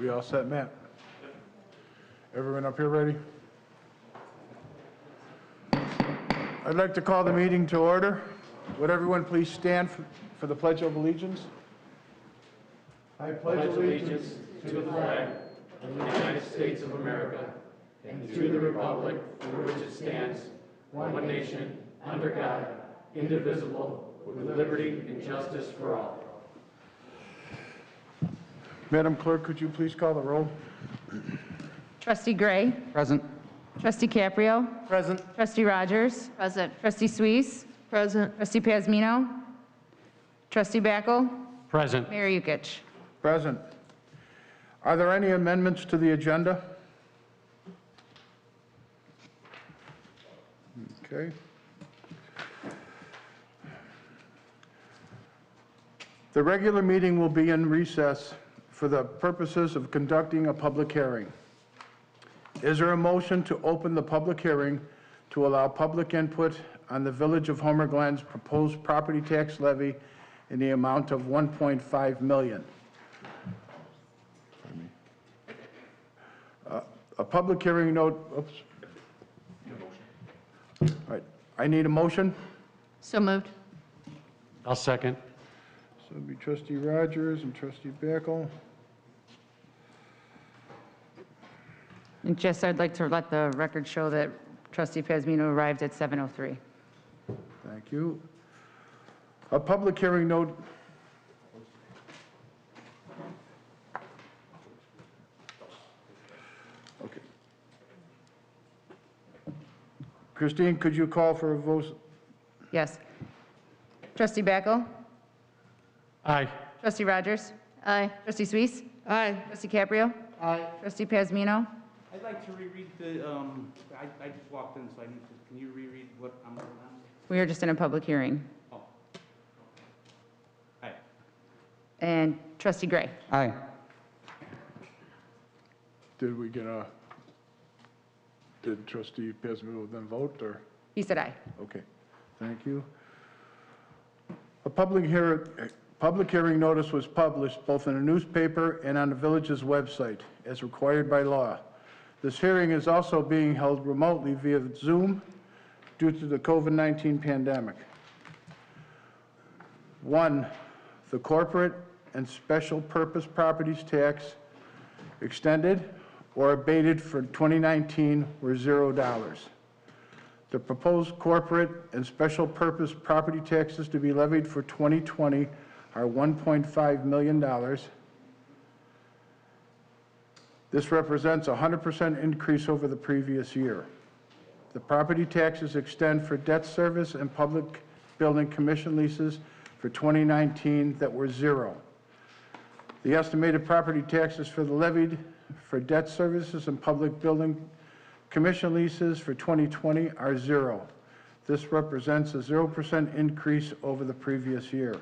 We all set, Matt? Everyone up here ready? I'd like to call the meeting to order. Would everyone please stand for the Pledge of Allegiance? I pledge allegiance to the flag of the United States of America and to the republic for which it stands, one nation, under God, indivisible, with liberty and justice for all. Madam Clerk, could you please call the roll? Trustee Gray. Present. Trustee Caprio. Present. Trustee Rogers. Present. Trustee Suisse. Present. Trustee Pazmino. Trustee Backel. Present. Mayor Yukich. Present. Are there any amendments to the agenda? Okay. The regular meeting will be in recess for the purposes of conducting a public hearing. Is there a motion to open the public hearing to allow public input on the Village of Homer Glen's proposed property tax levy in the amount of $1.5 million? A public hearing note, oops. All right, I need a motion. So moved. I'll second. So it'd be Trustee Rogers and Trustee Backel. And just, I'd like to let the record show that Trustee Pazmino arrived at 7:03. Thank you. A public hearing note. Okay. Christine, could you call for a vote? Yes. Trustee Backel. Aye. Trustee Rogers. Aye. Trustee Suisse. Aye. Trustee Caprio. Aye. Trustee Pazmino. I'd like to reread the, I just walked in, so I need to, can you reread what I'm voting on? We are just in a public hearing. Oh. Aye. And Trustee Gray. Aye. Did we get a, did Trustee Pazmino then vote, or? He said aye. Okay, thank you. A public hearing notice was published both in a newspaper and on the village's website as required by law. This hearing is also being held remotely via Zoom due to the COVID-19 pandemic. 1, the corporate and special purpose properties tax extended or abated for 2019 were $0. The proposed corporate and special purpose property taxes to be levied for 2020 are $1.5 million. This represents a 100% increase over the previous year. The property taxes extend for debt service and public building commission leases for 2019 that were $0. The estimated property taxes for the levied for debt services and public building commission leases for 2020 are $0. This represents a 0% increase over the previous year.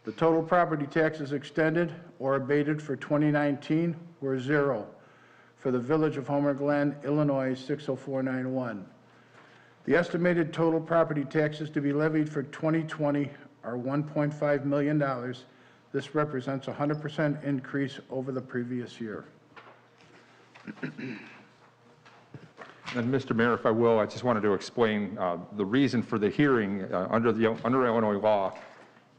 The total property taxes extended or abated for 2019 were $0 for the Village of Homer Glen, Illinois 60491. The estimated total property taxes to be levied for 2020 are $1.5 million. This represents a 100% increase over the previous year. And Mr. Mayor, if I will, I just wanted to explain the reason for the hearing under Illinois law.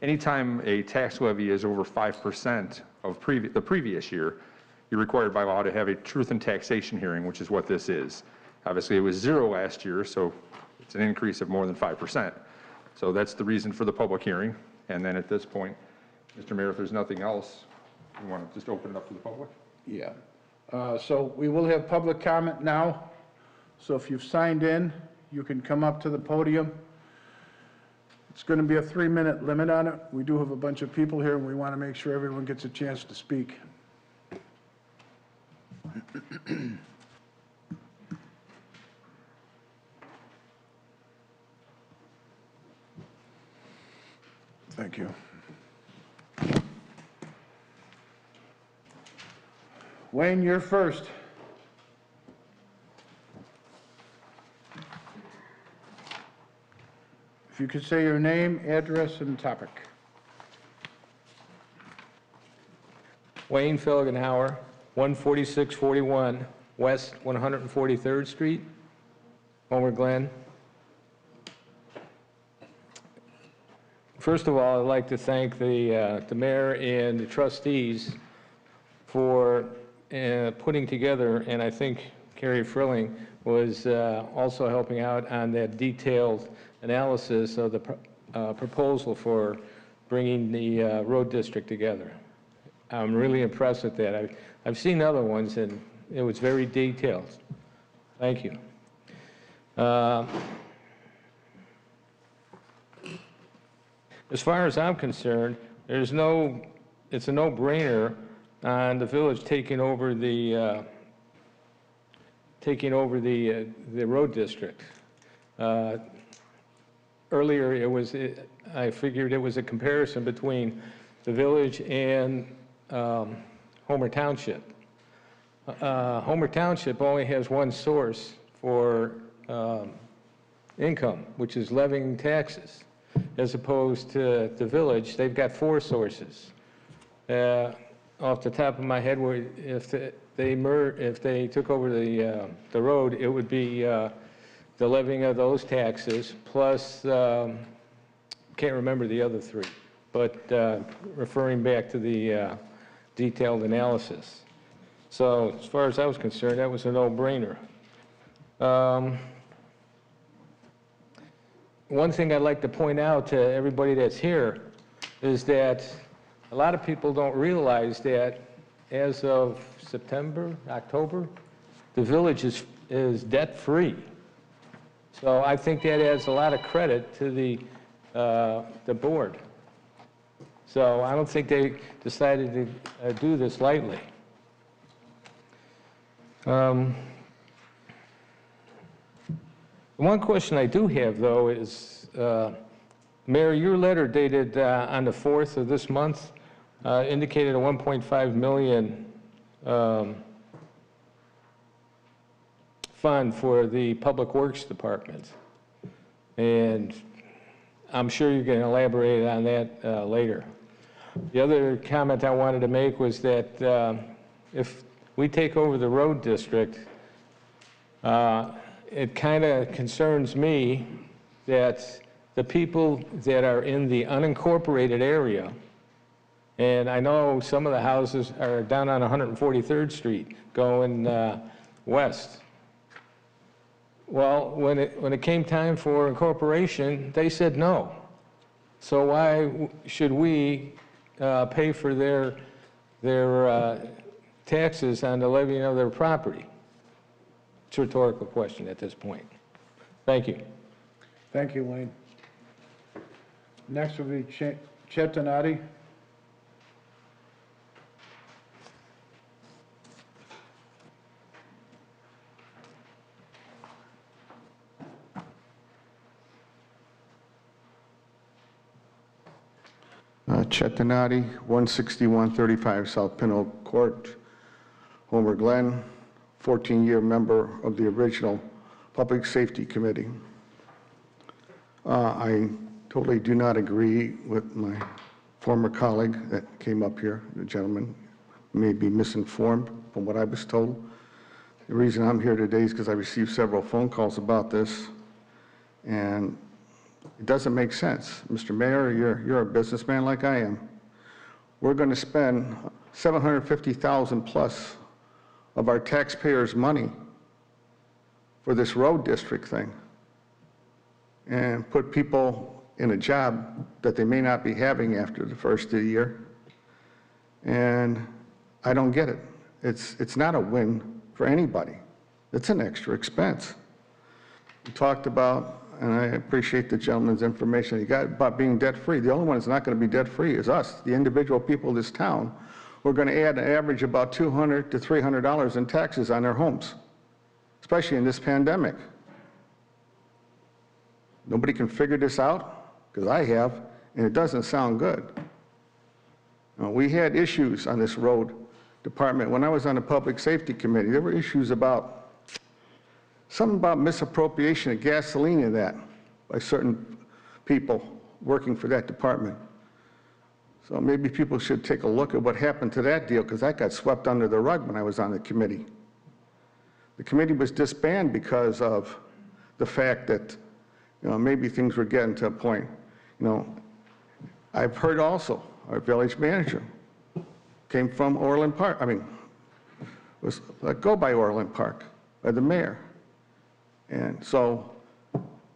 Anytime a tax levy is over 5% of the previous year, you're required by law to have a truth and taxation hearing, which is what this is. Obviously, it was 0 last year, so it's an increase of more than 5%. So that's the reason for the public hearing. And then at this point, Mr. Mayor, if there's nothing else, you want to just open it up to the public? Yeah. So we will have public comment now. So if you've signed in, you can come up to the podium. It's going to be a 3-minute limit on it. We do have a bunch of people here, and we want to make sure everyone gets a chance to speak. Thank you. Wayne, you're first. If you could say your name, address, and topic. Wayne Felgenhauer, 14641 West 143rd Street, Homer, Glen. First of all, I'd like to thank the mayor and the trustees for putting together, and I think Carrie Frilling was also helping out on that detailed analysis of the proposal for bringing the road district together. I'm really impressed with that. I've seen other ones, and it was very detailed. Thank you. As far as I'm concerned, it's a no-brainer on the village taking over the road district. Earlier, I figured it was a comparison between the village and Homer Township. Homer Township only has one source for income, which is levying taxes, as opposed to the village. They've got four sources. Off the top of my head, if they took over the road, it would be the levying of those taxes, plus, can't remember the other three, but referring back to the detailed analysis. So as far as I was concerned, that was a no-brainer. One thing I'd like to point out to everybody that's here is that a lot of people don't realize that as of September, October, the village is debt-free. So I think that adds a lot of credit to the board. So I don't think they decided to do this lightly. One question I do have, though, is, Mayor, your letter dated on the 4th of this month indicated a $1.5 million fund for the Public Works Department. And I'm sure you're going to elaborate on that later. The other comment I wanted to make was that if we take over the road district, it kind of concerns me that the people that are in the unincorporated area, and I know some of the houses are down on 143rd Street going west. Well, when it came time for incorporation, they said no. So why should we pay for their taxes on the levying of their property? It's a rhetorical question at this point. Thank you. Thank you, Wayne. Next will be Chet Donati. Chet Donati, 16135 South Pinole Court, Homer, Glen, 14-year member of the original Public Safety Committee. I totally do not agree with my former colleague that came up here, the gentleman may be misinformed from what I was told. The reason I'm here today is because I received several phone calls about this, and it doesn't make sense. Mr. Mayor, you're a businessman like I am. We're going to spend $750,000 plus of our taxpayers' money for this road district thing and put people in a job that they may not be having after the first of the year. And I don't get it. It's not a win for anybody. It's an extra expense. We talked about, and I appreciate the gentleman's information he got about being debt-free. The only one that's not going to be debt-free is us, the individual people of this town. We're going to add an average about $200 to $300 in taxes on their homes, especially in this pandemic. Nobody can figure this out, because I have, and it doesn't sound good. We had issues on this road department. When I was on the Public Safety Committee, there were issues about something about misappropriation of gasoline in that by certain people working for that department. So maybe people should take a look at what happened to that deal, because that got swept under the rug when I was on the committee. The committee was disbanded because of the fact that, maybe things were getting to a point. I've heard also, our village manager came from Orland Park, was let go by Orland Park, by the mayor. And so,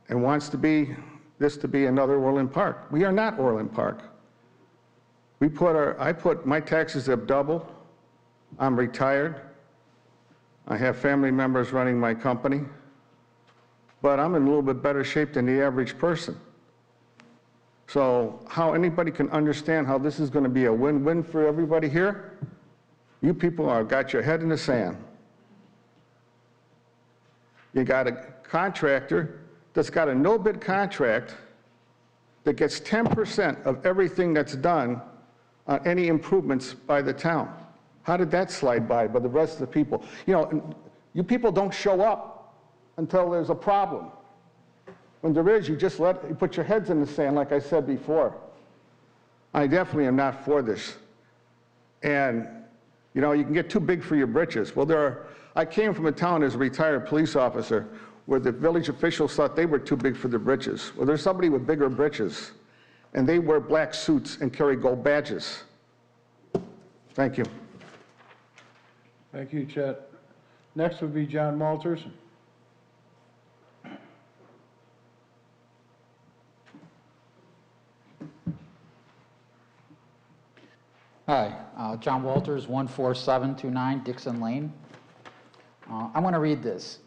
and wants this to be another Orland Park. We are not Orland Park. I put my taxes up double. I'm retired. I have family members running my company, but I'm in a little bit better shape than the average person. So how anybody can understand how this is going to be a win-win for everybody here, you people got your head in the sand. You got a contractor that's got a no-bid contract that gets 10% of everything that's done on any improvements by the town. How did that slide by the rest of the people? You people don't show up until there's a problem. When there is, you put your heads in the sand, like I said before. I definitely am not for this. And, you can get too big for your britches. Well, I came from a town as a retired police officer where the village officials thought they were too big for their britches. Well, there's somebody with bigger britches, and they wear black suits and carry gold badges. Thank you. Thank you, Chet. Next would be John Walters. Hi, John Walters, 14729 Dixon Lane. I'm going to read this.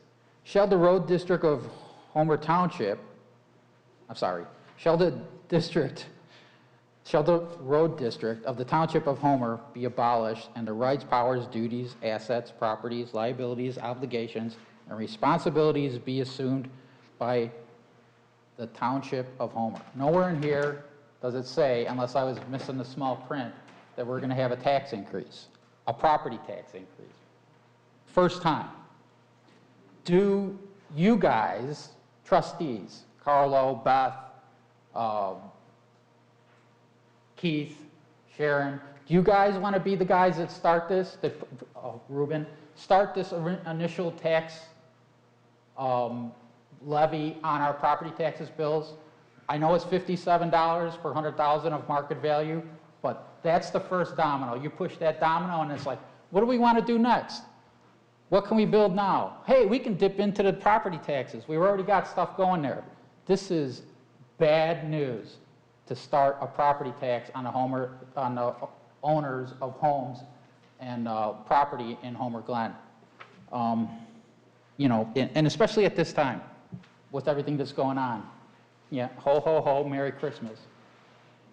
Shall the road district of Homer Township, shall the road district of the Township of Homer be abolished and the rights, powers, duties, assets, properties, liabilities, obligations, and responsibilities be assumed by the Township of Homer? Nowhere in here does it say, unless I was missing the small print, that we're going to have a tax increase, a property tax increase. First time. Do you guys, trustees, Carlo, Beth, Keith, Sharon, do you guys want to be the guys that start this, Ruben, start this initial tax levy on our property taxes bills? I know it's $57 per 100,000 of market value, but that's the first domino. You push that domino and it's like, what do we want to do next? What can we build now? Hey, we can dip into the property taxes. We've already got stuff going there. This is bad news to start a property tax on the owners of homes and property in Homer Glen. And especially at this time with everything that's going on. Yeah, ho, ho, ho, Merry Christmas.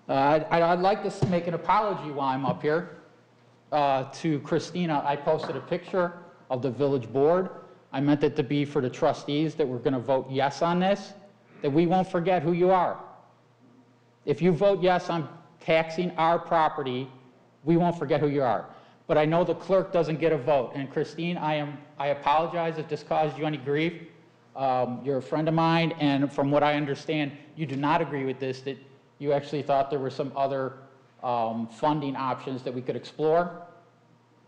I'd like to make an apology while I'm up here to Christina. I posted a picture of the village board. I meant it to be for the trustees that we're going to vote yes on this, that we won't forget who you are. If you vote yes on taxing our property, we won't forget who you are. But I know the clerk doesn't get a vote. And Christine, I apologize if this caused you any grief. You're a friend of mine, and from what I understand, you do not agree with this, that you actually thought there were some other funding options that we could explore.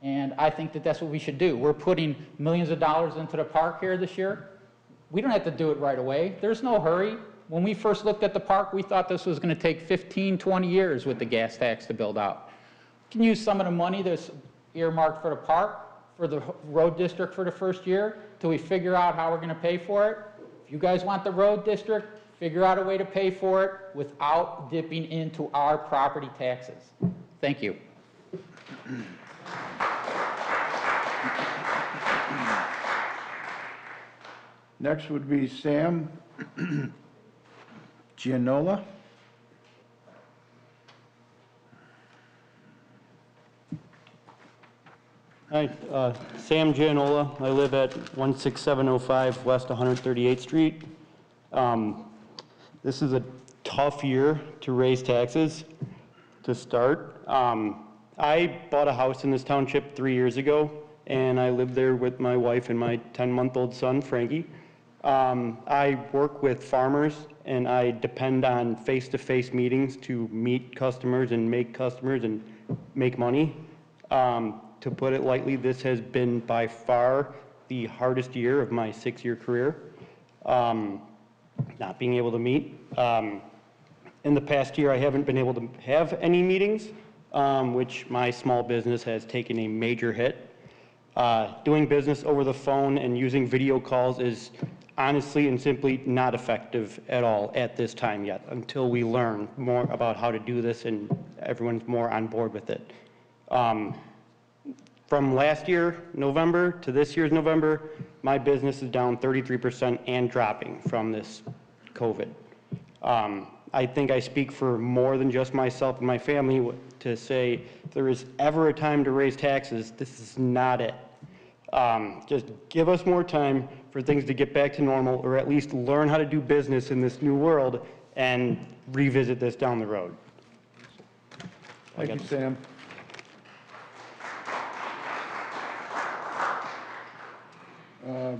And I think that that's what we should do. We're putting millions of dollars into the park here this year. We don't have to do it right away. There's no hurry. When we first looked at the park, we thought this was going to take 15, 20 years with the gas tax to build out. We can use some of the money that's earmarked for the park, for the road district for the first year, till we figure out how we're going to pay for it. If you guys want the road district, figure out a way to pay for it without dipping into our property taxes. Thank you. Next would be Sam Gianola. Hi, Sam Gianola. I live at 16705 West 138th Street. This is a tough year to raise taxes to start. I bought a house in this township 3 years ago, and I lived there with my wife and my 10-month-old son, Frankie. I work with farmers, and I depend on face-to-face meetings to meet customers and make money. To put it lightly, this has been by far the hardest year of my 6-year career, not being able to meet. In the past year, I haven't been able to have any meetings, which my small business has taken a major hit. Doing business over the phone and using video calls is honestly and simply not effective at all at this time yet, until we learn more about how to do this and everyone's more on board with it. From last year, November, to this year's November, my business is down 33% and dropping from this COVID. I think I speak for more than just myself and my family to say if there is ever a time to raise taxes, this is not it. Just give us more time for things to get back to normal, or at least learn how to do business in this new world and revisit this down the road. Thank you, Sam.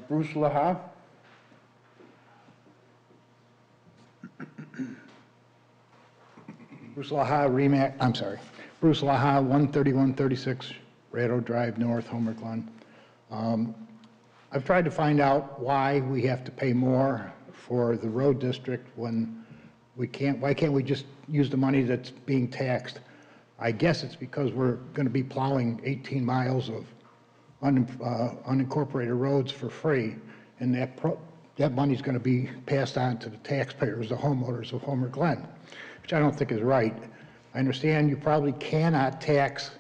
Bruce Laha. Bruce Laha, Bruce Laha, 13136 Rado Drive North, Homer Glen. I've tried to find out why we have to pay more for the road district when we can't, why can't we just use the money that's being taxed? I guess it's because we're going to be plowing 18 miles of unincorporated roads for free, and that money's going to be passed on to the taxpayers, the homeowners of Homer Glen, which I don't think is right. I understand you probably cannot tax,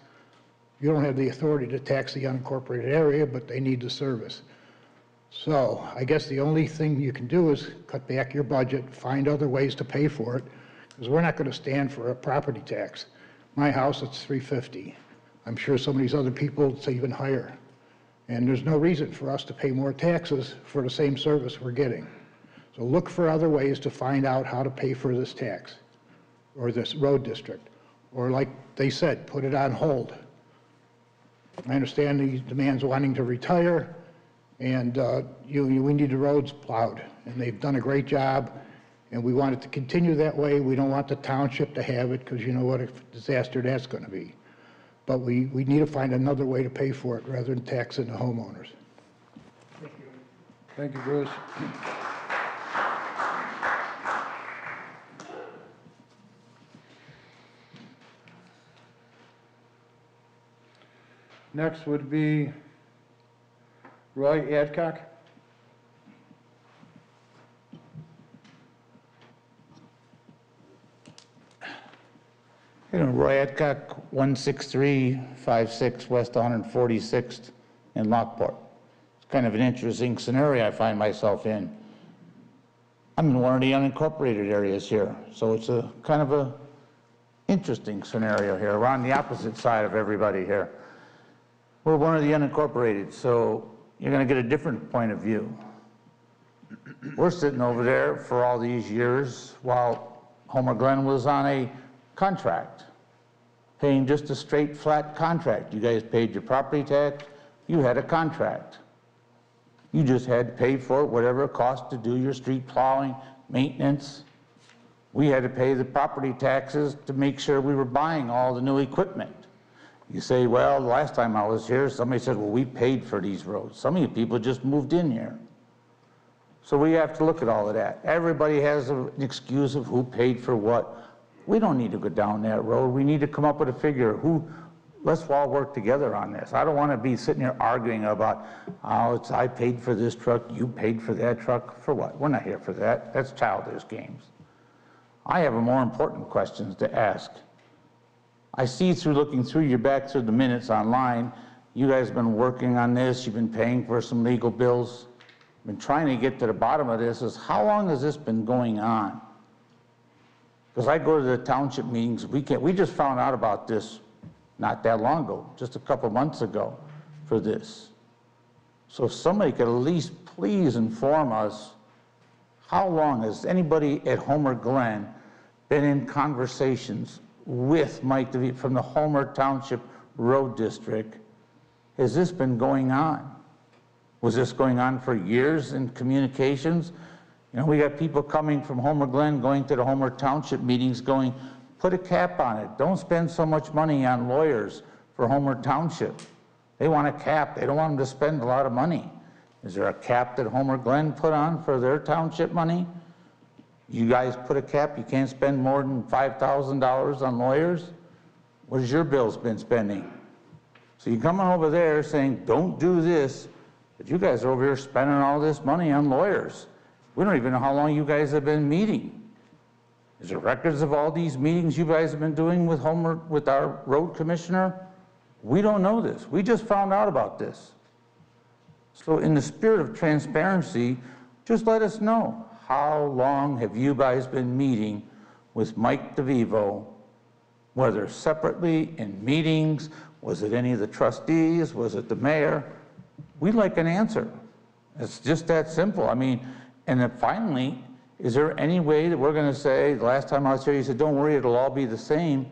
you don't have the authority to tax the unincorporated area, but they need the service. So I guess the only thing you can do is cut back your budget, find other ways to pay for it, because we're not going to stand for a property tax. My house, it's $350. I'm sure some of these other people, it's even higher. And there's no reason for us to pay more taxes for the same service we're getting. So look for other ways to find out how to pay for this tax or this road district. Or like they said, put it on hold. I understand the man's wanting to retire, and we need the roads plowed, and they've done a great job, and we want it to continue that way. We don't want the township to have it, because you know what a disaster that's going to be. But we need to find another way to pay for it rather than taxing the homeowners. Thank you. Thank you, Bruce. Next would be Roy Adcock. Roy Adcock, 16356 West 146th in Lockport. It's kind of an interesting scenario I find myself in. I'm in one of the unincorporated areas here, so it's a kind of a interesting scenario here. We're on the opposite side of everybody here. We're one of the unincorporated, so you're going to get a different point of view. We're sitting over there for all these years while Homer Glen was on a contract, paying just a straight flat contract. You guys paid your property tax, you had a contract. You just had to pay for it, whatever it cost to do your street plowing, maintenance. We had to pay the property taxes to make sure we were buying all the new equipment. You say, well, the last time I was here, somebody said, well, we paid for these roads. Some of you people just moved in here. So we have to look at all of that. Everybody has an excuse of who paid for what. We don't need to go down that road. We need to come up with a figure. Let's all work together on this. I don't want to be sitting here arguing about, oh, I paid for this truck, you paid for that truck. For what? We're not here for that. That's childish games. I have more important questions to ask. I see looking through the minutes online, you guys have been working on this, you've been paying for some legal bills. Been trying to get to the bottom of this is how long has this been going on? Because I go to the township meetings, we just found out about this not that long ago, just a couple months ago for this. So if somebody could at least please inform us, how long has anybody at Homer Glen been in conversations with Mike DeVito from the Homer Township Road District? Has this been going on? Was this going on for years in communications? You know, we got people coming from Homer Glen, going to the Homer Township meetings, going, put a cap on it. Don't spend so much money on lawyers for Homer Township. They want a cap. They don't want them to spend a lot of money. Is there a cap that Homer Glen put on for their township money? You guys put a cap, you can't spend more than $5,000 on lawyers? What has your bills been spending? So you're coming over there saying, don't do this, but you guys are over here spending all this money on lawyers. We don't even know how long you guys have been meeting. Is there records of all these meetings you guys have been doing with our road commissioner? We don't know this. We just found out about this. So in the spirit of transparency, just let us know. How long have you guys been meeting with Mike DeVivo, whether separately in meetings? Was it any of the trustees? Was it the mayor? We'd like an answer. It's just that simple. I mean, and then finally, is there any way that we're going to say, the last time I was here, you said, don't worry, it'll all be the same.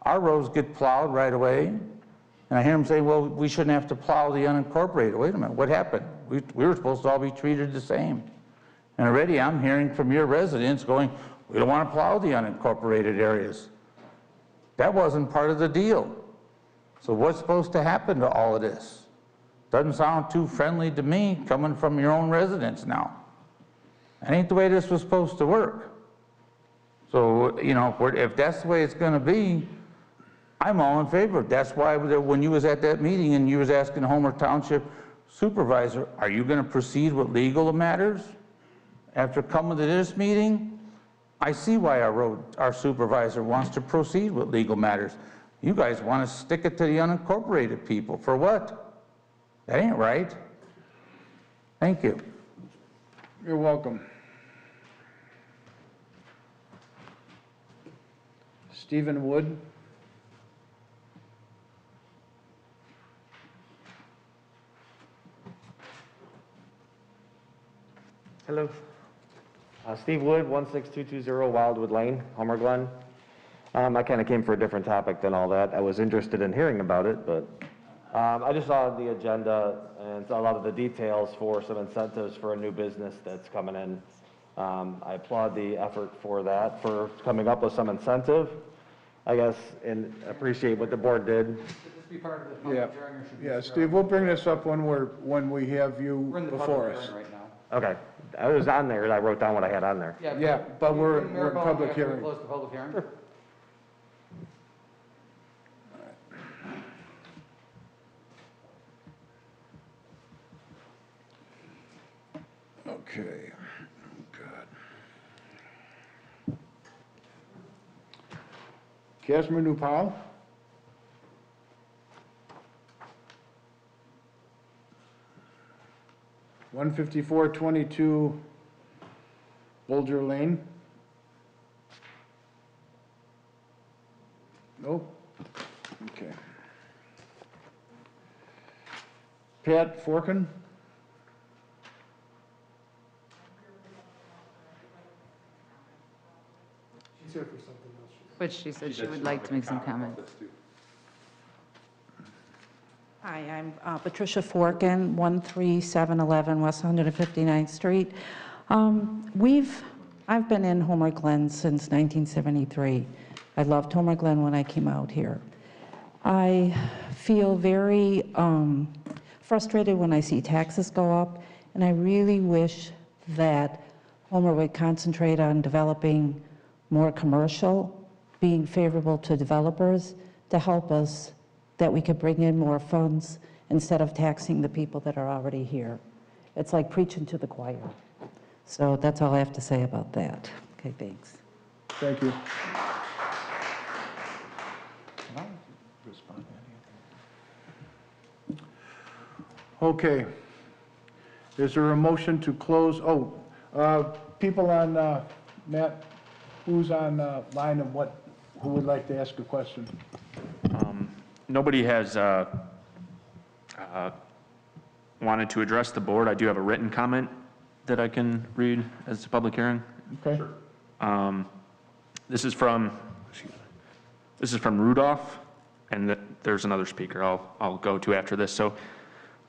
Our roads get plowed right away. And I hear them say, well, we shouldn't have to plow the unincorporated. Wait a minute, what happened? We were supposed to all be treated the same. And already I'm hearing from your residents going, we don't want to plow the unincorporated areas. That wasn't part of the deal. So what's supposed to happen to all of this? Doesn't sound too friendly to me coming from your own residents now. That ain't the way this was supposed to work. So, you know, if that's the way it's going to be, I'm all in favor. That's why when you was at that meeting and you was asking Homer Township supervisor, are you going to proceed with legal matters? After coming to this meeting, I see why our supervisor wants to proceed with legal matters. You guys want to stick it to the unincorporated people. For what? That ain't right. Thank you. You're welcome. Stephen Wood. Hello. Steve Wood, 16220 Wildwood Lane, Homer Glen. I kind of came for a different topic than all that. I was interested in hearing about it, but I just saw the agenda and a lot of the details for some incentives for a new business that's coming in. I applaud the effort for that, for coming up with some incentive, I guess, and appreciate what the board did. Should this be part of the public hearing or should we? Yeah, Steve, we'll bring this up when we have you We're in the before public us. hearing right now. Okay, I was on there and I wrote down what I had on there. Yeah, but we're in public After we hearing. close the public hearing? Sure. Okay, good. Casimir Nupal? $154.22 Bulger Lane? Nope. Okay. Pat Forkin? She's here for something else. But she said she would like to make some comment. Hi, I'm Patricia Forkin, 13711 West 159th Street. I've been in Homer Glen since 1973. I loved Homer Glen when I came out here. I feel very frustrated when I see taxes go up, and I really wish that Homer would concentrate on developing more commercial, being favorable to developers to help us, that we could bring in more funds instead of taxing the people that are already here. It's like preaching to the choir. So that's all I have to say about that. Okay, thanks. Thank you. Okay. Is there a motion to close? People on, Matt, who's on line and who would like to ask a question? Nobody has wanted to address the board. I do have a written comment that I can read as a public hearing. Okay. This is from Rudolph, and there's another speaker I'll go to after this. So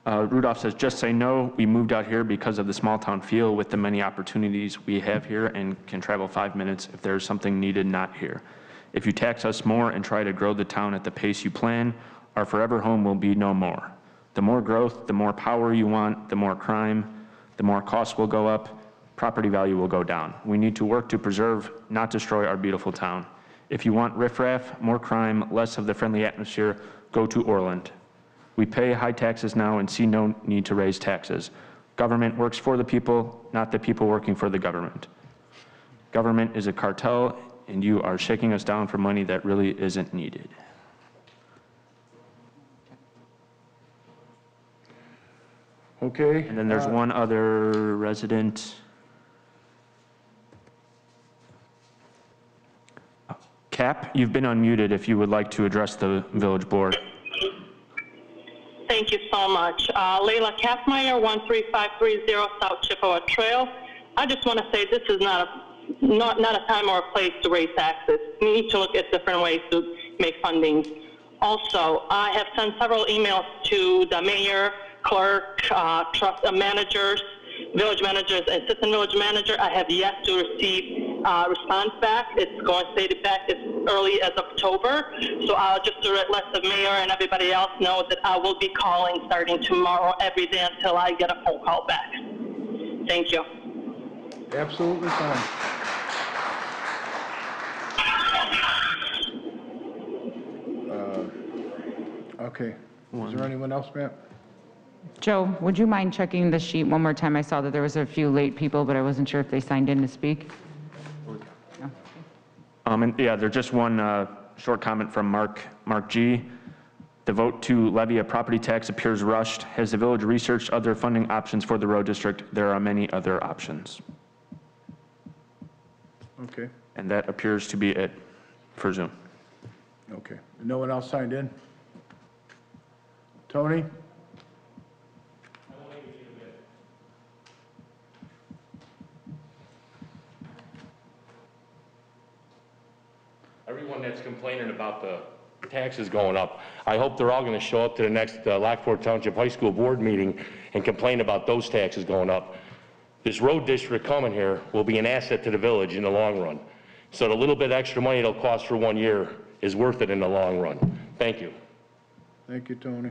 Rudolph says, just say no. We moved out here because of the small town feel with the many opportunities we have here and can travel 5 minutes if there's something needed not here. If you tax us more and try to grow the town at the pace you plan, our forever home will be no more. The more growth, the more power you want, the more crime, the more costs will go up, property value will go down. We need to work to preserve, not destroy our beautiful town. If you want riffraff, more crime, less of the friendly atmosphere, go to Orland. We pay high taxes now and see no need to raise taxes. Government works for the people, not the people working for the government. Government is a cartel, and you are shaking us down for money that really isn't needed. Okay. And then there's one other resident. Cap, you've been unmuted if you would like to address the village board. Thank you so much. Layla Kaffmeyer, 13530 South Chippewa Trail. I just want to say this is not a time or a place to raise taxes. We need to look at different ways to make funding. Also, I have sent several emails to the mayor, clerk, trust managers, village managers, assistant village manager. I have yet to receive response back. It's going to stay back as early as October. So I'll just let the mayor and everybody else know that I will be calling starting tomorrow every day until I get a phone call back. Thank you. Absolutely fine. Okay. Is there anyone else, Matt? Joe, would you mind checking the sheet one more time? I saw that there was a few late people, but I wasn't sure if they signed in to speak. And yeah, there's just one short comment from Mark G. The vote to levy a property tax appears rushed. Has the village researched other funding options for the road district? There are many other options. Okay. And that appears to be it for Zoom. Okay. No one else signed in? Tony? Everyone that's complaining about the taxes going up, I hope they're all going to show up to the next Lockport Township High School board meeting and complain about those taxes going up. This road district coming here will be an asset to the village in the long run. So the little bit extra money it'll cost for 1 year is worth it in the long run. Thank you. Thank you, Tony.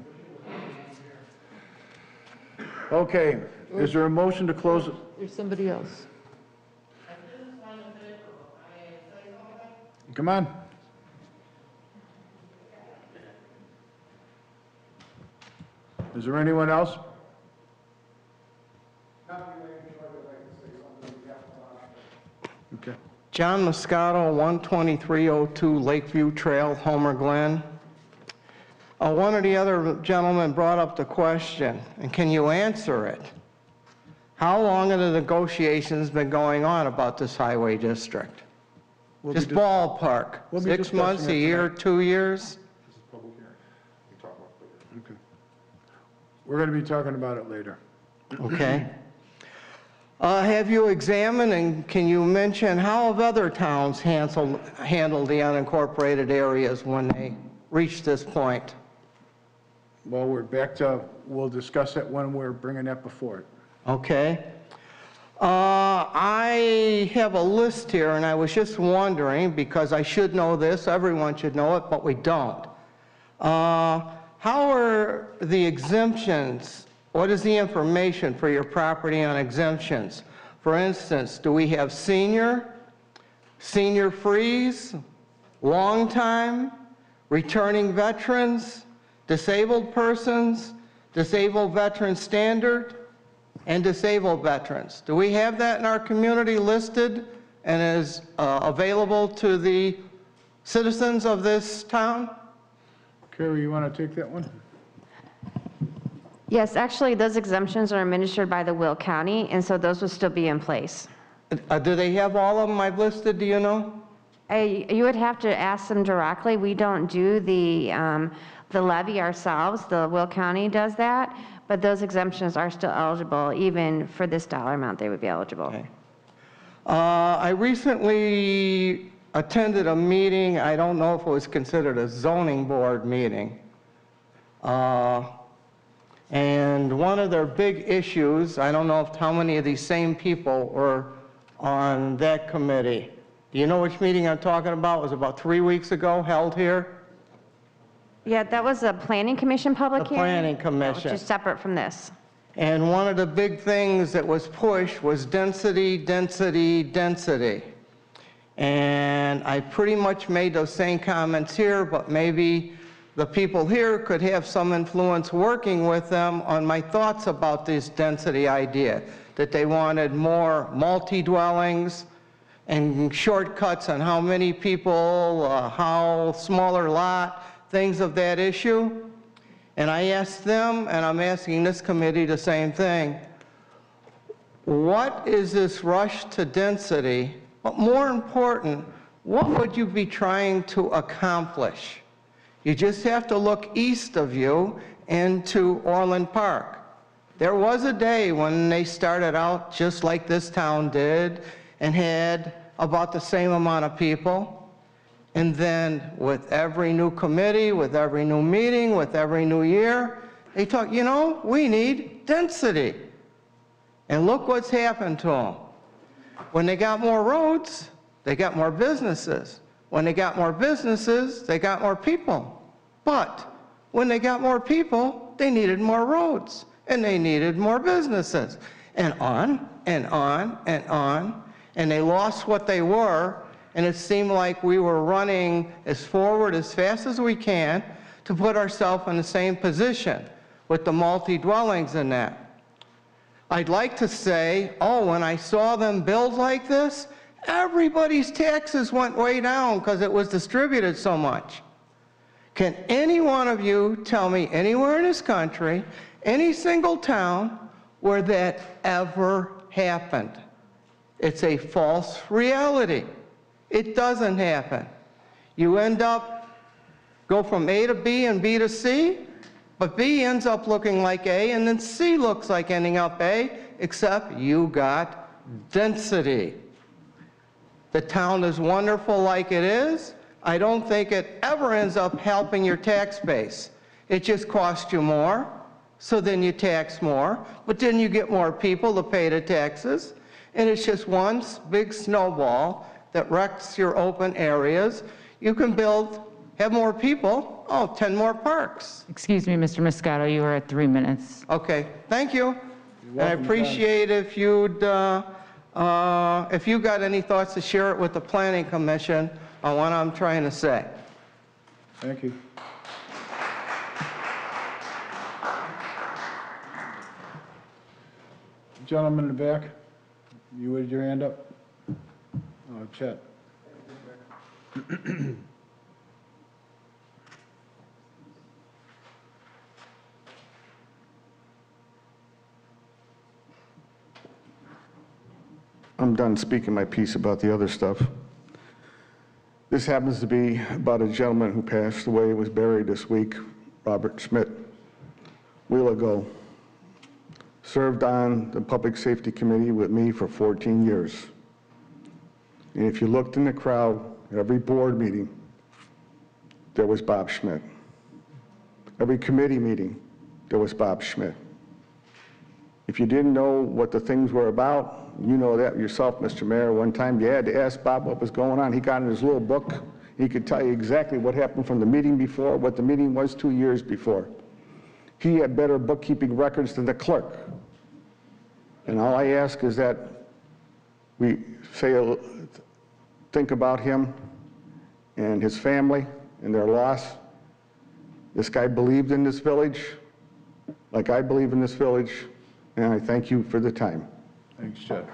Okay, is there a motion to close? There's somebody else. Come on. Is there anyone else? Okay. John Moscato, 12302 Lakeview Trail, Homer Glen. One of the other gentlemen brought up the question, and can you answer it? How long have the negotiations been going on about this highway district? Just ballpark, 6 months, a year, 2 years? Okay. We're going to be talking about it later. Okay. Have you examined, and can you mention how have other towns handled the unincorporated areas when they reach this point? Well, we're back to, we'll discuss it when we're bringing that before it. Okay. I have a list here, and I was just wondering, because I should know this, everyone should know it, but we don't. How are the exemptions? What is the information for your property on exemptions? For instance, do we have senior freeze, long time, returning veterans, disabled persons, disabled veteran standard, and disabled veterans? Do we have that in our community listed and is available to the citizens of this town? Carrie, you want to take that one? Yes, actually, those exemptions are administered by the Will County, and so those would still be in place. Do they have all of them I've listed, do you know? You would have to ask them directly. We don't do the levy ourselves. The Will County does that, but those exemptions are still eligible. Even for this dollar amount, they would be eligible. Okay. I recently attended a meeting. I don't know if it was considered a zoning board meeting. And one of their big issues, I don't know how many of these same people were on that committee. Do you know which meeting I'm talking about? It was about 3 weeks ago, held here. Yeah, that was a planning commission public The hearing? Planning Commission. Which is separate from this. And one of the big things that was pushed was density, density, density. And I pretty much made those same comments here, but maybe the people here could have some influence working with them on my thoughts about this density idea, that they wanted more multi-dwellings and shortcuts on how many people, how smaller lot, things of that issue. And I asked them, and I'm asking this committee the same thing, what is this rush to density? But more important, what would you be trying to accomplish? You just have to look east of you into Orland Park. There was a day when they started out just like this town did and had about the same amount of people. And then with every new committee, with every new meeting, with every new year, they talk, you know, we need density. And look what's happened to them. When they got more roads, they got more businesses. When they got more businesses, they got more people. But when they got more people, they needed more roads, and they needed more businesses, and on, and on, and on. And they lost what they were, and it seemed like we were running as forward as fast as we can to put ourselves in the same position with the multi-dwellings in that. I'd like to say, oh, when I saw them build like this, everybody's taxes went way down because it was distributed so much. Can any one of you tell me anywhere in this country, any single town, where that ever happened? It's a false reality. It doesn't happen. You end up, go from A to B and B to C, but B ends up looking like A, and then C looks like ending up A, except you got density. The town is wonderful like it is. I don't think it ever ends up helping your tax base. It just costs you more, so then you tax more, but then you get more people to pay the taxes, and it's just one big snowball that wrecks your open areas. You can build, have more people, 10 more parks. Excuse me, Mr. Moscato, you are at 3 minutes. Okay, thank you. And I appreciate if you got any thoughts to share it with the Planning Commission on what I'm trying to say. Thank you. Gentleman in the back, you with your hand up? Oh, Chet. I'm done speaking my piece about the other stuff. This happens to be about a gentleman who passed away, was buried this week, Robert Schmidt, a while ago. Served on the Public Safety Committee with me for 14 years. And if you looked in the crowd, at every board meeting, there was Bob Schmidt. Every committee meeting, there was Bob Schmidt. If you didn't know what the things were about, you know that yourself, Mr. Mayor. One time you had to ask Bob what was going on. He got in his little book. He could tell you exactly what happened from the meeting before, what the meeting was 2 years before. He had better bookkeeping records than the clerk. And all I ask is that we think about him and his family and their loss. This guy believed in this village like I believe in this village, and I thank you for the time. Thanks, Chet.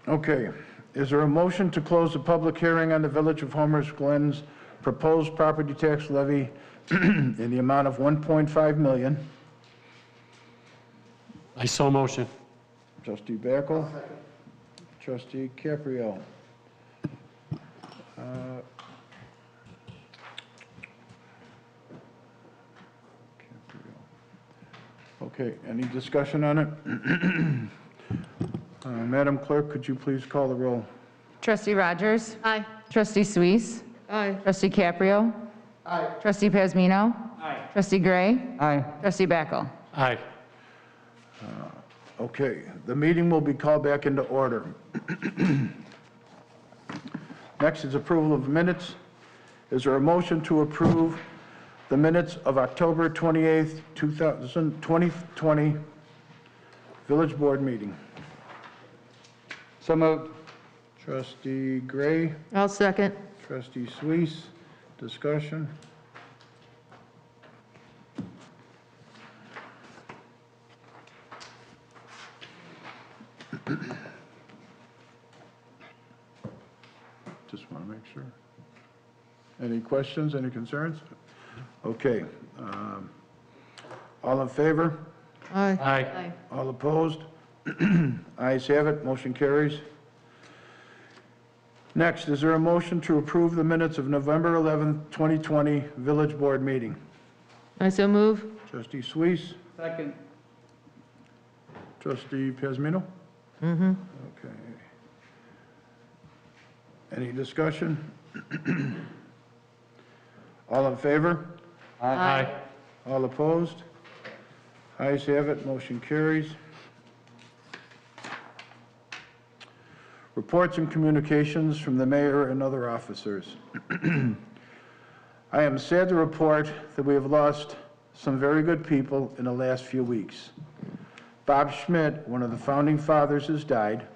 Okay, is there a motion to close the public hearing on the Village of Glen's proposed property tax levy in the amount of $1.5 million? I so motion. Trustee Backel? Trustee Caprio? Okay, any discussion on it? Madam Clerk, could you please call the roll? Trustee Rogers? Aye. Trustee Suisse? Aye. Trustee Caprio? Aye. Trustee Pazmino? Aye. Trustee Gray? Aye. Trustee Backel? Aye. Okay, the meeting will be called back into order. Next is approval of minutes. Is there a motion to approve the minutes of October 28th, 2020 Village Board meeting? So moved. Trustee Gray, I'll second. trustee Suisse, discussion. Just want to make sure. Any questions, any concerns? Okay. All in favor? Aye. Aye. All opposed? Ayes have it, motion carries. Next, is there a motion to approve the minutes of November 11th, 2020 Village Board meeting? I so move. Trustee Suisse, Second. trustee Pazmino? Mm-hmm. Okay. Any discussion? All in favor? Aye. All opposed? Ayes have it, motion carries. Reports and communications from the mayor and other officers. I am sad to report that we have lost some very good people in the last few weeks. Bob Schmidt, one of the founding fathers, has died.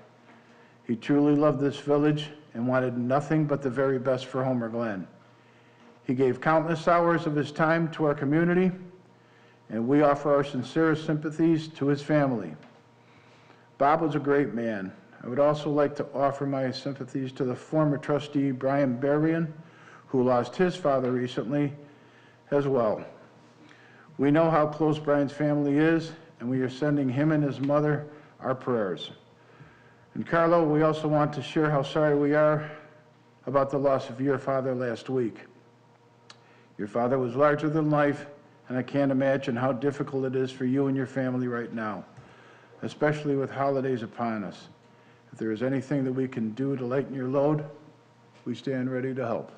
He truly loved this village and wanted nothing but the very best for Homer Glen. He gave countless hours of his time to our community, and we offer our sincerest sympathies to his family. Bob was a great man. I would also like to offer my sympathies to the former trustee, Brian Berrien, who lost his father recently as well. We know how close Brian's family is, and we are sending him and his mother our prayers. And Carlo, we also want to share how sorry we are about the loss of your father last week. Your father was larger than life, and I can't imagine how difficult it is for you and your family right now, especially with holidays upon us. If there is anything that we can do to lighten your load, we stand ready to help.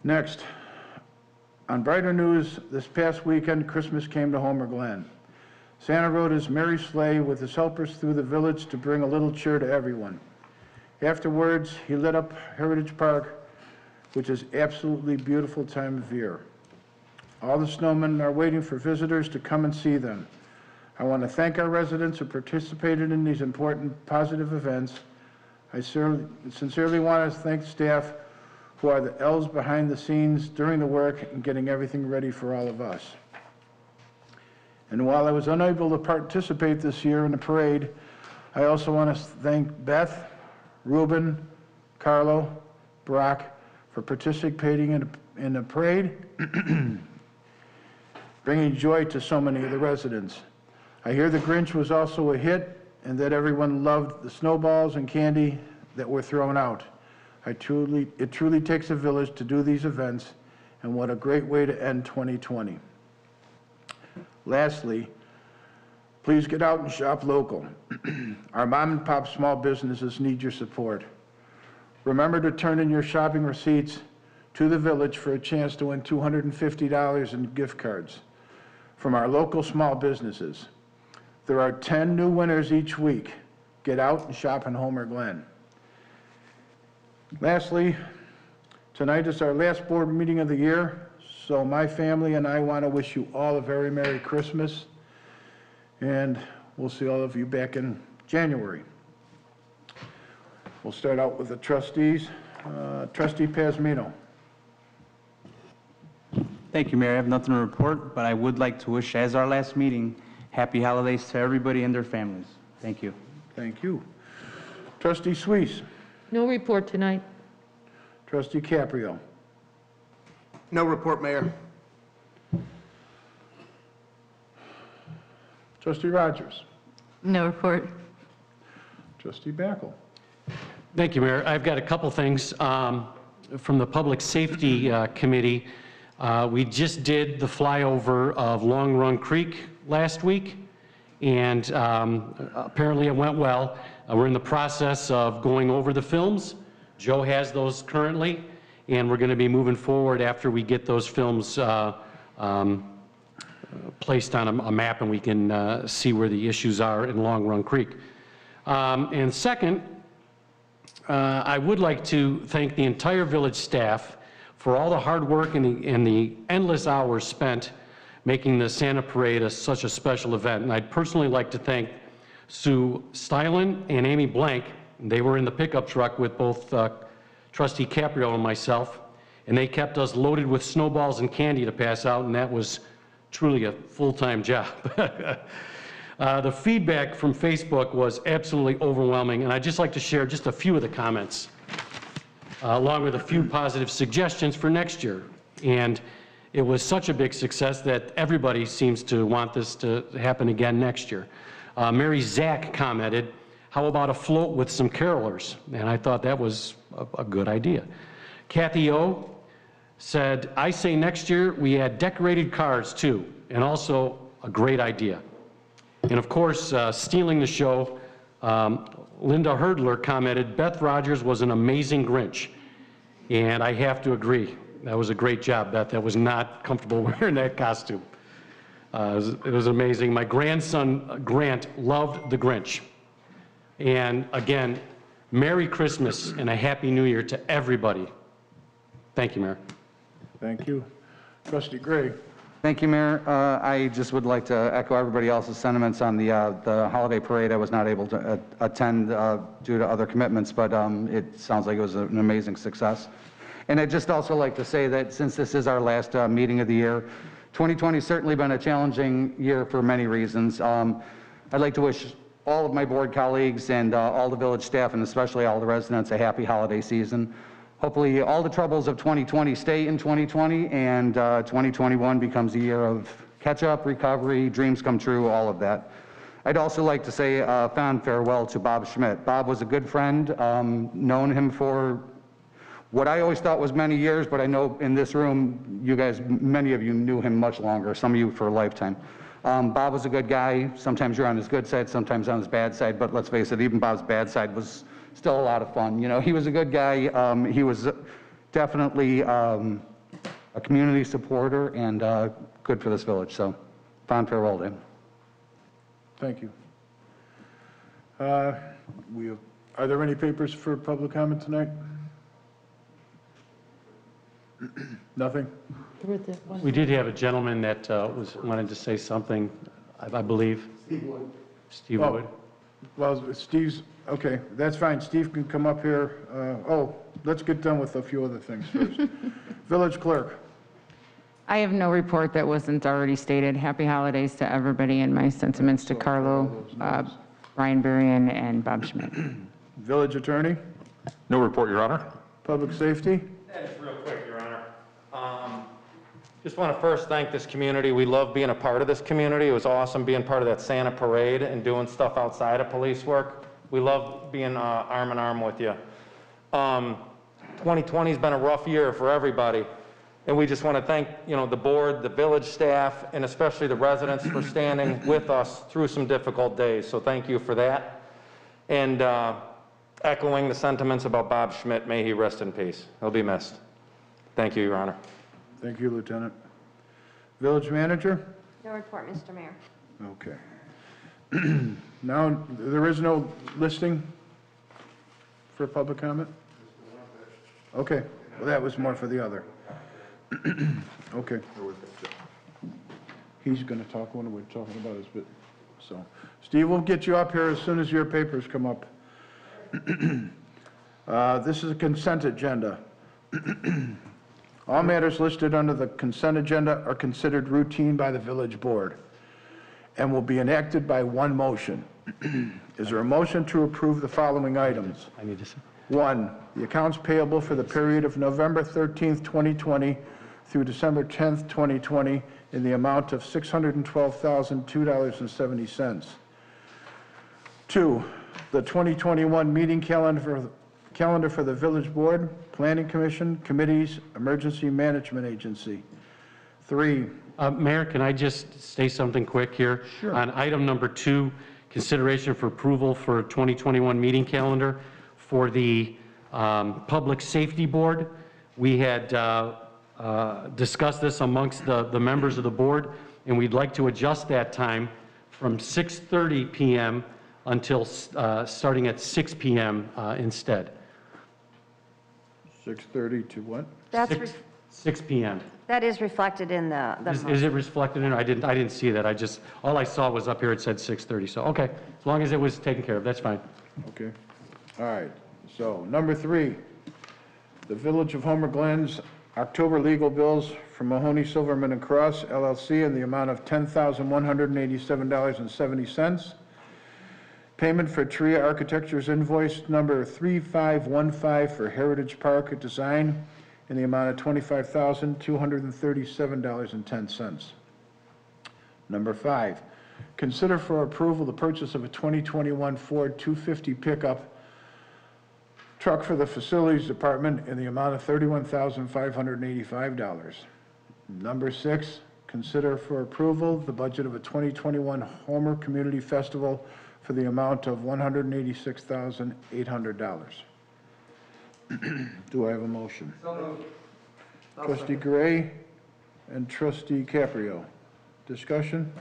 Next, on brighter news, this past weekend, Christmas came to Homer Glen. Santa rode his merry sleigh with his helpers through the village to bring a little cheer to everyone. Afterwards, he lit up Heritage Park, which is absolutely beautiful time of year. All the snowmen are waiting for visitors to come and see them. I want to thank our residents who participated in these important positive events. I sincerely want to thank staff who are the elves behind the scenes during the work and getting everything ready for all of us. And while I was unable to participate this year in the parade, I also want to thank Beth, Ruben, Carlo, Brock for participating in the parade, bringing joy to so many of the residents. I hear the Grinch was also a hit and that everyone loved the snowballs and candy that were thrown out. It truly takes a village to do these events, and what a great way to end 2020. Lastly, please get out and shop local. Our mom and pop small businesses need your support. Remember to turn in your shopping receipts to the village for a chance to win $250 in gift cards from our local small businesses. There are 10 new winners each week. Get out and shop in Homer Glen. Lastly, tonight is our last board meeting of the year, so my family and I want to wish you all a very Merry Christmas, and we'll see all of you back in January. We'll start out with the trustees. Trustee Pazmino. Thank you, Mayor. I have nothing to report, but I would like to wish, as our last meeting, happy holidays to everybody and their families. Thank you. Thank you. Trustee Suisse. No report tonight. Trustee Caprio. No report, Mayor. Trustee Rogers. No report. Trustee Backel. Thank you, Mayor. I've got a couple things from the Public Safety Committee. We just did the flyover of Long Run Creek last week, and apparently it went well. We're in the process of going over the films. Joe has those currently, and we're going to be moving forward after we get those films placed on a map and we can see where the issues are in Long Run Creek. And second, I would like to thank the entire village staff for all the hard work and the endless hours spent making the Santa Parade such a special event. And I'd personally like to thank Sue Stylen and Amy Blank. They were in the pickup truck with both Trustee Caprio and myself, and they kept us loaded with snowballs and candy to pass out, and that was truly a full-time job. The feedback from Facebook was absolutely overwhelming, and I'd just like to share just a few of the comments, along with a few positive suggestions for next year. And it was such a big success that everybody seems to want this to happen again next year. Mary Zach commented, "How about a float with some carolers?" And I thought that was a good idea. Kathy O said, "I say next year we add decorated cars too, and also a great idea." And of course, stealing the show, Linda Herdler commented, "Beth Rogers was an amazing Grinch." And I have to agree. That was a great job, Beth. I was not comfortable wearing that costume. It was amazing. My grandson, Grant, loved the Grinch. And again, Merry Christmas and a Happy New Year to everybody. Thank you, Mayor. Thank you. Trustee Gray. Thank you, Mayor. I just would like to echo everybody else's sentiments on the holiday parade. I was not able to attend due to other commitments, but it sounds like it was an amazing success. And I'd just also like to say that since this is our last meeting of the year, 2020 has certainly been a challenging year for many reasons. I'd like to wish all of my board colleagues and all the village staff, and especially all the residents, a happy holiday season. Hopefully all the troubles of 2020 stay in 2020, and 2021 becomes a year of catch-up, recovery, dreams come true, all of that. I'd also like to say a fond farewell to Bob Schmidt. Bob was a good friend, known him for what I always thought was many years, but I know in this room, you guys, many of you knew him much longer, some of you for a lifetime. Bob was a good guy. Sometimes you're on his good side, sometimes on his bad side, but let's face it, even Bob's bad side was still a lot of fun. You know, he was a good guy. He was definitely a community supporter and good for this village. So, fond farewell to him. Thank you. Are there any papers for public comment tonight? Nothing? We did have a gentleman that wanted to say something, I believe. Steve Wood. Steve Wood. Well, Steve's, okay, that's fine. Steve can come up here. Let's get done with a few other things first. Village Clerk. I have no report that wasn't already stated. Happy holidays to everybody, and my sentiments to Carlo, Brian Berrien, and Bob Schmidt. Village Attorney. No report, Your Honor. Public Safety. Just real quick, Your Honor. Just want to first thank this community. We love being a part of this community. It was awesome being part of that Santa parade and doing stuff outside of police work. We love being arm in arm with you. 2020 has been a rough year for everybody, and we just want to thank the board, the village staff, and especially the residents for standing with us through some difficult days. So thank you for that. And echoing the sentiments about Bob Schmidt, may he rest in peace. He'll be missed. Thank you, Your Honor. Thank you, Lieutenant. Village Manager? No report, Mr. Mayor. Okay. Now, there is no listing for public comment? Okay, well, that was more for the other. Okay. He's going to talk when we're talking about his bit. So, Steve, we'll get you up here as soon as your papers come up. This is a consent agenda. All matters listed under the consent agenda are considered routine by the village board and will be enacted by one motion. Is there a motion to approve the following items? I need to say. 1, the accounts payable for the period of November 13th, 2020 through December 10th, 2020 in the amount of $612,002.70. 2, the 2021 meeting calendar for the Village Board, Planning Commission, Committees, Emergency Management Agency. 3. Mayor, can I just say something quick here? Sure. On item number 2, consideration for approval for 2021 meeting calendar for the Public Safety Board. We had discussed this amongst the members of the board, and we'd like to adjust that time from 6:30 PM until starting at 6 PM instead. 6:30 to what? That's 6 PM. That is reflected in the Is it reflected in? I didn't see that. All I saw was up here, it said 6:30. So, okay, as long as it was taken care of, that's fine. Okay. All right. So, number 3, the Village of Homer Glen's October legal bills from Mahoney, Silverman and Cross LLC in the amount of $10,187.70. Payment for Tria Architecture's invoice number 3515 for Heritage Park Design in the amount of $25,237.10. Number 5, consider for approval the purchase of a 2021 Ford 250 pickup truck for the Facilities Department in the amount of $31,585. Number 6, consider for approval the budget of a 2021 Homer Community Festival for the amount of $186,800. Do I have a motion? Trustee Gray and Trustee Caprio. Discussion?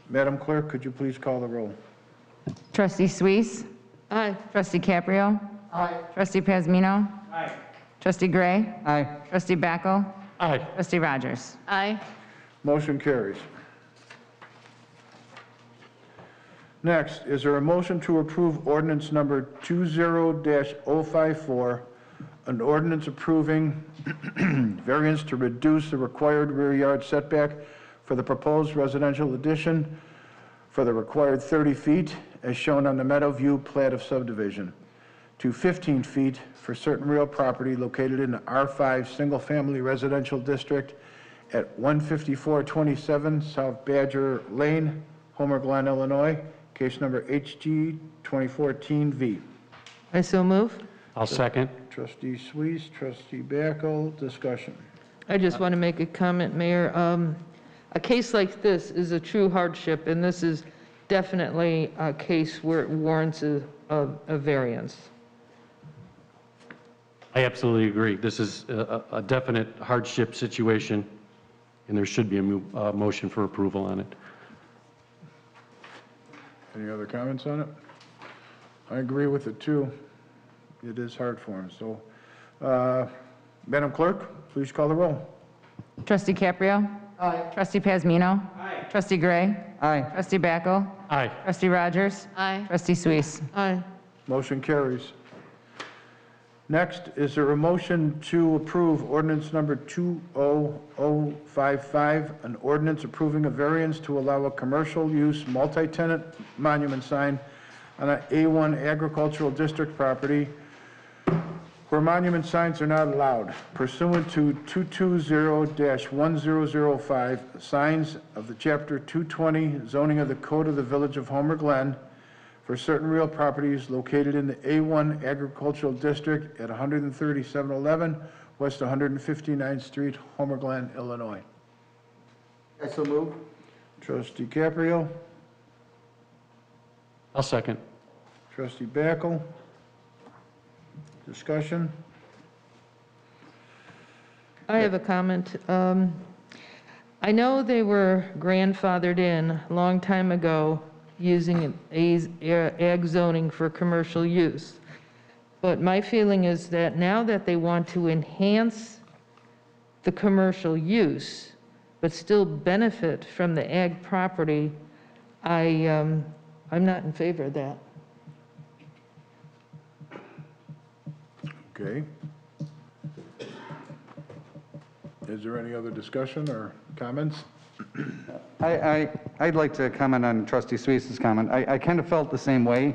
Madam Clerk, could you please call the roll? Trustee Suisse? Aye. Trustee Caprio? Aye. Trustee Pazmino? Aye. Trustee Gray? Aye. Trustee Backel? Aye. Trustee Rogers? Aye. Motion carries. Next, is there a motion to approve ordinance number 20-054, an ordinance approving variance to reduce the required rear yard setback for the proposed residential addition for the required 30 feet, as shown on the Meadowview plat of subdivision, to 15 feet for certain real property located in the R5 Single Family Residential District at 15427 South Badger Lane, Homer Glen, Illinois, case number HG 2014V. I so move. I'll second. Trustee Suisse, Trustee Backel, discussion. I just want to make a comment, Mayor. A case like this is a true hardship, and this is definitely a case where it warrants a variance. I absolutely agree. This is a definite hardship situation, and there should be a motion for approval on it. Any other comments on it? I agree with it too. It is hard for him. So, Madam Clerk, please call the roll. Trustee Caprio? Aye. Trustee Pazmino? Aye. Trustee Gray? Aye. Trustee Backel? Aye. Trustee Rogers? Aye. Trustee Suisse? Aye. Motion carries. Next, is there a motion to approve ordinance number 20055, an ordinance approving a variance to allow a commercial use multi-tenant monument sign on an A1 agricultural district property where monument signs are not allowed pursuant to 220-1005 signs of the Chapter 220 zoning of the Code of the Village of Homer Glen for certain real properties located in the A1 Agricultural District at 13711 West 159th Street, Homer Glen, Illinois. I so move. Trustee Caprio, I'll second. Trustee Backel. Discussion? I have a comment. I know they were grandfathered in a long time ago using an ag zoning for commercial use. But my feeling is that now that they want to enhance the commercial use, but still benefit from the ag property, I'm not in favor of that. Okay. Is there any other discussion or comments? I'd like to comment on Trustee Suisse's comment. I kind of felt the same way,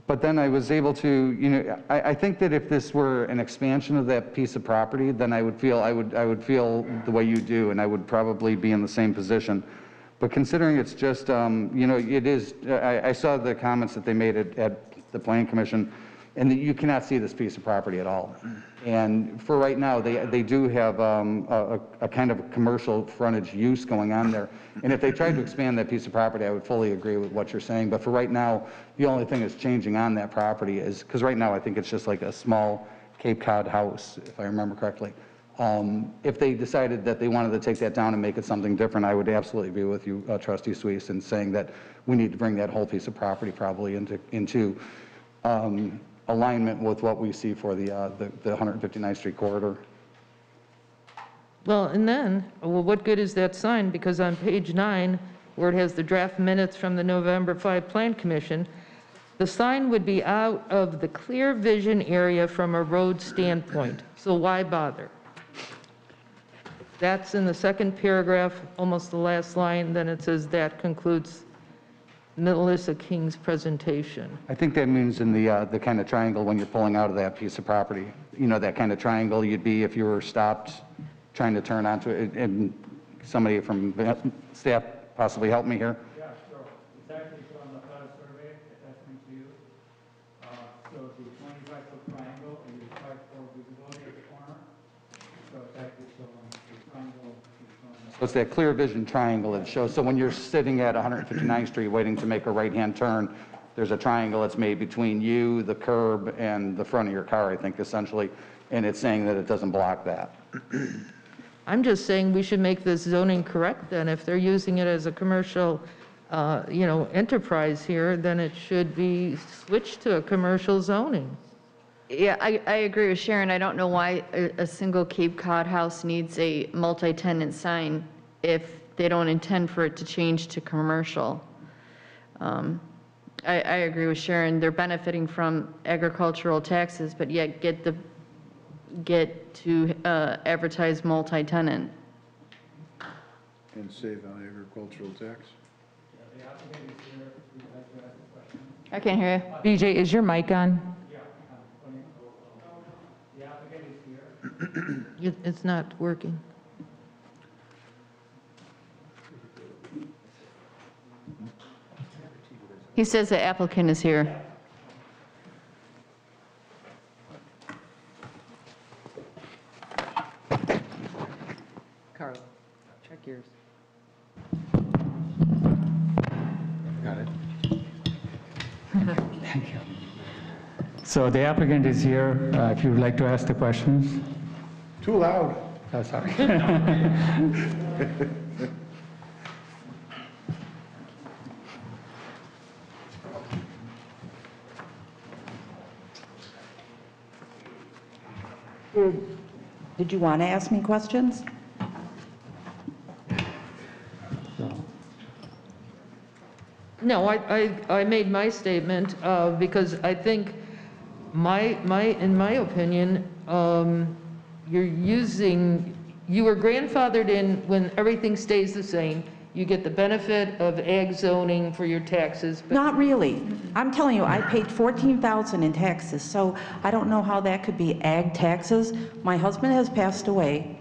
but then I was able to, I think that if this were an expansion of that piece of property, then I would feel the way you do, and I would probably be in the same position. But considering it's just, it is, I saw the comments that they made at the Planning Commission, and you cannot see this piece of property at all. And for right now, they do have a kind of commercial frontage use going on there. And if they tried to expand that piece of property, I would fully agree with what you're saying. But for right now, the only thing that's changing on that property is, because right now I think it's just like a small Cape Cod house, if I remember correctly. If they decided that they wanted to take that down and make it something different, I would absolutely agree with you, Trustee Suisse, in saying that we need to bring that whole piece of property probably into alignment with what we see for the 159th Street corridor. Well, and then, well, what good is that sign? Because on page 9, where it has the draft minutes from the November 5 Plan Commission, the sign would be out of the clear vision area from a road standpoint. So why bother? That's in the second paragraph, almost the last line. Then it says that concludes Melissa King's presentation. I think that means in the kind of triangle when you're pulling out of that piece of property. You know, that kind of triangle you'd be if you were stopped trying to turn onto it. And somebody from staff possibly help me here. Yeah, sure. It's actually on the photo survey attachment to you. So the 25-foot triangle and the 5-4 visibility at the corner. So it's actually showing the triangle. So it's that clear vision triangle that shows. So when you're sitting at 159th Street waiting to make a right-hand turn, there's a triangle that's made between you, the curb, and the front of your car, I think, essentially. And it's saying that it doesn't block that. I'm just saying we should make this zoning correct then. If they're using it as a commercial, enterprise here, then it should be switched to a commercial zoning. Yeah, I agree with Sharon. I don't know why a single Cape Cod house needs a multi-tenant sign if they don't intend for it to change to commercial. I agree with Sharon. They're benefiting from agricultural taxes, but yet get to advertise multi-tenant. And save on agricultural tax. I can't hear you. BJ, is your mic on? It's not working. He says the applicant is here. Carl, check yours. Got it. Thank you. So the applicant is here. If you would like to ask the questions. Too loud. Oh, sorry. Did you want to ask me questions? No, I made my statement because I think in my opinion, you were grandfathered in when everything stays the same. You get the benefit of ag zoning for your taxes. Not really. I'm telling you, I paid $14,000 in taxes, so I don't know how that could be ag taxes. My husband has passed away.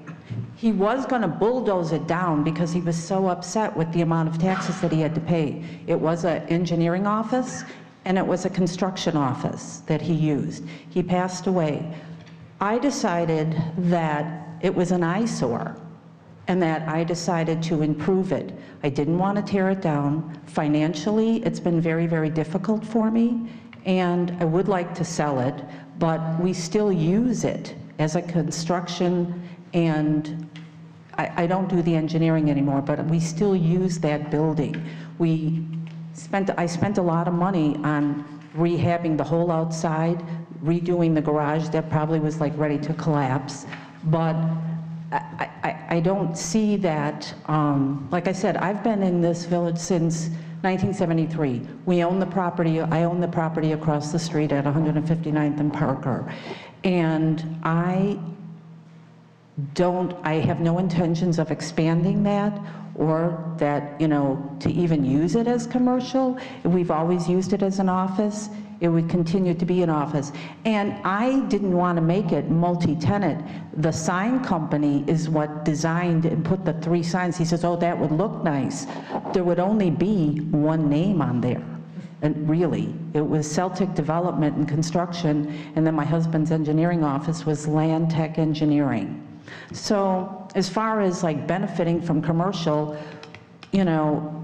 He was going to bulldoze it down because he was so upset with the amount of taxes that he had to pay. It was an engineering office and it was a construction office that he used. He passed away. I decided that it was an eyesore and that I decided to improve it. I didn't want to tear it down. Financially, it's been very, very difficult for me, and I would like to sell it, but we still use it as a construction, and I don't do the engineering anymore, but we still use that building. I spent a lot of money on rehabbing the whole outside, redoing the garage that probably was like ready to collapse, but I don't see that, like I said, I've been in this village since 1973. We own the property, I own the property across the street at 159th and Parker. And I have no intentions of expanding that or that, to even use it as commercial. We've always used it as an office. It would continue to be an office. And I didn't want to make it multi-tenant. The sign company is what designed and put the 3 signs. He says, oh, that would look nice. There would only be one name on there. And really, it was Celtic Development and Construction, and then my husband's engineering office was Land Tech Engineering. So as far as like benefiting from commercial, you know,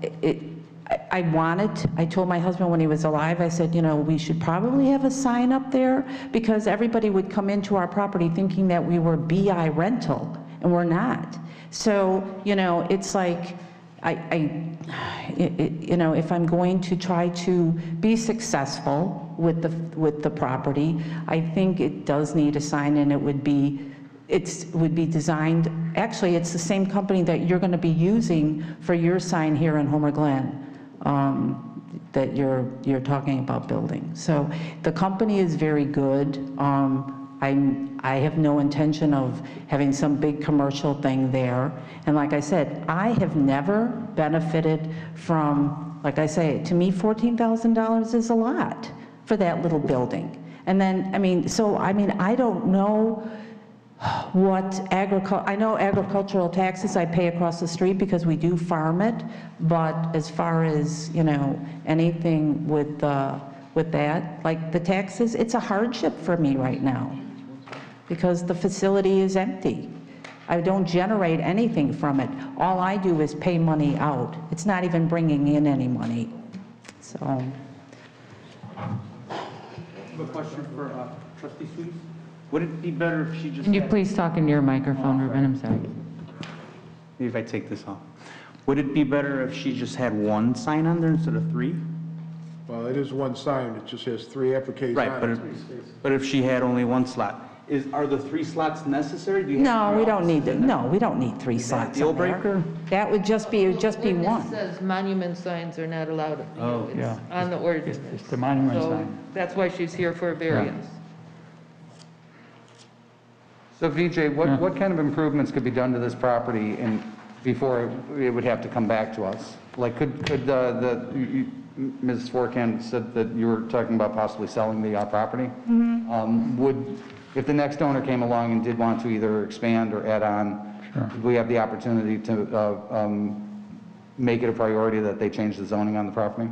I told my husband when he was alive, I said, you know, we should probably have a sign up there because everybody would come into our property thinking that we were BI rental, and we're not. So, you know, it's like, you know, if I'm going to try to be successful with the property, I think it does need a sign, and it would be designed, actually, it's the same company that you're going to be using for your sign here in Homer Glen, that you're talking about building. So the company is very good. I have no intention of having some big commercial thing there. And like I said, I have never benefited from, like I say, to me, $14,000 is a lot for that little building. And then, I don't know what I know agricultural taxes I pay across the street because we do farm it, but as far as, you know, anything with that, like the taxes, it's a hardship for me right now because the facility is empty. I don't generate anything from it. All I do is pay money out. It's not even bringing in any money. So. I have a question for Trustee Sweet. Would it be better if she just... Can you please talk into your microphone, Ruben? I'm sorry. Maybe if I take this off. Would it be better if she just had one sign on there instead of three? Well, it is one sign, it just has 3 applications Right, on it. but if she had only one slot, are the 3 slots necessary? Do you No, have we don't need them. No, we don't need 3 slots deal on there. breaker? That would just be It one. says monument signs are not allowed. Oh, It's on the ordinance. It's the monument So sign. that's why she's here for a variance. So VJ, what kind of improvements could be done to this property before it would have to come back to us? Like, could Ms. Forcan said that you were talking about possibly selling the property? If the next owner came along and did want to either expand or add on, would we have the opportunity to make it a priority that they change the zoning on the property?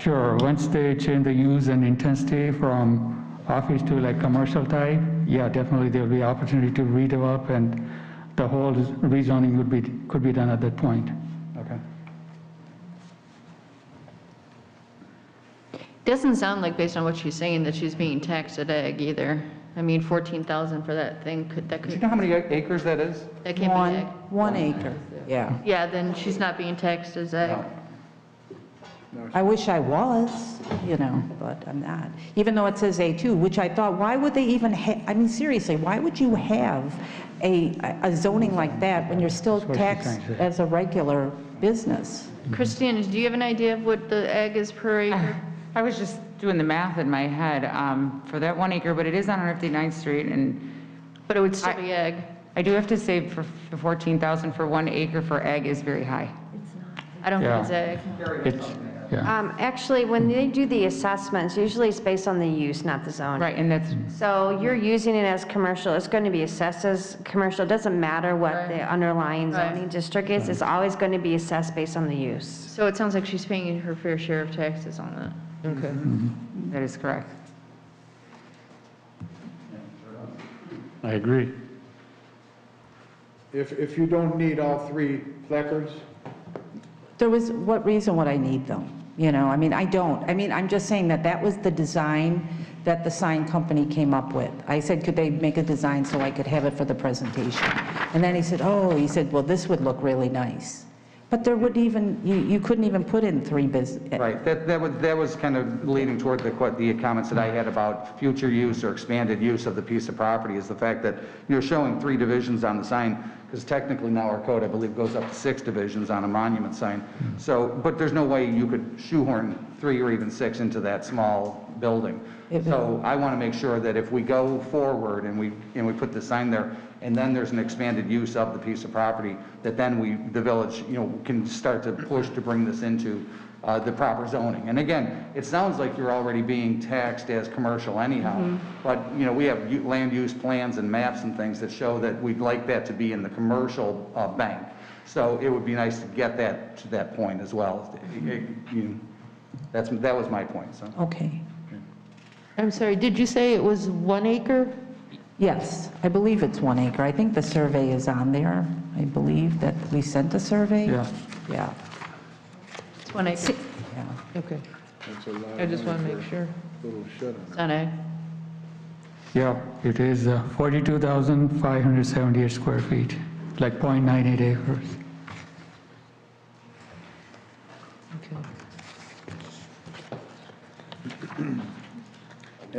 Sure, once they change the use and intensity from office to like commercial type, yeah, definitely there'll be opportunity to redevelop, and the whole rezoning could be done at that point. Okay. Doesn't sound like, based on what she's saying, that she's being taxed at ag either. I mean, 14,000 for that thing, Do you know how many acres that is? that can't be ag. 1 acre, yeah. Yeah, then she's not being taxed as ag. I wish I was, you know, but I'm not. Even though it says A2, which I thought, why would they even seriously, why would you have a zoning like that when you're still taxed as a regular business? Christine, do you have an idea of what the ag is per acre? I was just doing the math in my head for that 1 acre, but it is on 159th Street, and... But it would still be ag. I do have to say for 14,000 for 1 acre for ag is very high. I don't think it's ag. Actually, when they do the assessments, usually it's based on the use, not the zone. Right, and that's... So you're using it as commercial, it's going to be assessed as commercial. It doesn't matter what the underlying zoning district is, it's always going to be assessed based on the use. So it sounds like she's paying her fair share of taxes on that. Okay. That is correct. I agree. If you don't need all 3 placards, What reason would I need them? You know, I don't. I'm just saying that was the design that the sign company came up with. I said, could they make a design so I could have it for the presentation? And then he said, well, this would look really nice. But there would you couldn't even put in 3 business. Right, that was kind of leading toward the comments that I had about future use or expanded use of the piece of property, is the fact that you're showing 3 divisions on the sign, because technically now our code, I believe, goes up to 6 divisions on a monument sign. So, but there's no way you could shoehorn 3 or even 6 into that small building. So I want to make sure that if we go forward and we put the sign there, and then there's an expanded use of the piece of property, that then the village, can start to push to bring this into the proper zoning. And again, it sounds like you're already being taxed as commercial anyhow, but, we have land use plans and maps and things that show that we'd like that to be in the commercial bank. So it would be nice to get that to that point as well. That was my point, so. Okay. I'm sorry, did you say it was 1 acre? Yes, I believe it's 1 acre. I think the survey is on there. I believe that we sent a survey. Yeah. Yeah. It's 1 acre. Yeah. Okay. That's a lot of I just money want to for make sure. a little shed on it. It's on ag. Yeah, it is 42,578 square feet, like 0.98 acres.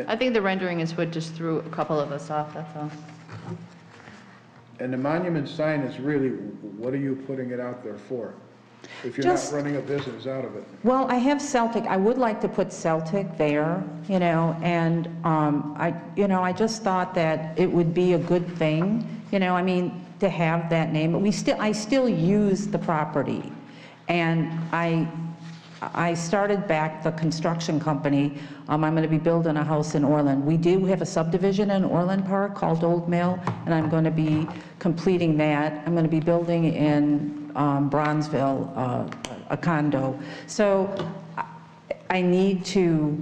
I think the rendering is what just threw a couple of us off, that's all. And the monument sign is really, what are you putting it out there for? If you're not Just- running a business out of it? Well, I have Celtic. I would like to put Celtic there, and I just thought that it would be a good thing, I mean, to have that name. But I still use the property, and I started back the construction company. I'm going to be building a house in Orland. We do have a subdivision in Orland Park called Old Mill, and I'm going to be completing that. I'm going to be building in Bronzeville a condo. So I need to,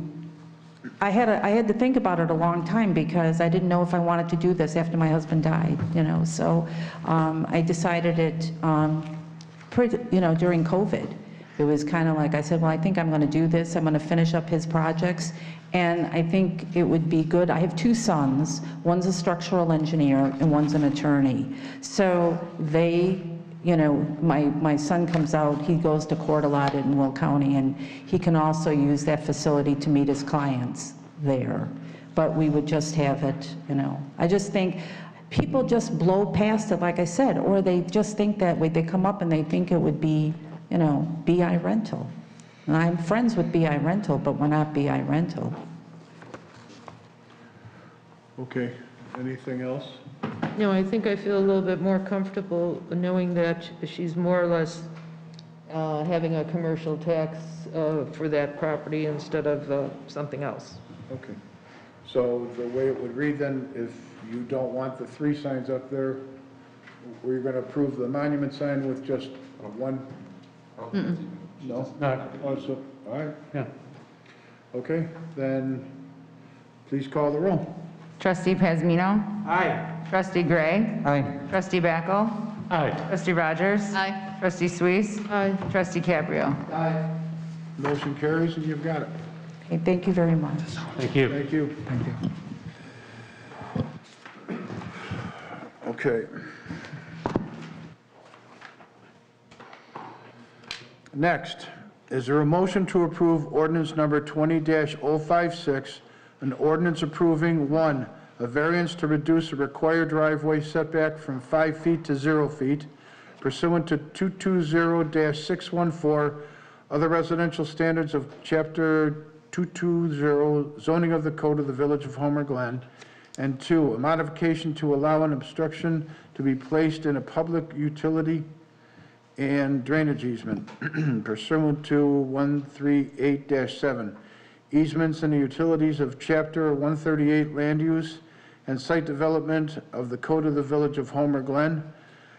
I had to think about it a long time because I didn't know if I wanted to do this after my husband died, So I decided it, during COVID. It was kind of like, I said, well, I think I'm going to do this. I'm going to finish up his projects. And I think it would be good. I have 2 sons. One's a structural engineer and one's an attorney. So they, my son comes out, he goes to court a lot in Will County, and he can also use that facility to meet his clients there. But we would just have it, I just think people just blow past it, like I said, or they just think that way. They come up and they think it would be, BI Rental. And I'm friends with BI Rental, but we're not BI Rental. Okay, anything else? No, I think I feel a little bit more comfortable knowing that she's more or less having a commercial tax for that property instead of something else. Okay. So the way it would read then, if you don't want the 3 signs up there, we're going to approve the monument sign with just one? No? Oh, so, all right. Yeah. Okay, then please call the roll. Trustee Pazmino? Aye. Trustee Gray? Aye. Trustee Backel? Aye. Trustee Rogers? Aye. Trustee Suisse? Aye. Trustee Cabrio? Motion carries and you've got it. Okay, thank you very much. Thank you. Thank you. Thank you. Okay. Next, is there a motion to approve ordinance number 20-056, an ordinance approving, 1, a variance to reduce the required driveway setback from 5 feet to 0 feet pursuant to 220-614, other residential standards of Chapter 220 zoning of the Code of the Village of Homer Glen, and 2, a modification to allow an obstruction to be placed in a public utility and drainage easement pursuant to 138-7, easements in the utilities of Chapter 138 land use and site development of the Code of the Village of Homer Glen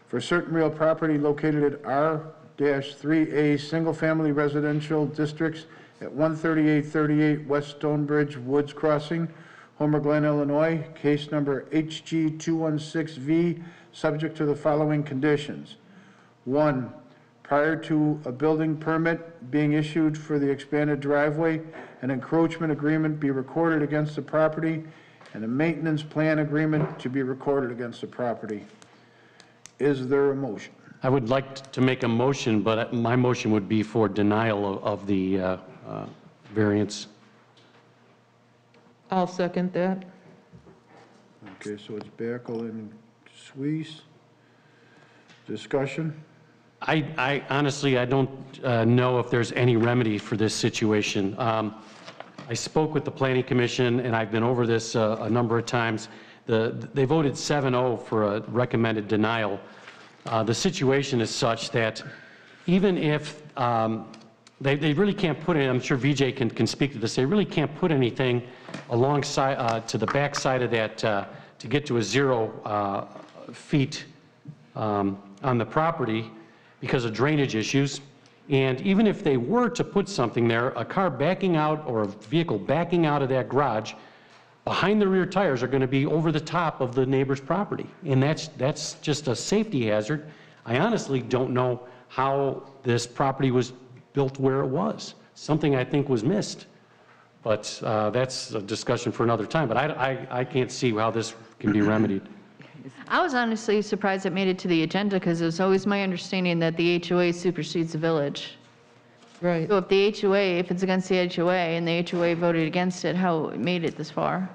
for certain real property located at R-3A single-family residential districts at 13838 West Stonebridge Woods Crossing, Homer Glen, Illinois, case number HG 216V, subject to the following conditions. 1, prior to a building permit being issued for the expanded driveway, an encroachment agreement be recorded against the property and a maintenance plan agreement to be recorded against the property. Is there a motion? I would like to make a motion, but my motion would be for denial of the variance. I'll second that. Okay, so it's Backel and Suisse. Discussion? I honestly, I don't know if there's any remedy for this situation. I spoke with the Planning Commission, and I've been over this a number of times. They voted 7-0 for a recommended denial. The situation is such that even if they really can't put it, I'm sure VJ can speak to this, they really can't put anything alongside, to the back side of that to get to a 0 feet on the property because of drainage issues. And even if they were to put something there, a car backing out or a vehicle backing out of that garage, behind the rear tires are going to be over the top of the neighbor's property. And that's just a safety hazard. I honestly don't know how this property was built where it was. Something I think was missed. But that's a discussion for another time. But I can't see how this can be remedied. I was honestly surprised it made it to the agenda because it was always my understanding that the HOA supersedes the village. Right. So if the HOA, if it's against the HOA and the HOA voted against it, how it made it this far?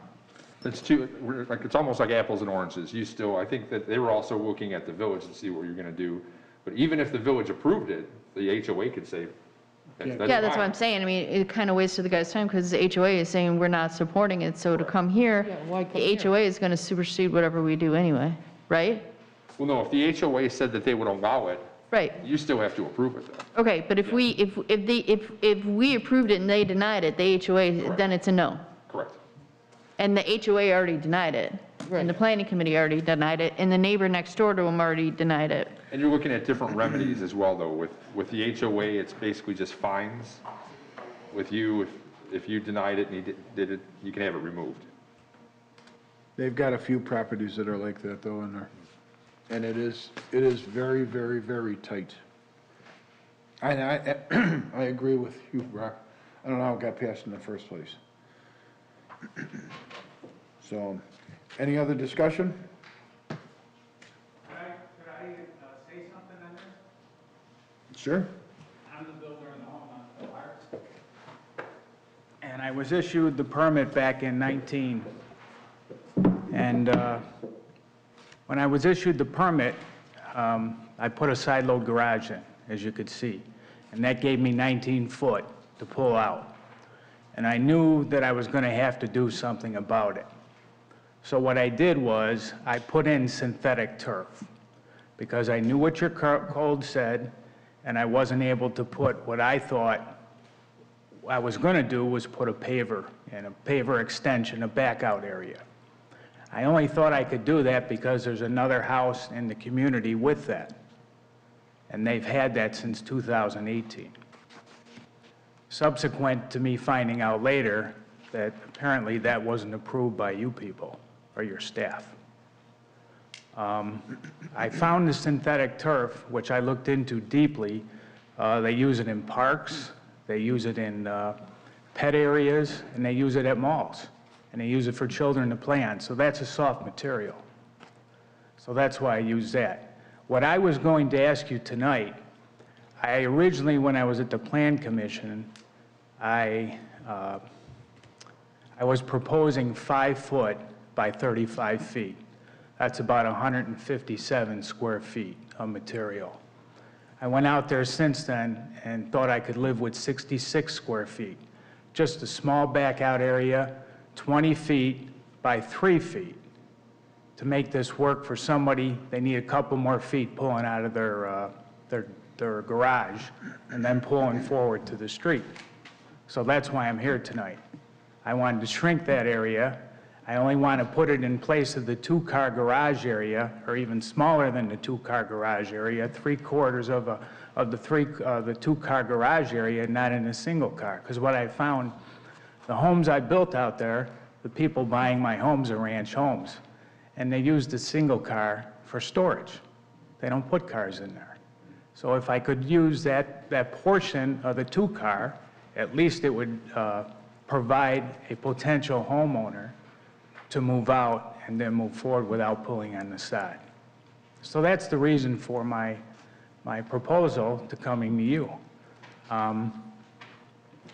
It's almost like apples and oranges. I think that they were also looking at the village to see what you're going to do. But even if the village approved it, the HOA could say, That's what I'm saying. I mean, it kind of wasted the guy's time because the HOA is saying we're not supporting it. So to come here, the HOA is going to supersede whatever we do anyway, right? Well, no, if the HOA said that they would allow it, right, you still have to approve it then. Okay, but if we approved it and they denied it, the HOA, then it's a no. Correct. And the HOA already denied it. And the planning committee already denied it, and the neighbor next door to them already denied it. And you're looking at different remedies as well, though. With the HOA, it's basically just fines. With you, if you denied it and he did it, you can have it removed. They've got a few properties that are like that, though, in there. And it is very, very, very tight. I agree with you, Brock. I don't know how it got passed in the first place. So, any other discussion? Could I say something on this? Sure. I'm the builder in the home on Phil Hart. And I was issued the permit back in 19. And when I was issued the permit, I put a side load garage in, as you could see. And that gave me 19 foot to pull out. And I knew that I was going to have to do something about it. So what I did was I put in synthetic turf because I knew what your code said, and I wasn't able to put what I thought I was going to do was put a paver and a paver extension, a back out area. I only thought I could do that because there's another house in the community with that, and they've had that since 2018. Subsequent to me finding out later that apparently that wasn't approved by you people or your staff. I found the synthetic turf, which I looked into deeply. They use it in parks, they use it in pet areas, and they use it at malls. And they use it for children to play on, so that's a soft material. So that's why I use that. What I was going to ask you tonight, I originally, when I was at the Plan Commission, I was proposing 5 foot by 35 feet. That's about 157 square feet of material. I went out there since then and thought I could live with 66 square feet. Just a small back out area, 20 feet by 3 feet. To make this work for somebody, they need a couple more feet pulling out of their garage and then pulling forward to the street. So that's why I'm here tonight. I wanted to shrink that area. I only want to put it in place of the 2-car garage area, or even smaller than the 2-car garage area, 3/4 of the 2-car garage area, not in a single car. Because what I found, the homes I built out there, the people buying my homes are ranch homes, and they use the single car for storage. They don't put cars in there. So if I could use that portion of the 2-car, at least it would provide a potential homeowner to move out and then move forward without pulling on the side. So that's the reason for my proposal to coming to you.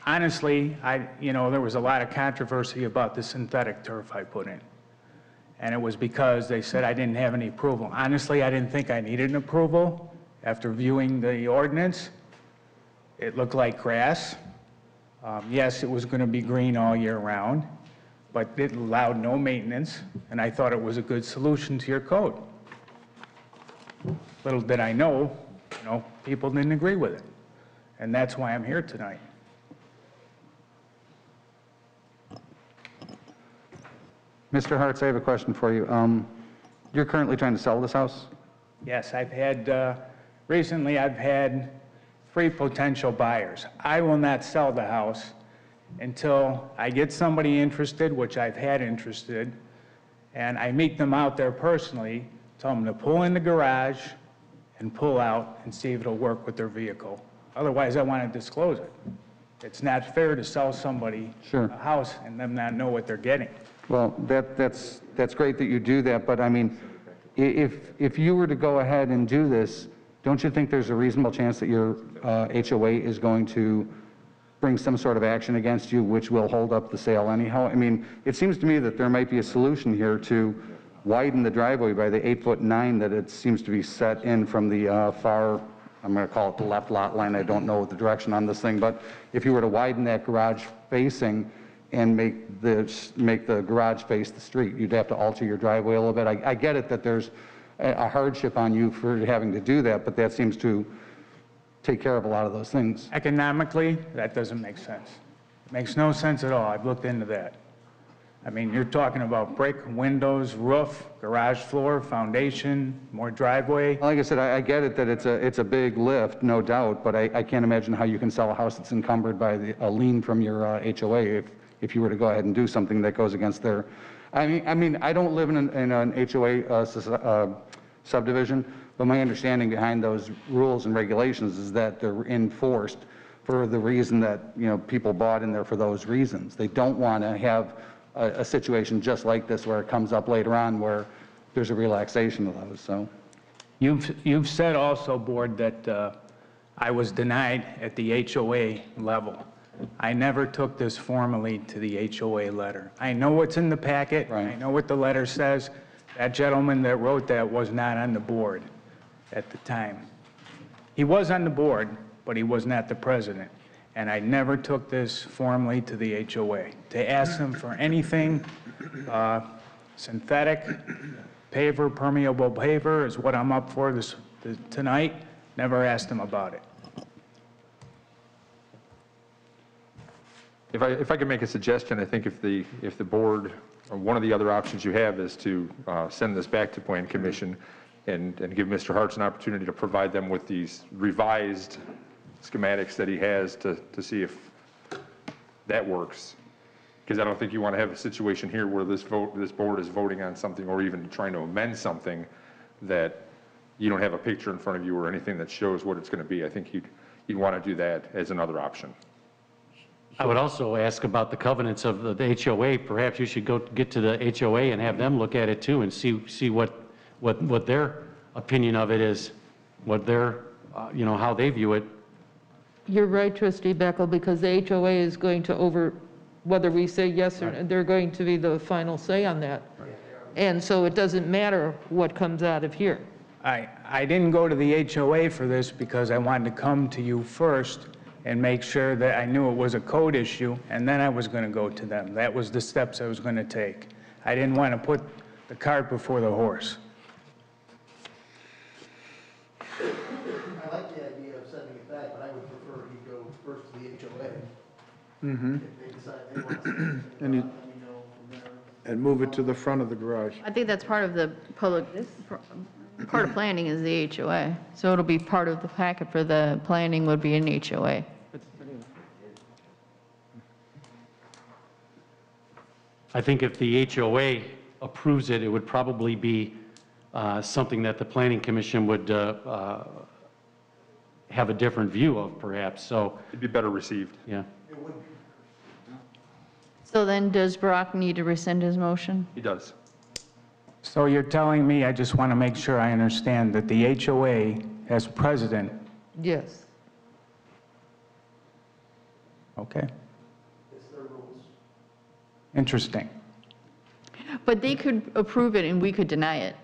Honestly, there was a lot of controversy about the synthetic turf I put in. And it was because they said I didn't have any approval. Honestly, I didn't think I needed an approval. After viewing the ordinance, it looked like grass. Yes, it was going to be green all year round, but it allowed no maintenance, and I thought it was a good solution to your code. Little did I know, people didn't agree with it, and that's why I'm here tonight. Mr. Hartz, I have a question for you. You're currently trying to sell this house? Yes, recently I've had three potential buyers. I will not sell the house until I get somebody interested, which I've had interested, and I meet them out there personally, tell them to pull in the garage and pull out and see if it'll work with their vehicle. Otherwise, I want to disclose it. It's not fair to sell somebody a house and them not know what they're getting. Well, that's great that you do that, but I mean, if you were to go ahead and do this, don't you think there's a reasonable chance that your HOA is going to bring some sort of action against you, which will hold up the sale anyhow? I mean, it seems to me that there might be a solution here to widen the driveway by the 8'9" that it seems to be set in from the far, I'm going to call it the left lot line. I don't know the direction on this thing, but if you were to widen that garage facing and make the garage face the street, you'd have to alter your driveway a little bit. I get it that there's a hardship on you for having to do that, but that seems to take care of a lot of those things. Economically, that doesn't make sense. It makes no sense at all. I've looked into that. I mean, you're talking about brick, windows, roof, garage floor, foundation, more driveway. Like I said, I get it that it's a big lift, no doubt, but I can't imagine how you can sell a house that's encumbered by a lien from your HOA if you were to go ahead and do something that goes against their. I mean, I don't live in an HOA subdivision, but my understanding behind those rules and regulations is that they're enforced for the reason that, you know, people bought in there for those reasons. They don't want to have a situation just like this where it comes up later on where there's a relaxation of those, so. You've said also, Board, that I was denied at the HOA level. I never took this formally to the HOA letter. I know what's in the packet. Right. I know what the letter says. That gentleman that wrote that was not on the board at the time. He was on the board, but he was not the president. And I never took this formally to the HOA. To ask them for anything synthetic, paver, permeable paver is what I'm up for tonight. Never asked them about it. If I could make a suggestion, I think if the board, or one of the other options you have is to send this back to Plan Commission and give Mr. Hartz an opportunity to provide them with these revised schematics that he has to see if that works. Because I don't think you want to have a situation here where this board is voting on something or even trying to amend something that you don't have a picture in front of you or anything that shows what it's going to be. I think you'd want to do that as another option. I would also ask about the covenants of the HOA. Perhaps you should go get to the HOA and have them look at it too and see what their opinion of it is, what their, how they view it. You're right, Trustee Beckel, because the HOA is going to whether we say yes or no, they're going to be the final say on that. And so it doesn't matter what comes out of here. I didn't go to the HOA for this because I wanted to come to you first and make sure that I knew it was a code issue, and then I was going to go to them. That was the steps I was going to take. I didn't want to put the cart before the horse. I like the idea of sending it back, but I would prefer he go first to the HOA. Mm-hmm. If they decide they want to send it, let me know from there. And move it to the front of the garage. I think that's part of the part of planning is the HOA. So it'll be part of the packet for the planning would be an HOA. I think if the HOA approves it, it would probably be something that the Planning Commission would have a different view of, perhaps, so. It'd be better received. Yeah. So then does Brock need to rescind his motion? He does. So you're telling me, I just want to make sure I understand, that the HOA as president. Yes. Okay. It's their rules. Interesting. But they could approve it and we could deny it.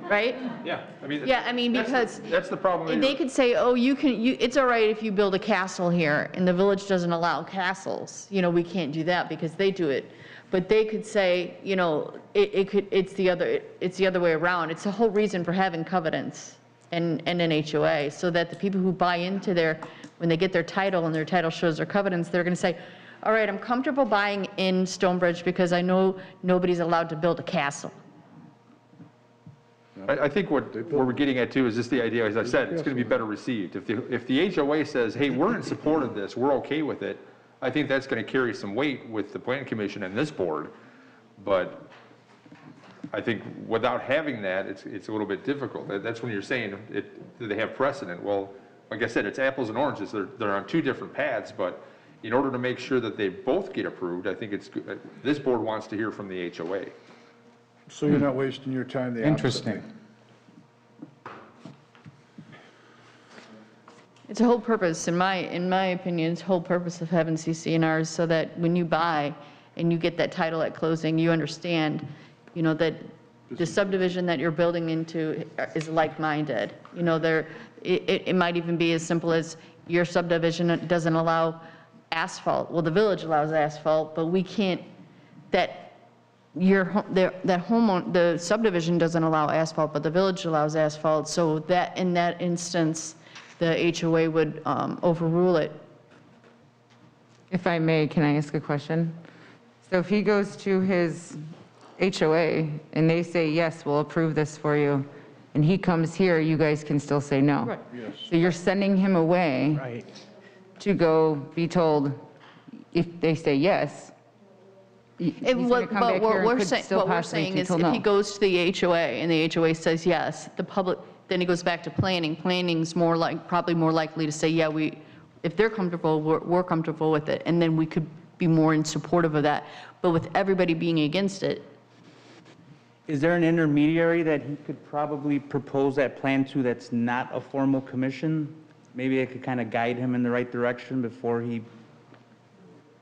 Right? Yeah, I mean, because that's the problem. they could say, oh, it's all right if you build a castle here, and the village doesn't allow castles. We can't do that because they do it. But they could say, it's the other way around. It's the whole reason for having covenants and an HOA, so that the people who buy into when they get their title and their title shows their covenants, they're going to say, all right, I'm comfortable buying in Stonebridge because I know nobody's allowed to build a castle. Yep. I think what we're getting at too is just the idea, as I said, it's going to be better received. If the HOA says, hey, we're in support of this, we're okay with it, I think that's going to carry some weight with the Plan Commission and this board. But I think without having that, it's a little bit difficult. That's when you're saying, do they have precedent? Well, like I said, it's apples and oranges. They're on two different paths, but in order to make sure that they both get approved, I think this board wants to hear from the HOA. So you're not wasting your time the opposite Interesting. way. It's a whole purpose, in my opinion, it's a whole purpose of having CC&Rs so that when you buy and you get that title at closing, you understand, you know, that the subdivision that you're building into is like-minded. You know, it might even be as simple as your subdivision doesn't allow asphalt. Well, the village allows asphalt, but we can't, the subdivision doesn't allow asphalt, but the village allows asphalt. So that, in that instance, the HOA would overrule it. If I may, can I ask a question? So if he goes to his HOA and they say, yes, we'll approve this for you, and he comes here, you guys can still say no. Right. Yes. So you're sending him away Right. to go be told, if they say yes, he's going to come back here and could still What we're possibly saying is until if he no. goes to the HOA and the HOA says yes, the public, then he goes back to planning. Planning's probably more likely to say, yeah, if they're comfortable, we're comfortable with it, and then we could be more in supportive of that. But with everybody being against it, Is there an intermediary that he could probably propose that plan to that's not a formal commission? Maybe I could kind of guide him in the right direction before he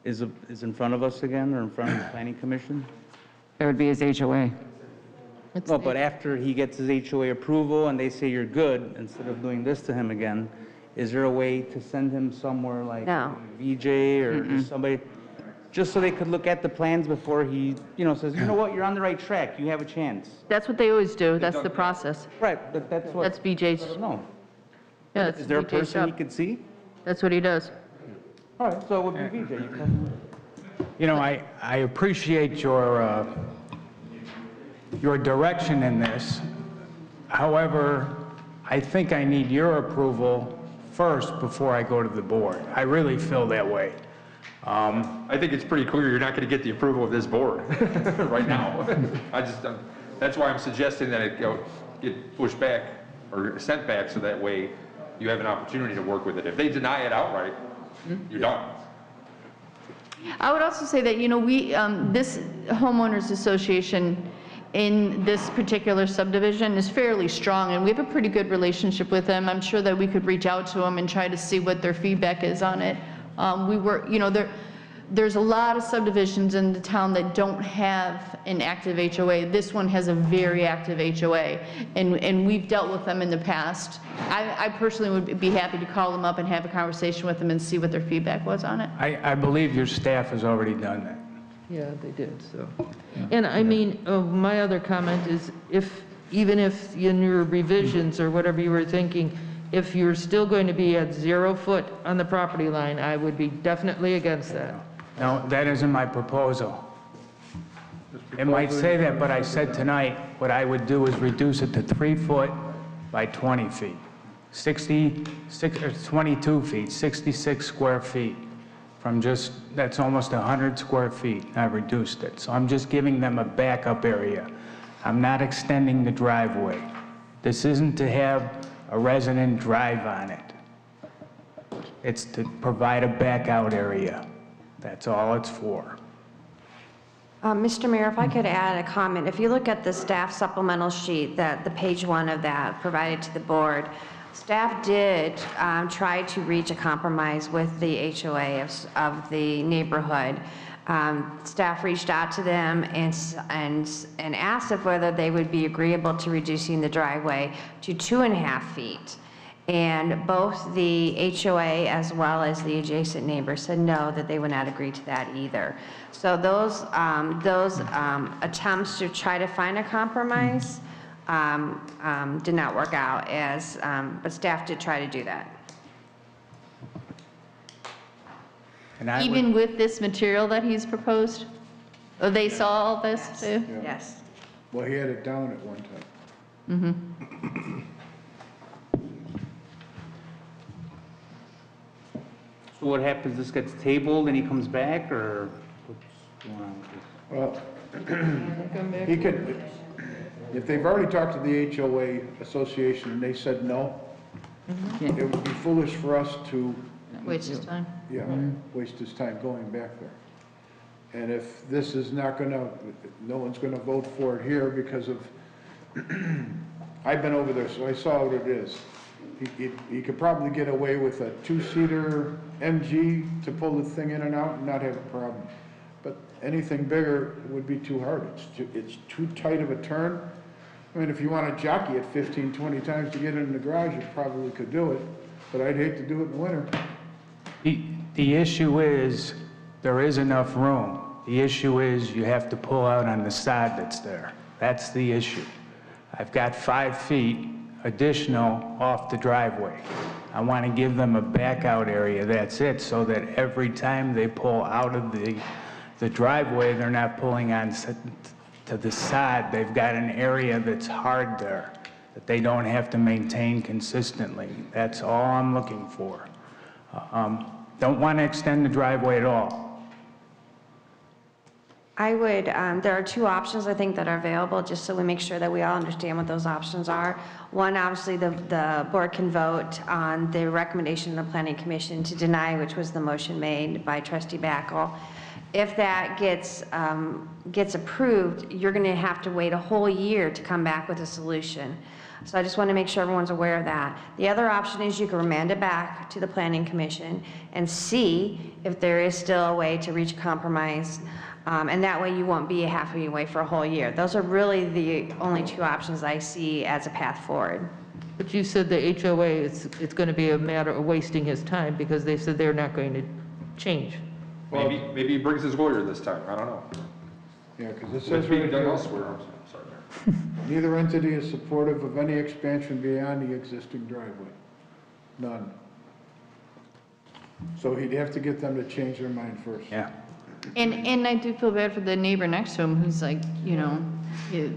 is in front of us again or in front of the planning commission? That would be his HOA. No, but after he gets his HOA approval and they say you're good, instead of doing this to him again, is there a way to send him somewhere like No. VJ or just somebody, just so they could look at the plans before he, says, you know what, you're on the right track, you have a chance. that's what they always do. That's the process. Right, but that's what. That's BJ's. No. Yeah, that's Is there a BJ's person he job. could see? That's what he does. All right, so it would be VJ. You come- You know, I appreciate your direction in this. However, I think I need your approval first before I go to the board. I really feel that way. I think it's pretty clear you're not going to get the approval of this board right now. That's why I'm suggesting that it get pushed back or sent back so that way you have an opportunity to work with it. If they deny it outright, you're done. I would also say that, this homeowners association in this particular subdivision is fairly strong, and we have a pretty good relationship with them. I'm sure that we could reach out to them and try to see what their feedback is on it. There's a lot of subdivisions in the town that don't have an active HOA. This one has a very active HOA, and we've dealt with them in the past. I personally would be happy to call them up and have a conversation with them and see what their feedback was on it. I believe your staff has already done that. Yeah, they did, so. And I mean, my other comment is even if in your revisions or whatever you were thinking, if you're still going to be at 0 foot on the property line, I would be definitely against that. No, that isn't my proposal. It might say that, but I said tonight, what I would do is reduce it to 3 foot by 20 feet. 22 feet, 66 square feet. That's almost 100 square feet. I've reduced it. So I'm just giving them a backup area. I'm not extending the driveway. This isn't to have a resident drive on it. It's to provide a back out area. That's all it's for. Mr. Mayor, if I could add a comment. If you look at the staff supplemental sheet, the page 1 of that provided to the board, staff did try to reach a compromise with the HOA of the neighborhood. Staff reached out to them and asked if whether they would be agreeable to reducing the driveway to 2.5 feet. And both the HOA as well as the adjacent neighbors said no, that they would not agree to that either. So those attempts to try to find a compromise did not work out, but staff did try to do that. Even with this material that he's proposed? Oh, they saw all this too? Yes. Well, he had it down at one time. So what happens, this gets tabled and he comes back, or what's going on with this? Well, he could, if they've already talked to the HOA Association and they said no, it would be foolish for us to, Waste his time. waste his time going back there. And if this is not gonna, no one's gonna vote for it here because of, I've been over there, so I saw what it is. He could probably get away with a two-seater MG to pull the thing in and out and not have a problem. But anything bigger would be too hard. It's too tight of a turn. I mean, if you want to jockey it 15, 20 times to get it in the garage, you probably could do it, but I'd hate to do it in the winter. The issue is, there is enough room. The issue is, you have to pull out on the side that's there. That's the issue. I've got 5 feet additional off the driveway. I want to give them a back out area, that's it, so that every time they pull out of the driveway, they're not pulling on to the side. They've got an area that's hard there, that they don't have to maintain consistently. That's all I'm looking for. Don't want to extend the driveway at all. I would, there are 2 options I think that are available, just so we make sure that we all understand what those options are. One, obviously, the board can vote on the recommendation of the Planning Commission to deny, which was the motion made by Trustee Backel. If that gets approved, you're going to have to wait a whole year to come back with a solution. So I just want to make sure everyone's aware of that. The other option is you can remand it back to the Planning Commission and see if there is still a way to reach a compromise. And that way you won't be halfway away for a whole year. Those are really the only 2 options I see as a path forward. But you said the HOA, it's going to be a matter of wasting his time because they said they're not going to change. Maybe he brings his lawyer this time, I don't know. Yeah, because it It's says being right done here, elsewhere, I'm sorry, Mayor. neither entity is supportive of any expansion beyond the existing driveway. None. So he'd have to get them to change their mind first. Yeah. And I do feel bad for the neighbor next to him who's like, you know,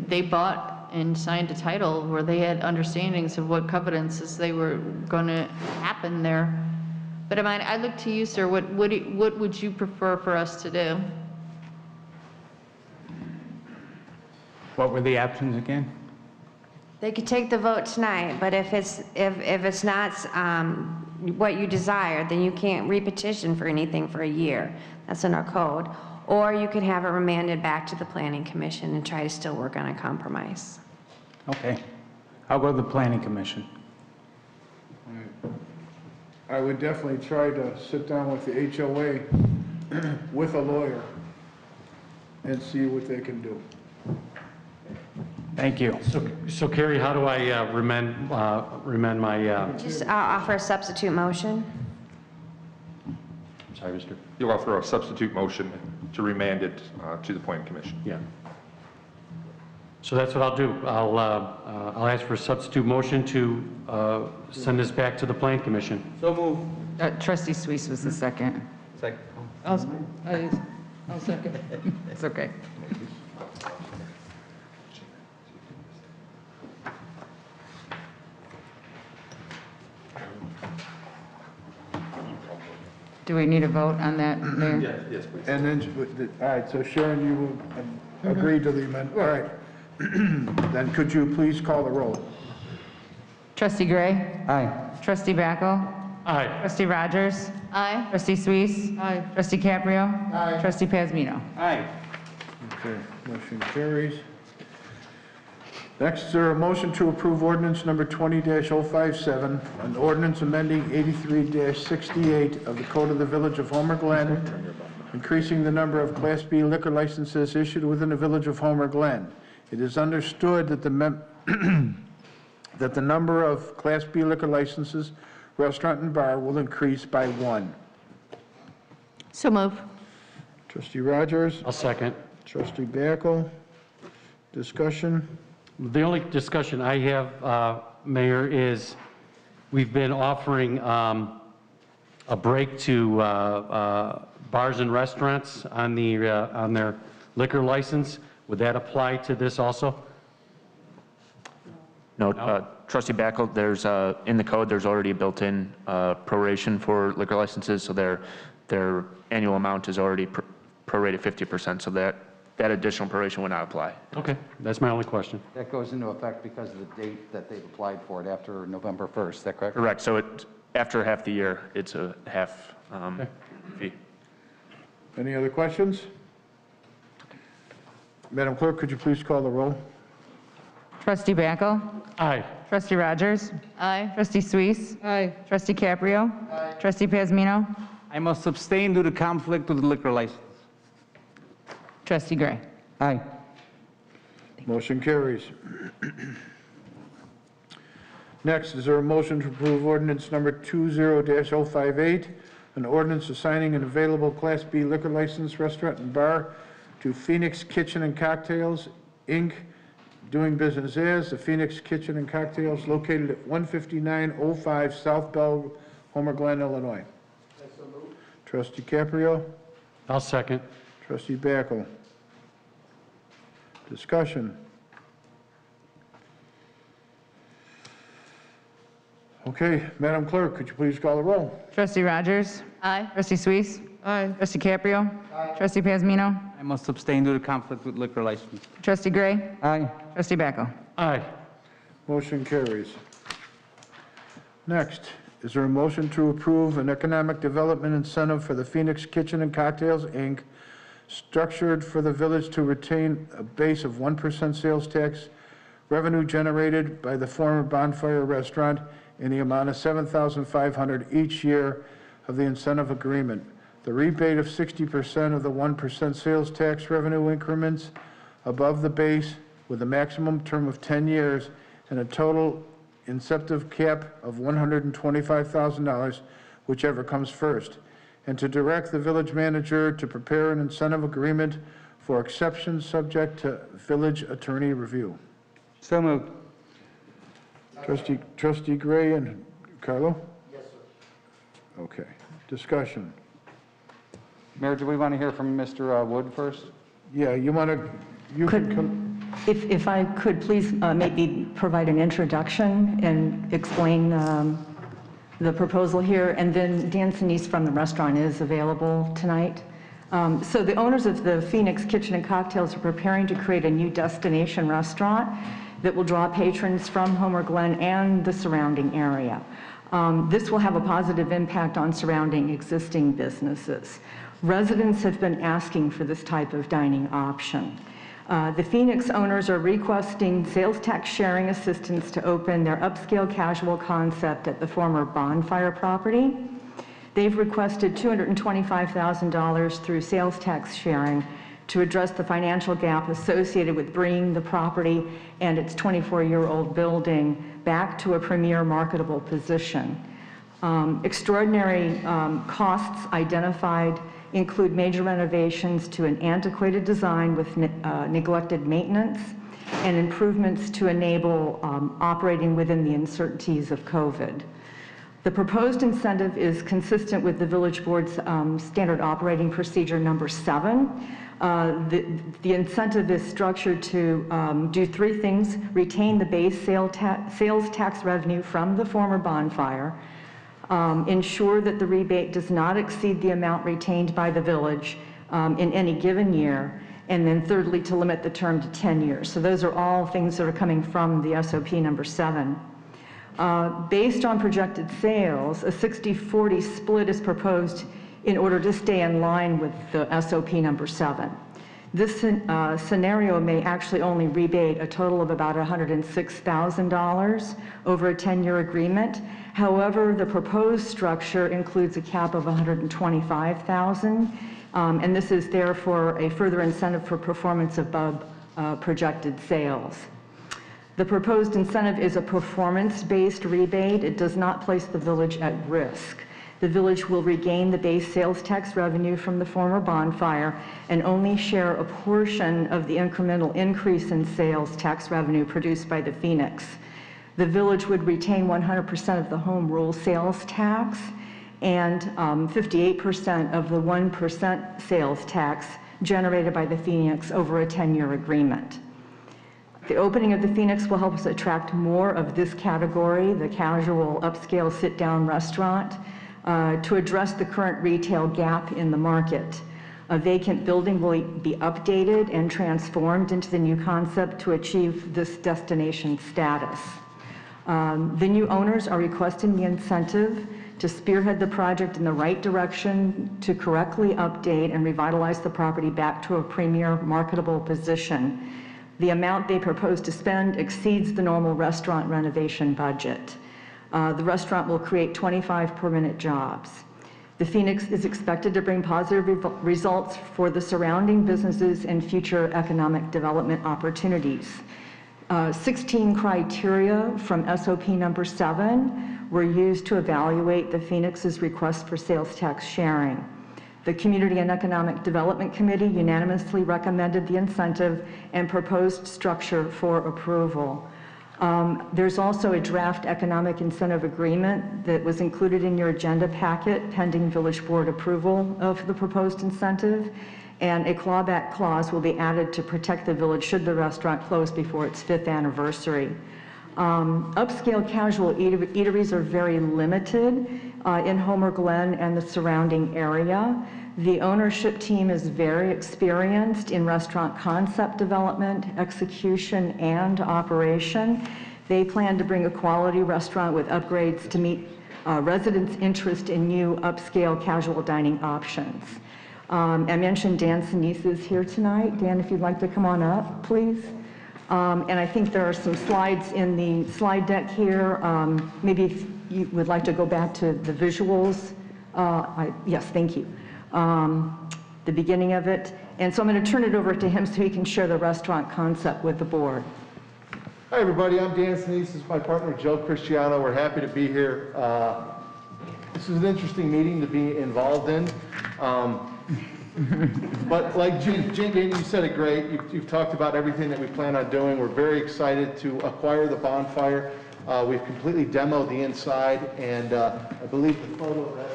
they bought and signed a title where they had understandings of what covenants they were going to happen there. But I look to you, sir, what would you prefer for us to do? What were the options again? They could take the vote tonight, but if it's not what you desire, then you can't repetition for anything for a year. That's in our code. Or you could have it remanded back to the Planning Commission and try to still work on a compromise. Okay. I'll go to the Planning Commission. I would definitely try to sit down with the HOA with a lawyer and see what they can do. Thank you. So Carrie, how do I remend my, Just offer a substitute motion. sorry, Mr. You'll offer a substitute motion to remand it to the Planning Commission. Yeah. So that's what I'll do. I'll ask for a substitute motion to send this back to the Plan Commission. So move. Trustee Suisse was the second. Second. I'll second. It's okay. Do we need a vote on that, Mayor? Yes, please. And then, all right, so Sharon, you will agree to the amendment. All right. Then could you please call the roll? Trustee Gray? Aye. Trustee Backel? Aye. Trustee Rogers? Aye. Trustee Suisse? Aye. Trustee Caprio? Aye. Trustee Pazmino? Aye. Okay, motion carries. Next, is there a motion to approve ordinance number 20-057, an ordinance amending 83-68 of the Code of the Village of Homer Glen, increasing the number of Class B liquor licenses issued within the Village of Homer Glen. It is understood that that the number of Class B liquor licenses, restaurant and bar, will increase by 1. So move. Trustee Rogers? I'll second. Trustee Backel? Discussion? The only discussion I have, Mayor, is we've been offering a break to bars and restaurants on their liquor license. Would that apply to this also? No, trustee Backel, there's, in the code, there's already a built-in proration for liquor licenses, so their annual amount is already prorated 50%, so that additional proration would not apply. Okay, that's my only question. That goes into effect because of the date that they've applied for it after November 1st, is that correct? Correct, so after half the year, it's a half fee. Any other questions? Madam Clerk, could you please call the roll? Trustee Backel? Aye. Trustee Rogers? Aye. Trustee Suisse? Aye. Trustee Caprio? Trustee Pazmino? I must abstain due to conflict with the liquor license. Trustee Gray? Aye. Motion carries. Next, is there a motion to approve ordinance number 20-058, an ordinance assigning an available Class B liquor license restaurant and bar to Phoenix Kitchen and Cocktails, Inc., doing business as the Phoenix Kitchen and Cocktails located at 15905 South Bell, Homer Glen, Illinois. Trustee Caprio? I'll second. Trustee Backel? Discussion. Okay, Madam Clerk, could you please call the roll? Trustee Rogers? Aye. Trustee Suisse? Aye. Trustee Caprio? Trustee Pazmino? I must abstain due to conflict with liquor license. Trustee Gray? Aye. Trustee Backel? Aye. Motion carries. Next, is there a motion to approve an economic development incentive for the Phoenix Kitchen and Cocktails, Inc., structured for the village to retain a base of 1% sales tax revenue generated by the former Bonfire Restaurant in the amount of $7,500 each year of the incentive agreement. The rebate of 60% of the 1% sales tax revenue increments above the base with a maximum term of 10 years and a total incentive cap of $125,000, whichever comes first, and to direct the village manager to prepare an incentive agreement for exceptions subject to village attorney review. So moved. Trustee Gray and Carlo? Yes, sir. Okay. Discussion. Mayor, do we want to hear from Mr. Wood first? Yeah, you want to, you can come. If I could please maybe provide an introduction and explain the proposal here, and then Dan Sinise from the restaurant is available tonight. So the owners of the Phoenix Kitchen and Cocktails are preparing to create a new destination restaurant that will draw patrons from Homer Glen and the surrounding area. This will have a positive impact on surrounding existing businesses. Residents have been asking for this type of dining option. The Phoenix owners are requesting sales tax sharing assistance to open their upscale casual concept at the former Bonfire property. They've requested $225,000 through sales tax sharing to address the financial gap associated with bringing the property and its 24-year-old building back to a premier marketable position. Extraordinary costs identified include major renovations to an antiquated design with neglected maintenance and improvements to enable operating within the uncertainties of COVID. The proposed incentive is consistent with the Village Board's Standard Operating Procedure number 7. The incentive is structured to do 3 things: retain the base sales tax revenue from the former Bonfire, ensure that the rebate does not exceed the amount retained by the village in any given year, and then thirdly, to limit the term to 10 years. So those are all things that are coming from the SOP number 7. Based on projected sales, a 60-40 split is proposed in order to stay in line with the SOP number 7. This scenario may actually only rebate a total of about $106,000 over a 10-year agreement. However, the proposed structure includes a cap of $125,000, and this is therefore a further incentive for performance above projected sales. The proposed incentive is a performance-based rebate. It does not place the village at risk. The village will regain the base sales tax revenue from the former Bonfire and only share a portion of the incremental increase in sales tax revenue produced by the Phoenix. The village would retain 100% of the home rule sales tax and 58% of the 1% sales tax generated by the Phoenix over a 10-year agreement. The opening of the Phoenix will help us attract more of this category, the casual, upscale, sit-down restaurant, to address the current retail gap in the market. A vacant building will be updated and transformed into the new concept to achieve this destination status. The new owners are requesting the incentive to spearhead the project in the right direction to correctly update and revitalize the property back to a premier marketable position. The amount they propose to spend exceeds the normal restaurant renovation budget. The restaurant will create 25 permanent jobs. The Phoenix is expected to bring positive results for the surrounding businesses and future economic development opportunities. 16 criteria from SOP number 7 were used to evaluate the Phoenix's request for sales tax sharing. The Community and Economic Development Committee unanimously recommended the incentive and proposed structure for approval. There's also a draft economic incentive agreement that was included in your agenda packet pending village board approval of the proposed incentive, and a clawback clause will be added to protect the village should the restaurant close before its 5th anniversary. Upscale casual eateries are very limited in Homer Glen and the surrounding area. The ownership team is very experienced in restaurant concept development, execution, and operation. They plan to bring a quality restaurant with upgrades to meet residents' interest in new upscale casual dining options. I mentioned Dan Sinise is here tonight. Dan, if you'd like to come on up, please. And I think there are some slides in the slide deck here. Maybe if you would like to go back to the visuals. Yes, thank you. The beginning of it. And so I'm going to turn it over to him so he can share the restaurant concept with the board. Hi, everybody. I'm Dan Sinise. This is my partner, Joe Cristiano. We're happy to be here. This is an interesting meeting to be involved in. But like Jane, you said it great. You've talked about everything that we plan on doing. We're very excited to acquire the bonfire. We've completely demoed the inside, and I believe the photo that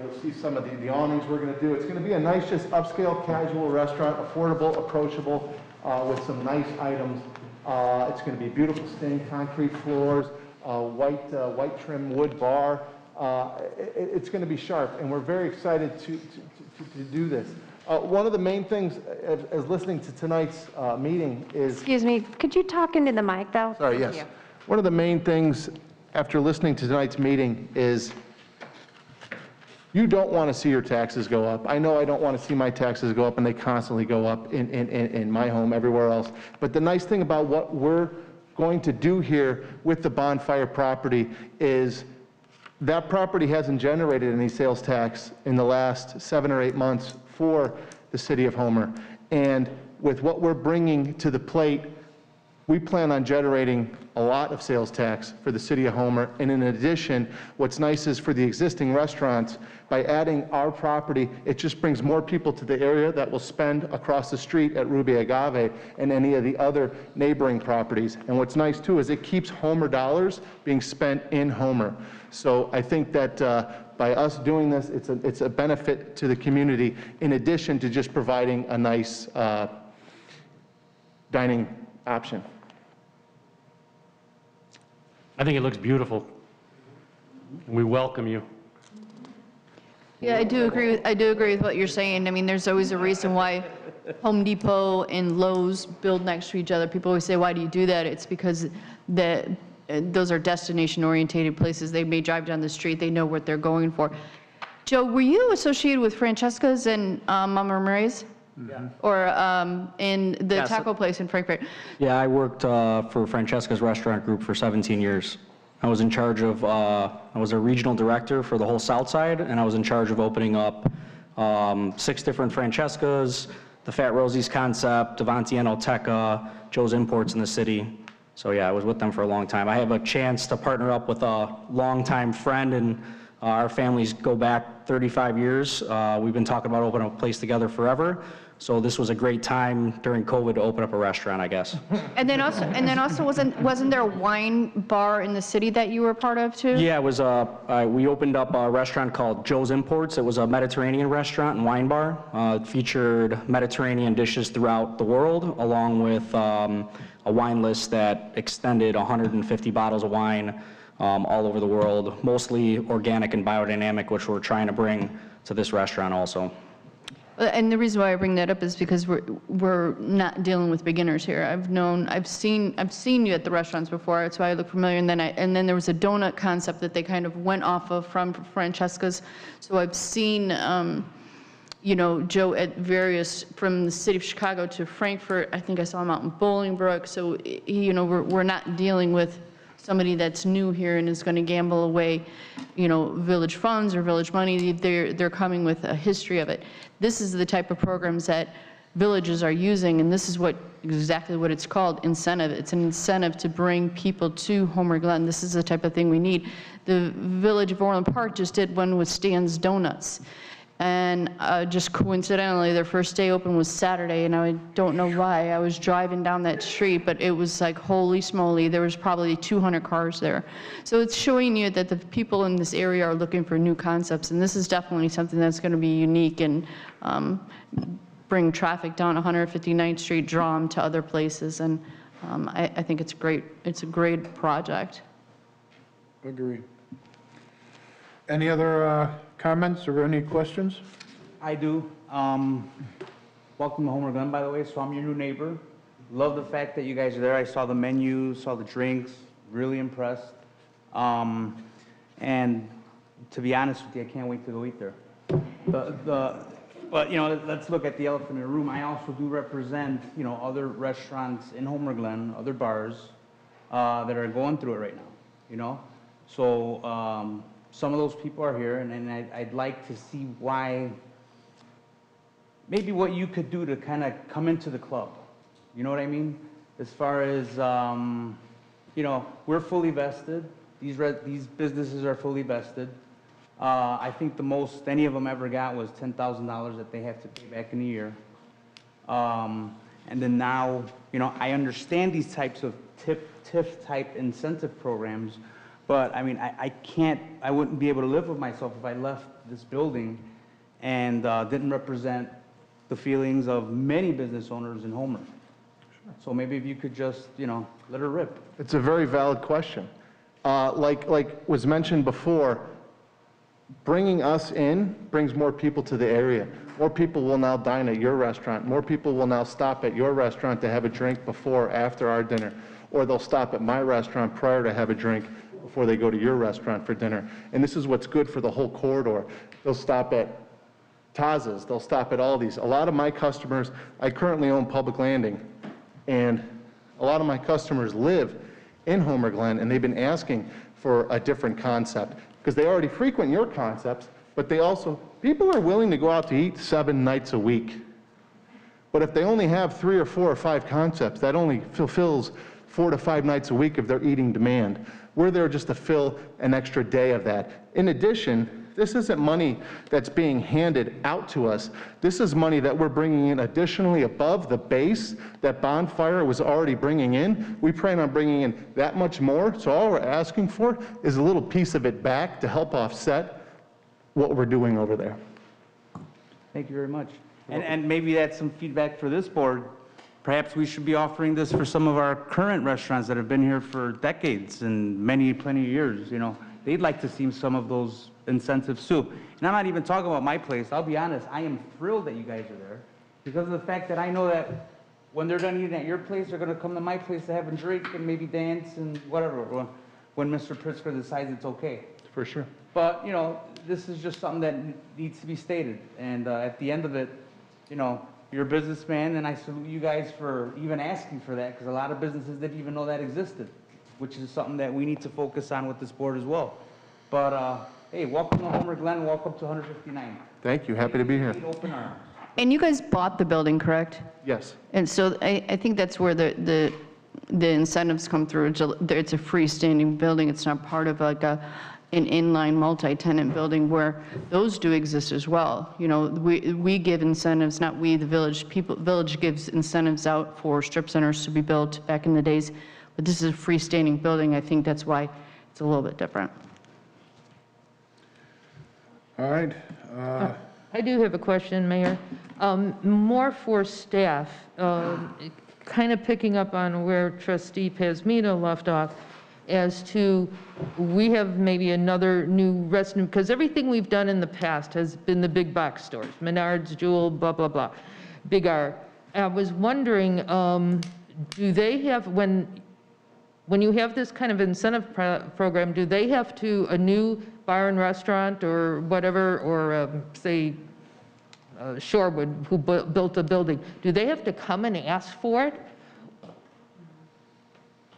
you'll see some of the awnings we're going to do. It's going to be a nice, just upscale, casual restaurant, affordable, approachable, with some nice items. It's going to be beautiful stained concrete floors, white trim wood bar. It's going to be sharp, and we're very excited to do this. One of the main things, as listening to tonight's meeting is... Excuse me, could you talk into the mic, though? Sorry, yes. Thank you. One of the main things after listening to tonight's meeting is you don't want to see your taxes go up. I know I don't want to see my taxes go up, and they constantly go up in my home, everywhere else. But the nice thing about what we're going to do here with the bonfire property is that property hasn't generated any sales tax in the last 7 or 8 months for the city of Homer. And with what we're bringing to the plate, we plan on generating a lot of sales tax for the city of Homer. And in addition, what's nice is for the existing restaurants, by adding our property, it just brings more people to the area that will spend across the street at Ruby Agave and any of the other neighboring properties. And what's nice too is it keeps Homer dollars being spent in Homer. So I think that by us doing this, it's a benefit to the community in addition to just providing a nice dining option. I think it looks beautiful. We welcome you. Yeah, I do agree with what you're saying. I mean, there's always a reason why Home Depot and Lowe's build next to each other. People always say, why do you do that? It's because those are destination-oriented places. They may drive down the street. They know what they're going for. Joe, were you associated with Francesca's and Mama Marie's? Yeah. Or in the taco place in Frankfurt? Yeah, I worked for Francesca's Restaurant Group for 17 years. I was in charge of, I was a regional director for the whole South Side, and I was in charge of opening up 6 different Francesca's, the Fat Rosie's concept, Avanti Enoteca, Joe's Imports in the city. So yeah, I was with them for a long time. I have a chance to partner up with a longtime friend, and our families go back 35 years. We've been talking about opening a place together forever. So this was a great time during COVID to open up a restaurant, I guess. And then also wasn't there a wine bar in the city that you were part of too? Yeah, it was we opened up a restaurant called Joe's Imports. It was a Mediterranean restaurant and wine bar. It featured Mediterranean dishes throughout the world, along with a wine list that extended 150 bottles of wine all over the world, mostly organic and biodynamic, which we're trying to bring to this restaurant also. And the reason why I bring that up is because we're not dealing with beginners here. I've seen you at the restaurants before. That's why I look familiar. And then there was a donut concept that they kind of went off of from Francesca's. So I've seen, you know, Joe at various, from the city of Chicago to Frankfurt. I think I saw him out in Bolingbrook. So you know, we're not dealing with somebody that's new here and is going to gamble away, you know, village funds or village money. They're coming with a history of it. This is the type of programs that villages are using, and this is exactly what it's called, incentive. It's an incentive to bring people to Homer Glen. This is the type of thing we need. The Village of Orland Park just did one with Stan's Donuts. And just coincidentally, their first day open was Saturday, and I don't know why. I was driving down that street, but it was like, holy smoly, there was probably 200 cars there. So it's showing you that the people in this area are looking for new concepts, and this is definitely something that's going to be unique and bring traffic down 159th Street, draw them to other places, and I think it's great. It's a great project. Agree. Any other comments or any questions? I do. Welcome to Homer Glen, by the way. So I'm your new neighbor. Love the fact that you guys are there. I saw the menu, saw the drinks, really impressed. And to be honest with you, I can't wait to go eat there. But you know, let's look at the elephant in the room. I also do represent, you know, other restaurants in Homer Glen, other bars that are going through it right now, you know? So some of those people are here, and I'd like to see why, maybe what you could do to kind of come into the club. You know what I mean? As far as, you know, we're fully vested. These businesses are fully vested. I think the most any of them ever got was $10,000 that they have to pay back in a year. And then now, you know, I understand these types of TIF type incentive programs, but I mean, I wouldn't be able to live with myself if I left this building and didn't represent the feelings of many business owners in Homer. So maybe if you could just, you know, let her rip. It's a very valid question. Like was mentioned before, bringing us in brings more people to the area. More people will now dine at your restaurant. More people will now stop at your restaurant to have a drink before or after our dinner. Or they'll stop at my restaurant prior to have a drink before they go to your restaurant for dinner. And this is what's good for the whole corridor. They'll stop at Taz's, they'll stop at Aldi's. A lot of my customers, I currently own Public Landing, and a lot of my customers live in Homer Glen, and they've been asking for a different concept because they already frequent your concepts, but they also, people are willing to go out to eat 7 nights a week. But if they only have 3 or 4 or 5 concepts, that only fulfills 4 to 5 nights a week of their eating demand. We're there just to fill an extra day of that. In addition, this isn't money that's being handed out to us. This is money that we're bringing in additionally above the base that Bonfire was already bringing in. We plan on bringing in that much more. So all we're asking for is a little piece of it back to help offset what we're doing over there. Thank you very much. And maybe that's some feedback for this board. Perhaps we should be offering this for some of our current restaurants that have been here for decades and plenty of years, you know. They'd like to see some of those incentives too. And I'm not even talking about my place. I'll be honest, I am thrilled that you guys are there because of the fact that I know that when they're done eating at your place, they're going to come to my place to have a drink and maybe dance and whatever when Mr. Pritzker decides it's okay. For sure. But, you know, this is just something that needs to be stated. And at the end of it, you know, you're a businessman, and I salute you guys for even asking for that because a lot of businesses didn't even know that existed, which is something that we need to focus on with this board as well. But, hey, welcome to Homer Glen, welcome to 159. Thank you, happy to be here. Open arms. And you guys bought the building, correct? Yes. And so I think that's where the incentives come through. It's a freestanding building. It's not part of like an inline multi-tenant building where those do exist as well. You know, we give incentives, not we, the village. Village gives incentives out for strip centers to be built back in the days. But this is a freestanding building. I think that's why it's a little bit different. All right. I do have a question, Mayor. More for staff. kind of picking up on where trustee Pazmino left off, as to, we have maybe another new restaurant, because everything we've done in the past has been the big box stores, Menards, Jewel, blah, blah, blah, Big R. I was wondering, do they have, when you have this kind of incentive program, do they have to, a new bar and restaurant or whatever, or say Shorewood, who built a building, do they have to come and ask for it?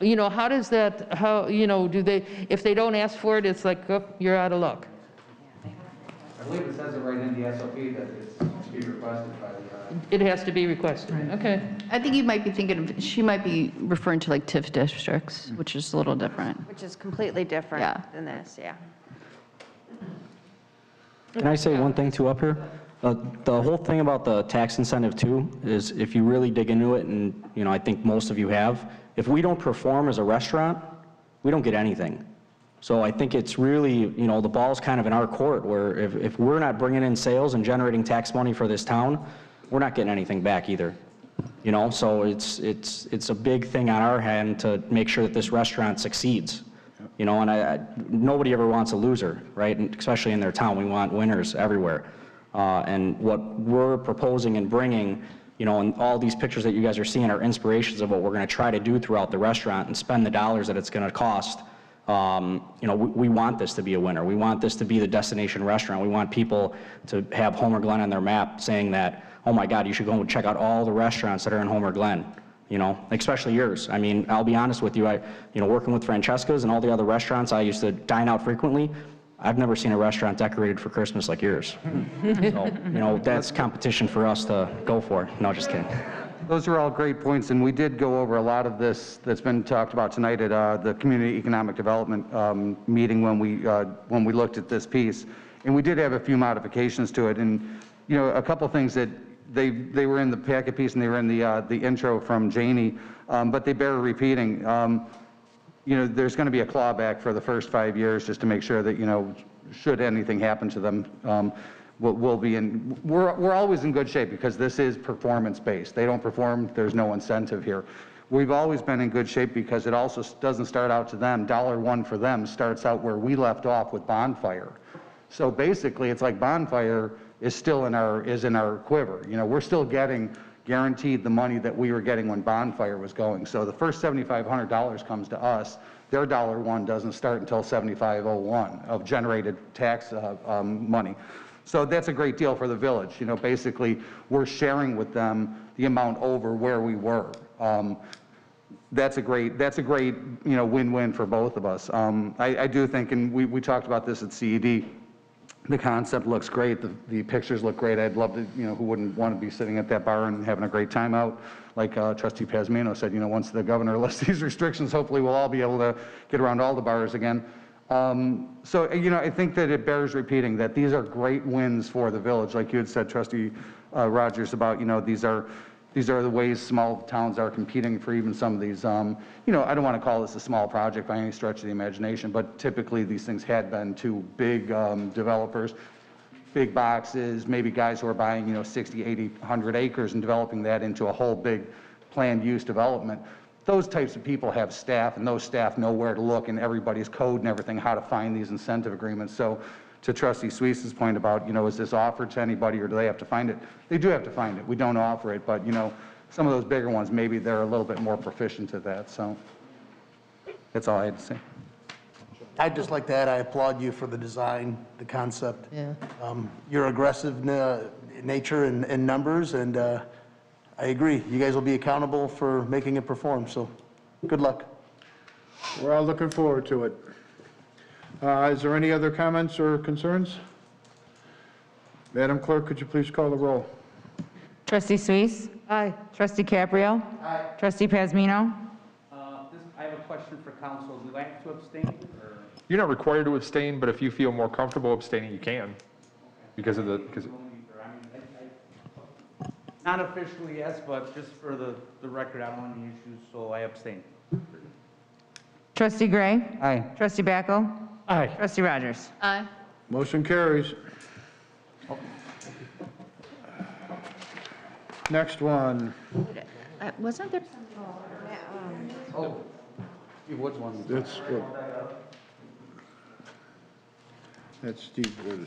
You know, how does that, how, you know, do they, if they don't ask for it, it's like, oh, you're out of luck? I believe it says it right in the SOP that it's to be requested by the... It has to be requested, okay. I think you might be thinking of, she might be referring to like TIF districts, which is a little different. Which is completely different Yeah. than this, yeah. Can I say one thing too up here? The whole thing about the tax incentive too is if you really dig into it, and you know, I think most of you have, if we don't perform as a restaurant, we don't get anything. So I think it's really, you know, the ball's kind of in our court, where if we're not bringing in sales and generating tax money for this town, we're not getting anything back either. You know, so it's a big thing on our hand to make sure that this restaurant succeeds. You know, and nobody ever wants a loser, right? And especially in their town, we want winners everywhere. And what we're proposing and bringing, you know, and all these pictures that you guys are seeing are inspirations of what we're going to try to do throughout the restaurant and spend the dollars that it's going to cost. You know, we want this to be a winner. We want this to be the destination restaurant. We want people to have Homer Glen on their map saying that, oh my God, you should go and check out all the restaurants that are in Homer Glen. You know, especially yours. I mean, I'll be honest with you, you know, working with Francesca's and all the other restaurants, I used to dine out frequently. I've never seen a restaurant decorated for Christmas like yours. So, you know, that's competition for us to go for. No, just kidding. Those are all great points, and we did go over a lot of this that's been talked about tonight at the Community Economic Development meeting when we looked at this piece. And we did have a few modifications to it, and, you know, a couple things that they were in the packet piece and they were in the intro from Janie, but they bear repeating. You know, there's going to be a clawback for the first 5 years just to make sure that, you know, should anything happen to them, we'll be in, we're always in good shape because this is performance-based. They don't perform, there's no incentive here. We've always been in good shape because it also doesn't start out to them. $1 for them starts out where we left off with Bonfire. So basically, it's like Bonfire is still in our quiver. You know, we're still getting guaranteed the money that we were getting when Bonfire was going. So the first $7,500 comes to us. Their $1 doesn't start until $7,501 of generated tax money. So that's a great deal for the village. You know, basically, we're sharing with them the amount over where we were. That's a great, you know, win-win for both of us. I do think, and we talked about this at CED, the concept looks great, the pictures look great. I'd love to, you know, who wouldn't want to be sitting at that bar and having a great time out? Like Trustee Pazmino said, you know, once the governor lifts these restrictions, hopefully we'll all be able to get around all the bars again. So, you know, I think that it bears repeating that these are great wins for the village. Like you had said, Trustee Rogers, about, you know, these are the ways small towns are competing for even some of these, you know, I don't want to call this a small project by any stretch of the imagination, but typically these things had been to big developers, big boxes, maybe guys who are buying, you know, 60, 80, 100 acres and developing that into a whole big planned use development. Those types of people have staff, and those staff know where to look in everybody's code and everything, how to find these incentive agreements. So to Trustee Suisse's point about, you know, is this offered to anybody or do they have to find it? They do have to find it. We don't offer it, but, you know, some of those bigger ones, maybe they're a little bit more proficient at that. So that's all I had to say. I'd just like to add, I applaud you for the design, the concept. Yeah. Your aggressive nature and numbers, and I agree. You guys will be accountable for making it perform, so good luck. We're all looking forward to it. Is there any other comments or concerns? Madam Clerk, could you please call the roll? Trustee Suisse? Aye. Trustee Caprio? Aye. Trustee Pazmino? I have a question for council. Do I have to abstain? Or? You're not required to abstain, but if you feel more comfortable abstaining, you can. Because of the, Not officially, yes, but just for the record, I don't want any issues, so I abstain. Trustee Gray? Aye. Trustee Backel? Aye. Trustee Rogers? Aye. Motion carries. Next one. Wasn't there? Oh, Steve Wood's one. That's good. That's Steve Wood.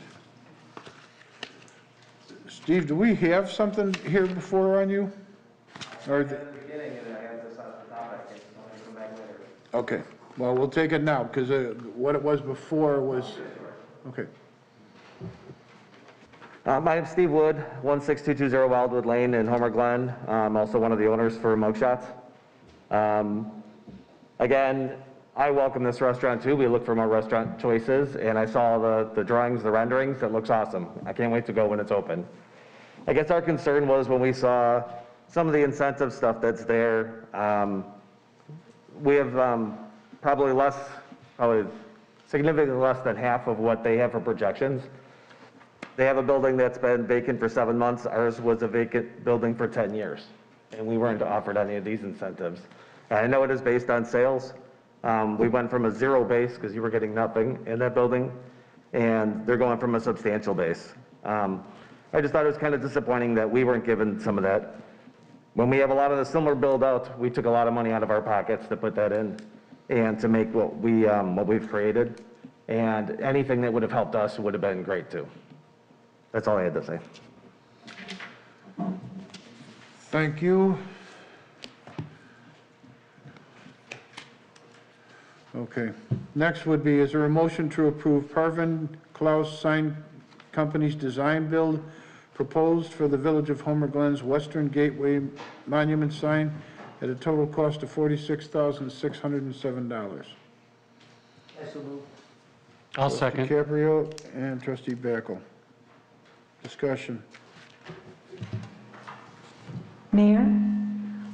Steve, do we have something here before on you? Or the beginning, and I have this off the topic, so I can come back later. Okay, well, we'll take it now, because what it was before was, okay. My name's Steve Wood, 16220 Wildwood Lane in Homer Glen. I'm also one of the owners for Mugshots. Again, I welcome this restaurant too. We look for more restaurant choices, and I saw the drawings, the renderings. It looks awesome. I can't wait to go when it's open. I guess our concern was when we saw some of the incentive stuff that's there. We have probably significantly less than half of what they have for projections. They have a building that's been vacant for 7 months. Ours was a vacant building for 10 years, and we weren't offered any of these incentives. And I know it is based on sales. We went from a zero base, because you were getting nothing in that building, and they're going from a substantial base. I just thought it was kind of disappointing that we weren't given some of that. When we have a lot of the similar build out, we took a lot of money out of our pockets to put that in and to make what we've created. And anything that would have helped us would have been great too. That's all I had to say. Thank you. Okay, next would be, is there a motion to approve Parvin Klaus Sign Company's design build proposed for the Village of Homer Glen's Western Gateway Monument sign at a total cost of $46,607? I'll second. Trustee Caprio and Trustee Backel. Discussion. Mayor,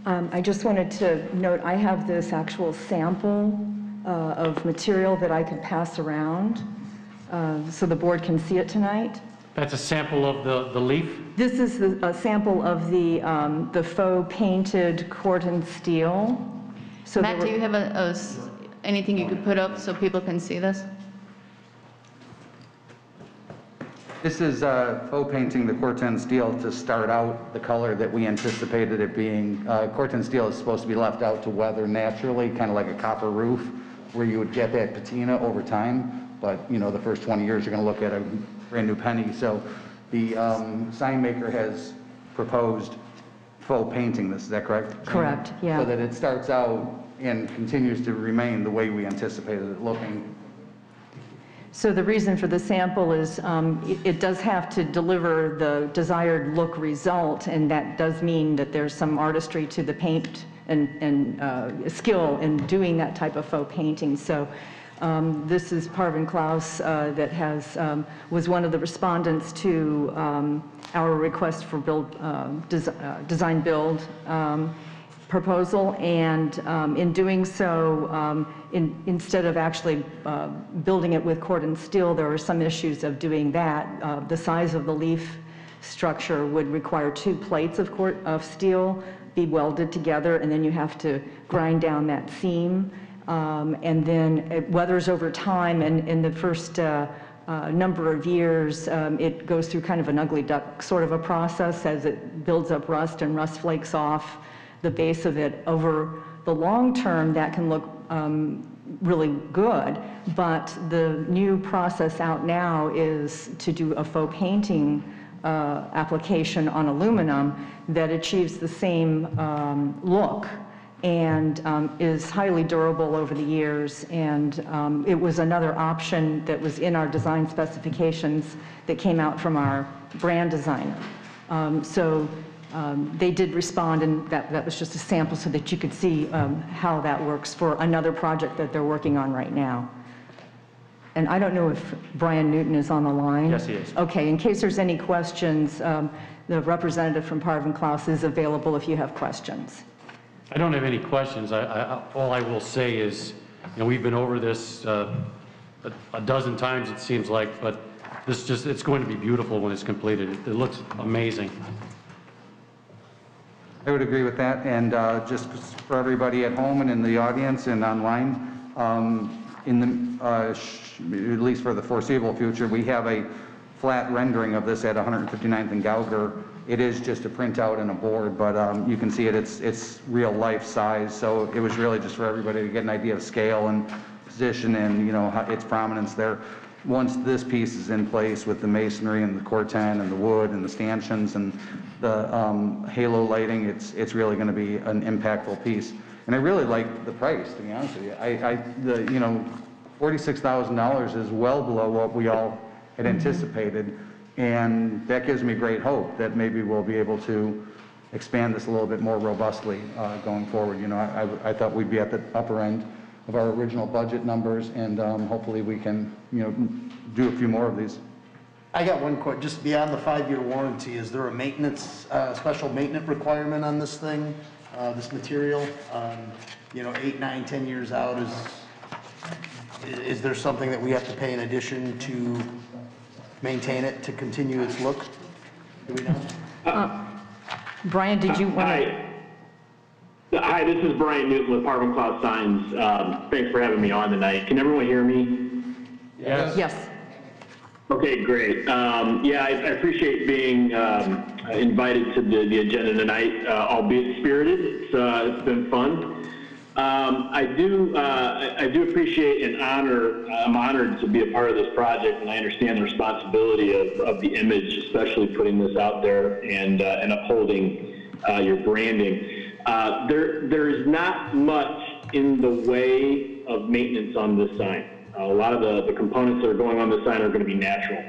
I just wanted to note, I have this actual sample of material that I could pass around so the board can see it tonight. That's a sample of the leaf? This is a sample of the faux painted corten steel. So Matt, do you have anything you could put up so people can see this? This is faux painting the corten steel to start out the color that we anticipated it being. Corten steel is supposed to be left out to weather naturally, kind of like a copper roof, where you would get that patina over time. But, you know, the first 20 years, you're going to look at a brand new penny. So the sign maker has proposed faux painting this, is that correct? Correct, yeah. So that it starts out and continues to remain the way we anticipated it looking. So the reason for the sample is it does have to deliver the desired look result, and that does mean that there's some artistry to the paint and skill in doing that type of faux painting. So this is Parvin Klaus that was one of the respondents to our request for design build proposal, and in doing so, instead of actually building it with corten steel, there were some issues of doing that. The size of the leaf structure would require 2 plates of steel be welded together, and then you have to grind down that seam, and then it weathers over time, and in the first number of years, it goes through kind of an ugly duck sort of a process as it builds up rust and rust flakes off the base of it. Over the long term, that can look really good, but the new process out now is to do a faux painting application on aluminum that achieves the same look and is highly durable over the years. And it was another option that was in our design specifications that came out from our brand designer. They did respond, and that was just a sample so that you could see how that works for another project that they're working on right now. And I don't know if Brian Newton is on the line. Yes, he is. Okay, in case there's any questions, the representative from Parvin Klaus is available if you have questions. I don't have any questions. All I will say is, you know, we've been over this a dozen times, it seems like, but it's going to be beautiful when it's completed. It looks amazing. I would agree with that, and just for everybody at home and in the audience and online, at least for the foreseeable future, we have a flat rendering of this at 159th and Gauger. It is just a printout and a board, but you can see it's real life size. So it was really just for everybody to get an idea of scale and position and, you know, its prominence there. Once this piece is in place with the masonry and the corten and the wood and the stanchions and the halo lighting, it's really going to be an impactful piece. And I really like the price, to be honest with you. You know, $46,000 is well below what we all had anticipated, and that gives me great hope that maybe we'll be able to expand this a little bit more robustly going forward. You know, I thought we'd be at the upper end of our original budget numbers, and hopefully we can, you know, do a few more of these. I got one question, just beyond the 5-year warranty, is there a maintenance, special maintenance requirement on this thing, this material? You know, 8, 9, 10 years out, is there something that we have to pay in addition to maintain it, to continue its look? Do we know? Brian, did you want to? Hi, this is Brian Newton with Parvin Cloud Signs. Thanks for having me on tonight. Can everyone hear me? Yes. Yes. Okay, great. Yeah, I appreciate being invited to the agenda tonight, albeit spirited. It's been fun. I do appreciate and honor. I'm honored to be a part of this project, and I understand the responsibility of the image, especially putting this out there and upholding your branding. There is not much in the way of maintenance on this sign. A lot of the components that are going on this sign are going to be natural.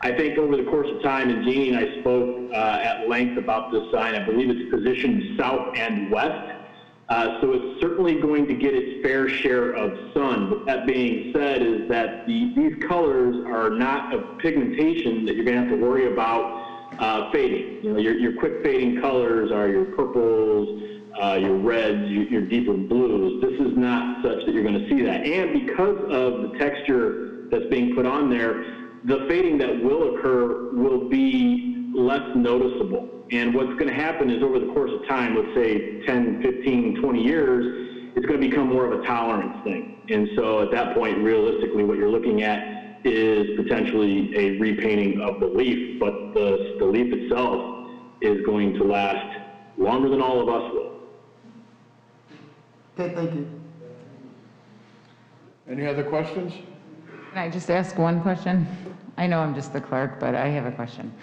I think over the course of time, and Jeannie and I spoke at length about this sign, I believe it's positioned south and west. So it's certainly going to get its fair share of sun. But that being said, is that these colors are not of pigmentation that you're going to have to worry about fading. You know, your quick fading colors are your purples, your reds, your deeper blues. This is not such that you're going to see that. And because of the texture that's being put on there, the fading that will occur will be less noticeable. And what's going to happen is over the course of time, let's say 10, 15, 20 years, it's going to become more of a tolerance thing. And so at that point, realistically, what you're looking at is potentially a repainting of the leaf, but the leaf itself is going to last longer than all of us will. Okay, thank you. Any other questions? Can I just ask one question? I know I'm just the clerk, but I have a question.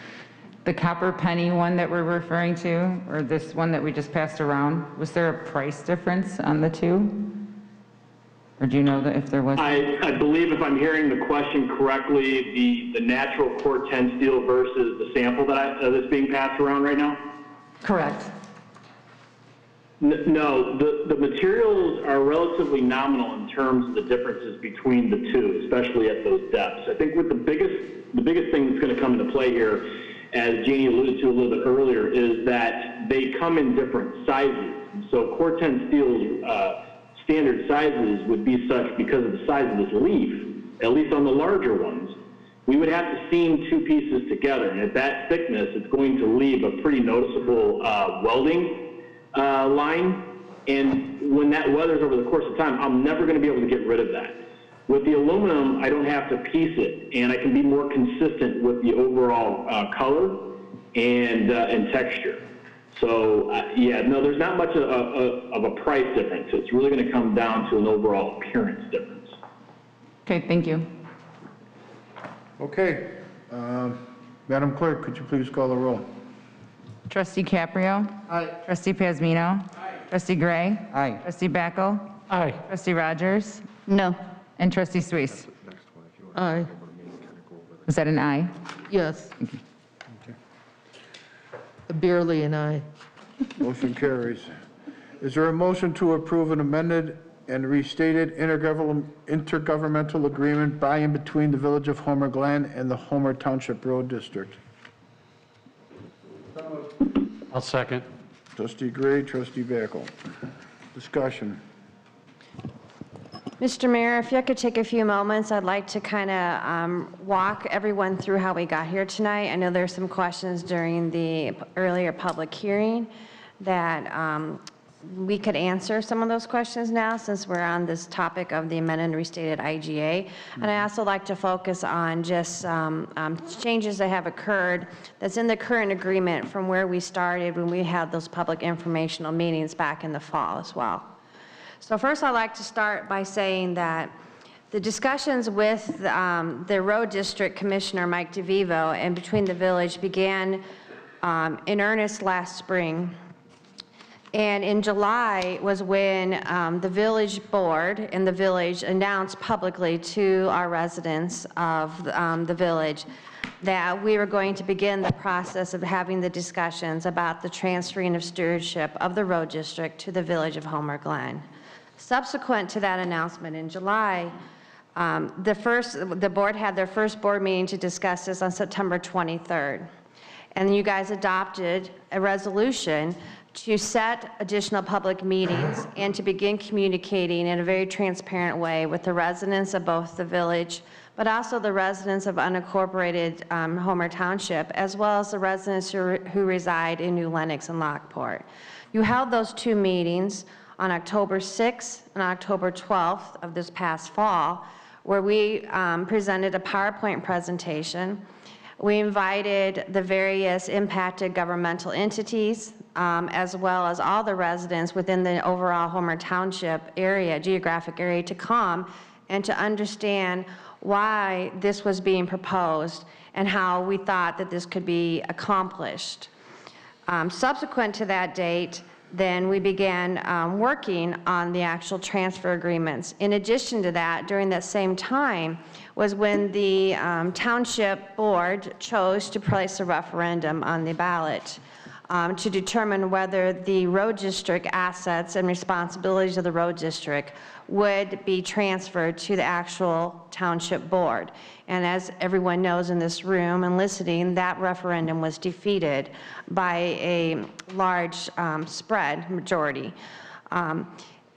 The copper penny one that we're referring to, or this one that we just passed around, was there a price difference on the two? Or do you know that if there was? I believe if I'm hearing the question correctly, the natural Corten steel versus the sample that's being passed around right now? Correct. No, the materials are relatively nominal in terms of the differences between the two, especially at those depths. I think what the biggest thing that's going to come into play here, as Jeannie alluded to a little bit earlier, is that they come in different sizes. So Corten steel's standard sizes would be such because of the size of this leaf, at least on the larger ones, we would have to seam two pieces together. And at that thickness, it's going to leave a pretty noticeable welding line, and when that weathers over the course of time, I'm never going to be able to get rid of that. With the aluminum, I don't have to piece it, and I can be more consistent with the overall color and texture. So yeah, no, there's not much of a price difference. It's really going to come down to an overall appearance difference. Okay, thank you. Okay. Madam Clerk, could you please call the roll? Trustee Caprio? Aye. Trustee Pazmino? Aye. Trustee Gray? Aye. Trustee Backel? Aye. Trustee Rogers? No. And Trustee Suisse? Aye. Was that an aye? Yes. Barely an aye. Motion carries. Is there a motion to approve an amended and restated intergovernmental agreement by and between the Village of Homer Glen and the Homer Township Road District? I'll second. Trustee Gray, Trustee Backel. Discussion. Mr. Mayor, if you could take a few moments, I'd like to kind of walk everyone through how we got here tonight. I know there's some questions during the earlier public hearing that we could answer some of those questions now since we're on this topic of the amended and restated IGA. And I also like to focus on just changes that have occurred that's in the current agreement from where we started when we had those public informational meetings back in the fall as well. So first I'd like to start by saying that the discussions with the Road District Commissioner, Mike DeVivo, and between the village began in earnest last spring. And in July was when the village board and the village announced publicly to our residents of the village that we were going to begin the process of having the discussions about the transferring of stewardship of the road district to the village of Homer Glen. Subsequent to that announcement in July, the board had their first board meeting to discuss this on September 23rd. And you guys adopted a resolution to set additional public meetings and to begin communicating in a very transparent way with the residents of both the village, but also the residents of unincorporated Homer Township, as well as the residents who reside in New Lenox and Lockport. You held those two meetings on October 6th and October 12th of this past fall, where we presented a PowerPoint presentation. We invited the various impacted governmental entities, as well as all the residents within the overall Homer Township area, geographic area, to come and to understand why this was being proposed and how we thought that this could be accomplished. Subsequent to that date, then we began working on the actual transfer agreements. In addition to that, during that same time was when the township board chose to place a referendum on the ballot to determine whether the road district assets and responsibilities of the road district would be transferred to the actual township board. And as everyone knows in this room and listening, that referendum was defeated by a large spread majority.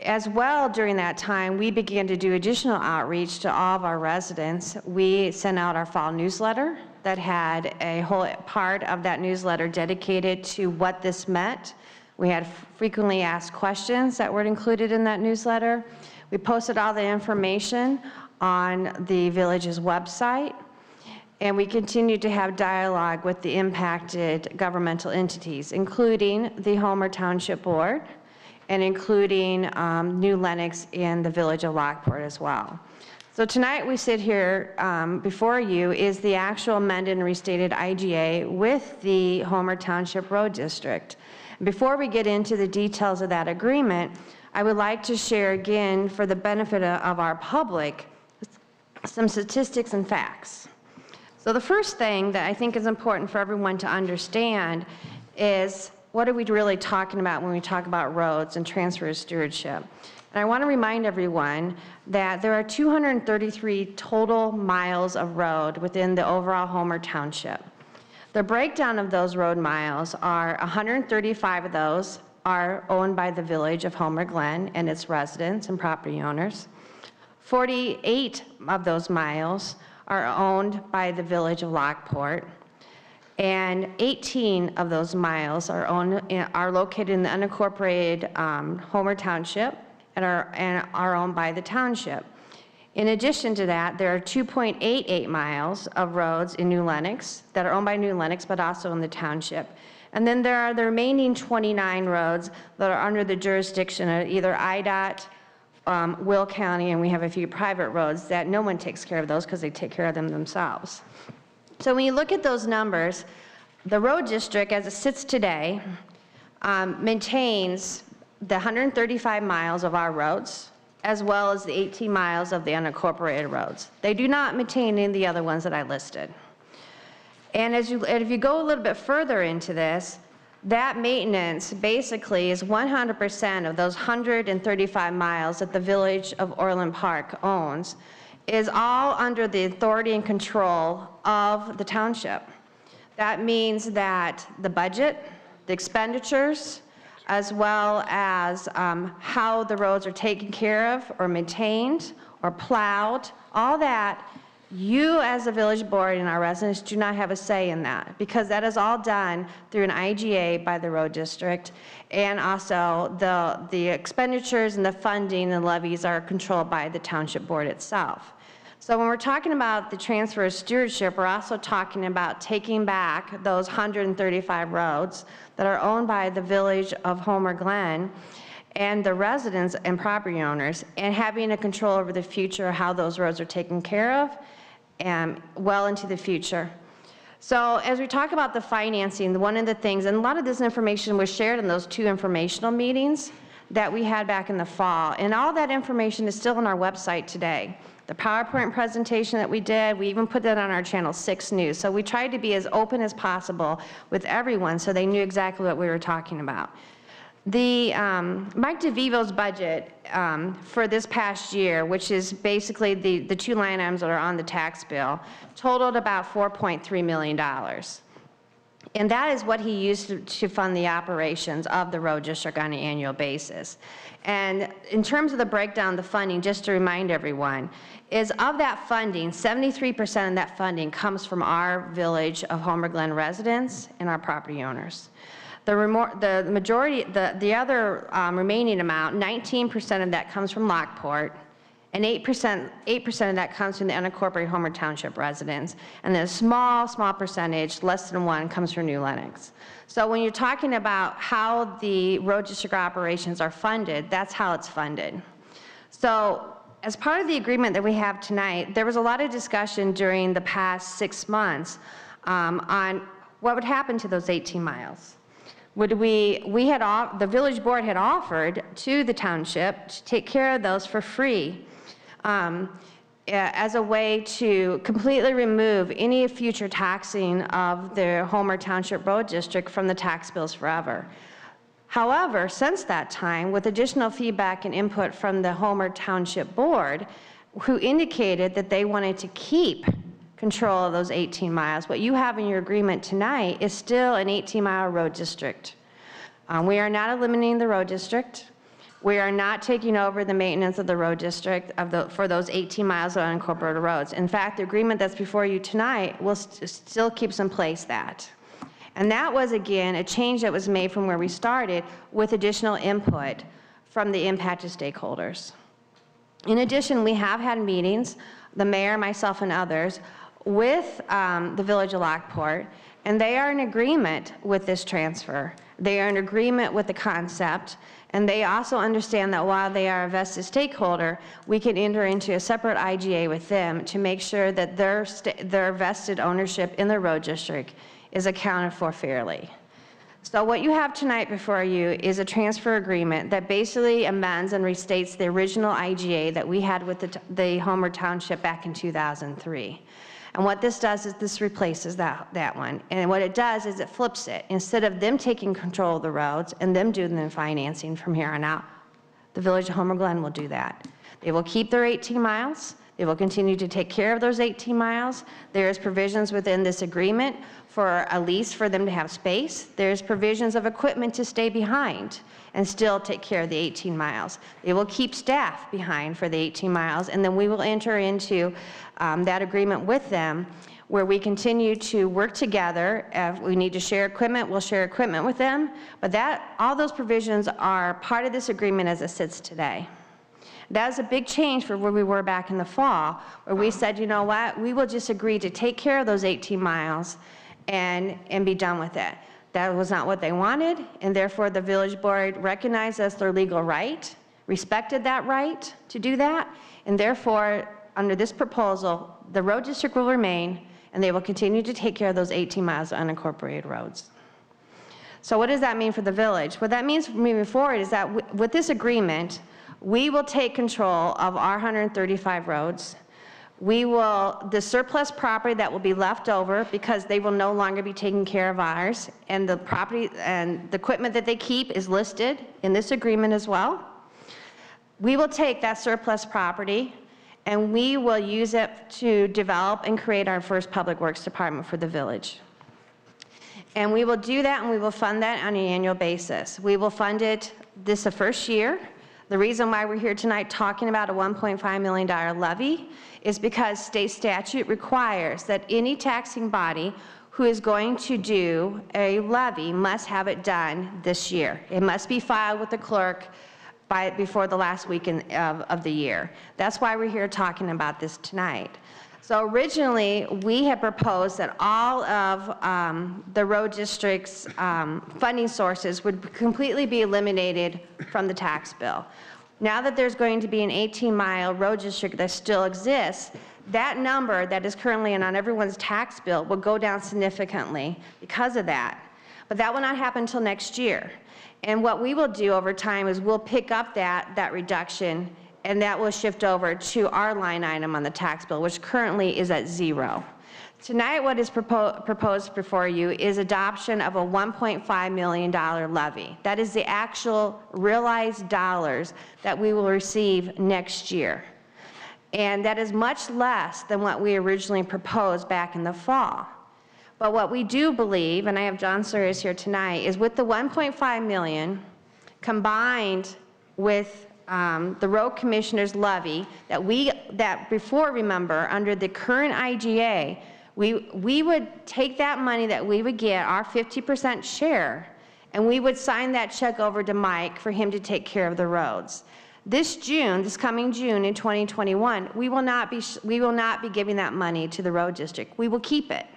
As well, during that time, we began to do additional outreach to all of our residents. We sent out our fall newsletter that had a whole part of that newsletter dedicated to what this meant. We had frequently asked questions that were included in that newsletter. We posted all the information on the village's website, and we continued to have dialogue with the impacted governmental entities, including the Homer Township Board, and including New Lenox and the village of Lockport as well. So tonight we sit here before you is the actual amended and restated IGA with the Homer Township Road District. Before we get into the details of that agreement, I would like to share again, for the benefit of our public, some statistics and facts. So the first thing that I think is important for everyone to understand is what are we really talking about when we talk about roads and transfer of stewardship. And I want to remind everyone that there are 233 total miles of road within the overall Homer Township. The breakdown of those road miles are 135 of those are owned by the village of Homer Glen and its residents and property owners. 48 of those miles are owned by the village of Lockport, and 18 of those miles are located in the unincorporated Homer Township and are owned by the township. In addition to that, there are 2.88 miles of roads in New Lenox that are owned by New Lenox, but also in the township. And then there are the remaining 29 roads that are under the jurisdiction of either IDOT, Will County, and we have a few private roads that no one takes care of those because they take care of them themselves. So when you look at those numbers, the road district as it sits today maintains the 135 miles of our roads, as well as the 18 miles of the unincorporated roads. They do not maintain any of the other ones that I listed. And if you go a little bit further into this, that maintenance basically is 100% of those 135 miles that the village of Orland Park owns is all under the authority and control of the township. That means that the budget, the expenditures, as well as how the roads are taken care of or maintained or plowed, all that You, as a village board and our residents, do not have a say in that, because that is all done through an IGA by the road district, and also the expenditures and the funding and levies are controlled by the township board itself. So when we're talking about the transfer of stewardship, we're also talking about taking back those 135 roads that are owned by the village of Homer Glen and the residents and property owners, and having a control over the future, how those roads are taken care of, and well into the future. So as we talk about the financing, one of the things, and a lot of this information was shared in those 2 informational meetings that we had back in the fall, and all that information is still on our website today. The PowerPoint presentation that we did, we even put that on our Channel 6 News. So we tried to be as open as possible with everyone so they knew exactly what we were talking about. The Mike DeVivo's budget for this past year, which is basically the 2 line items that are on the tax bill, totaled about $4.3 million. And that is what he used to fund the operations of the road district on an annual basis. And in terms of the breakdown of the funding, just to remind everyone, is of that funding, 73% of that funding comes from our village of Homer Glen residents and our property owners. The majority, the other remaining amount, 19% of that comes from Lockport, and 8% of that comes from the unincorporated Homer Township residents, and then a small percentage, less than 1, comes from New Lenox. So when you're talking about how the road district operations are funded, that's how it's funded. So as part of the agreement that we have tonight, there was a lot of discussion during the past 6 months on what would happen to those 18 miles. The village board had offered to the township to take care of those for free as a way to completely remove any future taxing of the Homer Township Road District from the tax bills forever. However, since that time, with additional feedback and input from the Homer Township Board, who indicated that they wanted to keep control of those 18 miles. What you have in your agreement tonight is still an 18-mile road district. We are not eliminating the road district. We are not taking over the maintenance of the road district for those 18 miles of unincorporated roads. In fact, the agreement that's before you tonight will still keeps in place that. And that was, again, a change that was made from where we started with additional input from the impacted stakeholders. In addition, we have had meetings, the mayor, myself, and others, with the village of Lockport, and they are in agreement with this transfer. They are in agreement with the concept, and they also understand that while they are a vested stakeholder, we can enter into a separate IGA with them to make sure that their vested ownership in the road district is accounted for fairly. So what you have tonight before you is a transfer agreement that basically amends and restates the original IGA that we had with the Homer Township back in 2003. And what this does is this replaces that one. And what it does is it flips it. Instead of them taking control of the roads and them doing the financing from here on out, the village of Homer Glen will do that. They will keep their 18 miles. They will continue to take care of those 18 miles. There's provisions within this agreement for a lease for them to have space. There's provisions of equipment to stay behind and still take care of the 18 miles. They will keep staff behind for the 18 miles, and then we will enter into that agreement with them where we continue to work together. If we need to share equipment, we'll share equipment with them, but all those provisions are part of this agreement as it sits today. That is a big change from where we were back in the fall, where we said, you know what, we will just agree to take care of those 18 miles and be done with it. That was not what they wanted, and therefore the village board recognized as their legal right, respected that right to do that, and therefore, under this proposal, the road district will remain, and they will continue to take care of those 18 miles of unincorporated roads. So what does that mean for the village? What that means moving forward is that with this agreement, we will take control of our 135 roads. The surplus property that will be left over, because they will no longer be taking care of ours, and the property and the equipment that they keep is listed in this agreement as well. We will take that surplus property and we will use it to develop and create our first public works department for the village. And we will do that, and we will fund that on an annual basis. We will fund it the first year. The reason why we're here tonight talking about a $1.5 million levy is because state statute requires that any taxing body who is going to do a levy must have it done this year. It must be filed with the clerk before the last week of the year. That's why we're here talking about this tonight. So originally, we had proposed that all of the road district's funding sources would completely be eliminated from the tax bill. Now that there's going to be an 18-mile road district that still exists, that number that is currently on everyone's tax bill will go down significantly because of that. But that will not happen until next year. And what we will do over time is we'll pick up that reduction, and that will shift over to our line item on the tax bill, which currently is at 0. Tonight, what is proposed before you is adoption of a $1.5 million levy. That is the actual realized dollars that we will receive next year. And that is much less than what we originally proposed back in the fall. But what we do believe, and I have John Surius here tonight, is with the $1.5 million combined with the road commissioner's levy that before, remember, under the current IGA, we would take that money that we would get, our 50% share, and we would sign that check over to Mike for him to take care of the roads. This coming June in 2021, we will not be giving that money to the road district. We will keep it.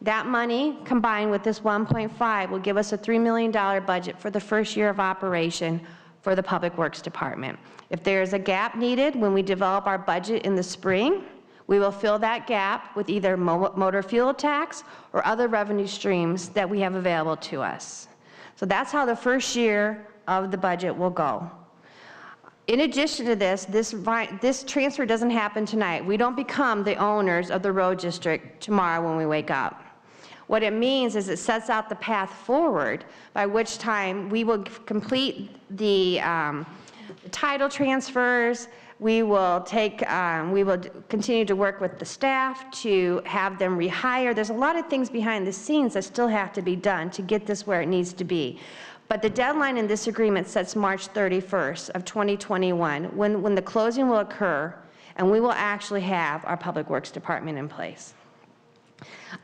That money combined with this 1.5 will give us a $3 million budget for the first year of operation for the Public Works Department. If there is a gap needed when we develop our budget in the spring, we will fill that gap with either motor fuel tax or other revenue streams that we have available to us. So that's how the first year of the budget will go. In addition to this transfer doesn't happen tonight. We don't become the owners of the road district tomorrow when we wake up. What it means is it sets out the path forward by which time we will complete the title transfers. We will continue to work with the staff to have them rehire. There's a lot of things behind the scenes that still have to be done to get this where it needs to be. But the deadline in this agreement sets March 31st of 2021 when the closing will occur and we will actually have our Public Works Department in place.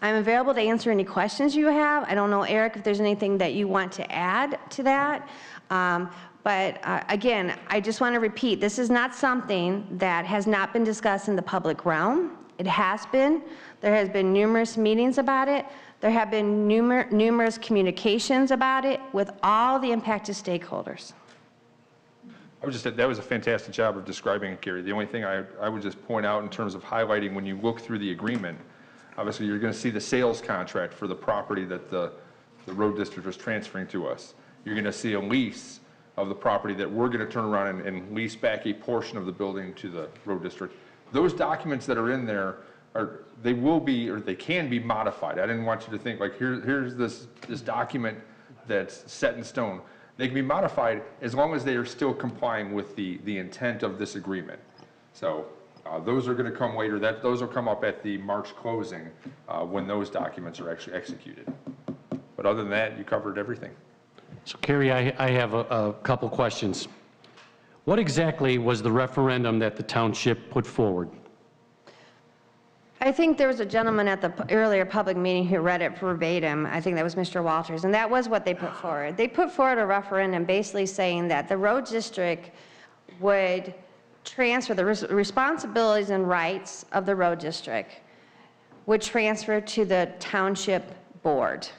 I'm available to answer any questions you have. I don't know, Eric, if there's anything that you want to add to that. Again, I just want to repeat, this is not something that has not been discussed in the public realm. It has been. There has been numerous meetings about it. There have been numerous communications about it with all the impacted stakeholders. That was a fantastic job of describing it, Gary. The only thing I would just point out in terms of highlighting when you look through the agreement, obviously you're going to see the sales contract for the property that the road district was transferring to us. You're going to see a lease of the property that we're going to turn around and lease back a portion of the building to the road district. Those documents that are in there they will be, or they can be modified. I didn't want you to think like, here's this document that's set in stone. They can be modified as long as they are still complying with the intent of this agreement. So those are going to come later. Those will come up at the March closing when those documents are actually executed. But other than that, you covered everything. So Carrie, I have a couple questions. What exactly was the referendum that the township put forward? I think there was a gentleman at the earlier public meeting who read it verbatim. I think that was Mr. Walters, and that was what they put forward. They put forward a referendum basically saying that the road district would transfer the responsibilities and rights of the road district would transfer to the township board.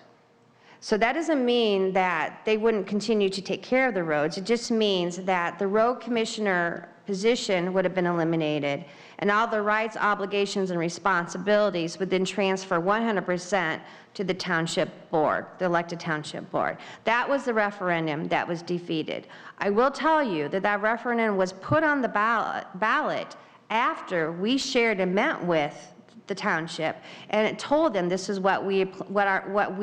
So that doesn't mean that they wouldn't continue to take care of the roads. It just means that the road commissioner position would have been eliminated, and all the rights, obligations, and responsibilities would then transfer 100% to the township board, the elected township board. That was the referendum that was defeated. I will tell you that that referendum was put on the ballot after we shared and met with the township, and it told them this is what we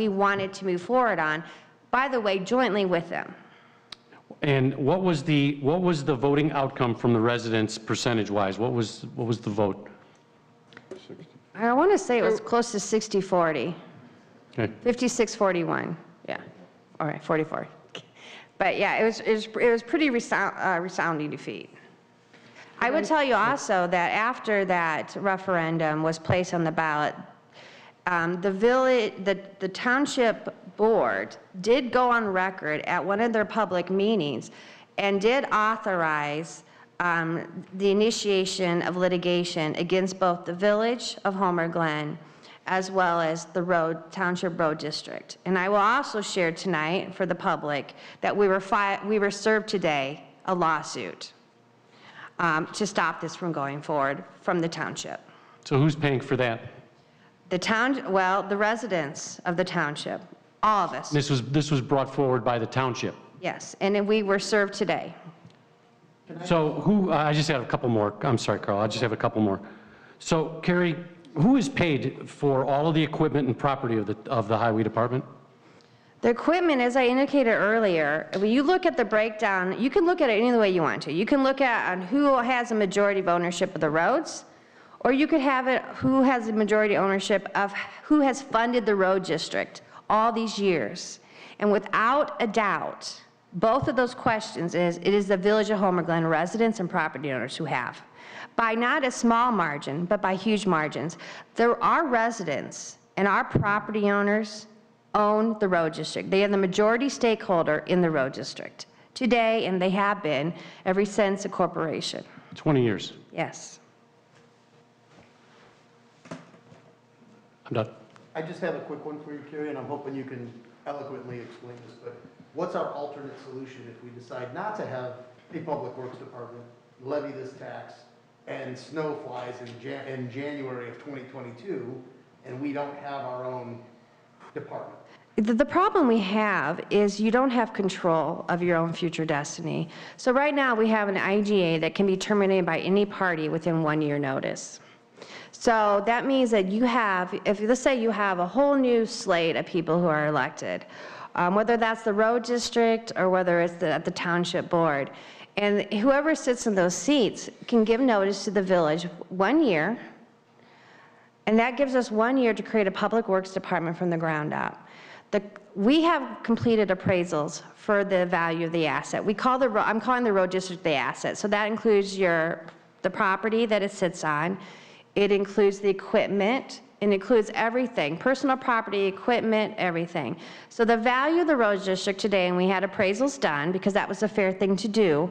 wanted to move forward on, by the way, jointly with them. And what was the voting outcome from the residents percentage-wise? What was the vote? I want to say it was close to 60-40. Okay. 56-41, yeah. All right, 44. But yeah, it was pretty resounding defeat. I would tell you also that after that referendum was placed on the ballot, the township board did go on record at one of their public meetings and did authorize the initiation of litigation against both the village of Homer Glen as well as the Township Road District. And I will also share tonight for the public that we were served today a lawsuit to stop this from going forward from the township. So who's paying for that? The residents of the township, all of us. This was brought forward by the township. Yes, and we were served today. So I just have a couple more. I'm sorry, Carl, I just have a couple more. So Carrie, who is paid for all of the equipment and property of the highway department? The equipment, as I indicated earlier, when you look at the breakdown, you can look at it any way you want to. You can look at who has a majority of ownership of the roads, or you could have it who has the majority ownership of who has funded the road district all these years. And without a doubt, both of those questions it is the Village of Homer Glen residents and property owners who have. By not a small margin, but by huge margins. There are residents and our property owners own the road district. They are the majority stakeholder in the road district today, and they have been ever since the corporation. 20 years. Yes. I'm done. I just have a quick one for you, Carrie, and I'm hoping you can eloquently explain this, but what's our alternate solution if we decide not to have a public works department levy this tax and snow flies in January of 2022 and we don't have our own department? The problem we have is you don't have control of your own future destiny. So right now we have an IGA that can be terminated by any party within 1 year notice. So that means that you have, if let's say you have a whole new slate of people who are elected, whether that's the road district or whether it's at the township board, and whoever sits in those seats can give notice to the village 1 year, and that gives us 1 year to create a public works department from the ground up. We have completed appraisals for the value of the asset. I'm calling the road district the asset. So that includes the property that it sits on. It includes the equipment. It includes everything, personal property, equipment, everything. So the value of the road district today, and we had appraisals done because that was a fair thing to do,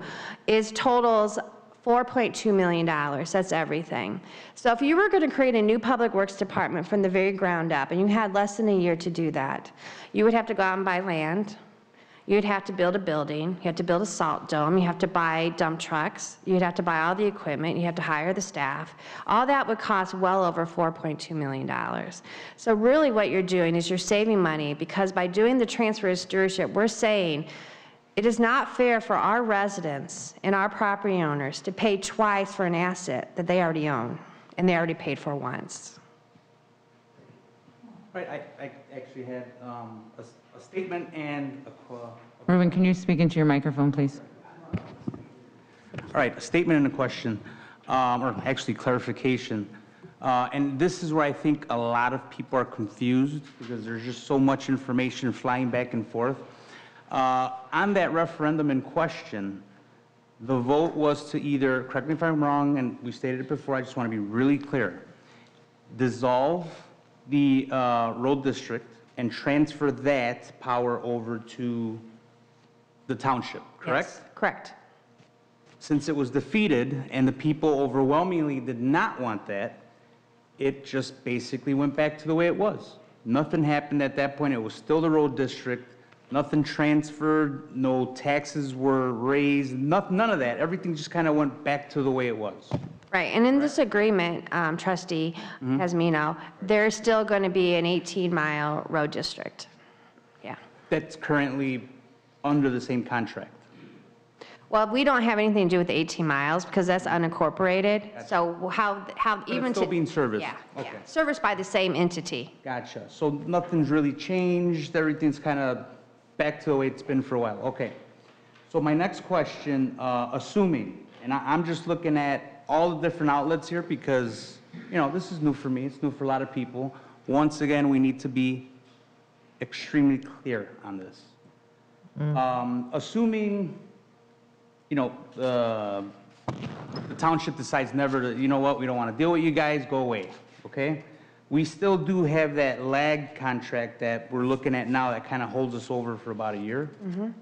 totals $4.2 million. That's everything. So if you were going to create a new public works department from the very ground up, and you had less than a year to do that, you would have to go out and buy land. You'd have to build a building. You have to build a salt dome. You have to buy dump trucks. You'd have to buy all the equipment. You have to hire the staff. All that would cost well over $4.2 million. So really what you're doing is you're saving money, because by doing the transfer of stewardship, we're saying it is not fair for our residents and our property owners to pay twice for an asset that they already own and they already paid for once. Right, I actually had a statement and a Ruben, can you speak into your microphone, please? All right, a statement and a question, or actually clarification. And this is where I think a lot of people are confused because there's just so much information flying back and forth. On that referendum in question, the vote was to either, correct me if I'm wrong, and we stated it before, I just want to be really clear, dissolve the road district and transfer that power over to the township, correct? Yes, correct. Since it was defeated and the people overwhelmingly did not want that, it just basically went back to the way it was. Nothing happened at that point. It was still the road district. Nothing transferred, no taxes were raised, none of that. Everything just kind of went back to the way it was. Right, and in this agreement, Trustee Hasmino, there's still going to be an 18-mile road district. Yeah. That's currently under the same contract. Well, we don't have anything to do with the 18 miles because that's unincorporated. Gotcha. So how But even it's still being serviced. Yeah, okay. yeah, serviced by the same entity. Gotcha. So nothing's really changed. Everything's kind of back to the way it's been for a while. Okay. So my next question, assuming, and I'm just looking at all the different outlets here because, you know, this is new for me. It's new for a lot of people. Once again, we need to be extremely clear on this. Assuming, you know, the township decides never to, you know what, we don't want to deal with you guys, go away, okay? We still do have that lag contract that we're looking at now that kind of holds us over for about a year,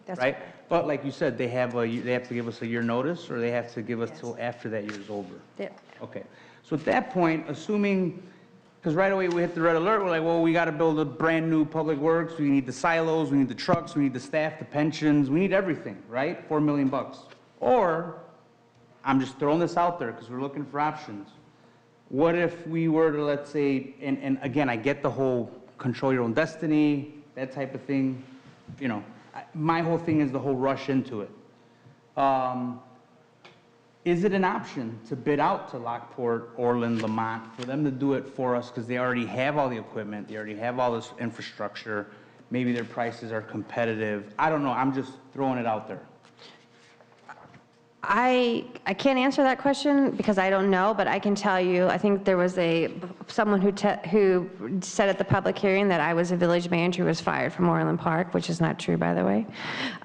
That's right? But like you said, they have to give us a year notice, or they have to give us till after that year's over? Yeah. Okay, so at that point, assuming, because right away we hit the red alert, we're like, well, we got to build a brand-new public works, we need the silos, we need the trucks, we need the staff, the pensions, we need everything, right? $4 million. Or, I'm just throwing this out there because we're looking for options. What if we were to, let's say, and again, I get the whole control your own destiny, that type of thing, you know, my whole thing is the whole rush into it. Is it an option to bid out to Lockport, Orland, Lamont, for them to do it for us because they already have all the equipment, they already have all this infrastructure, maybe their prices are competitive? I don't know, I'm just throwing it out there. I can't answer that question because I don't know, but I can tell you, I think there was someone who said at the public hearing that I was a village manager who was fired from Orland Park, which is not true, by the way.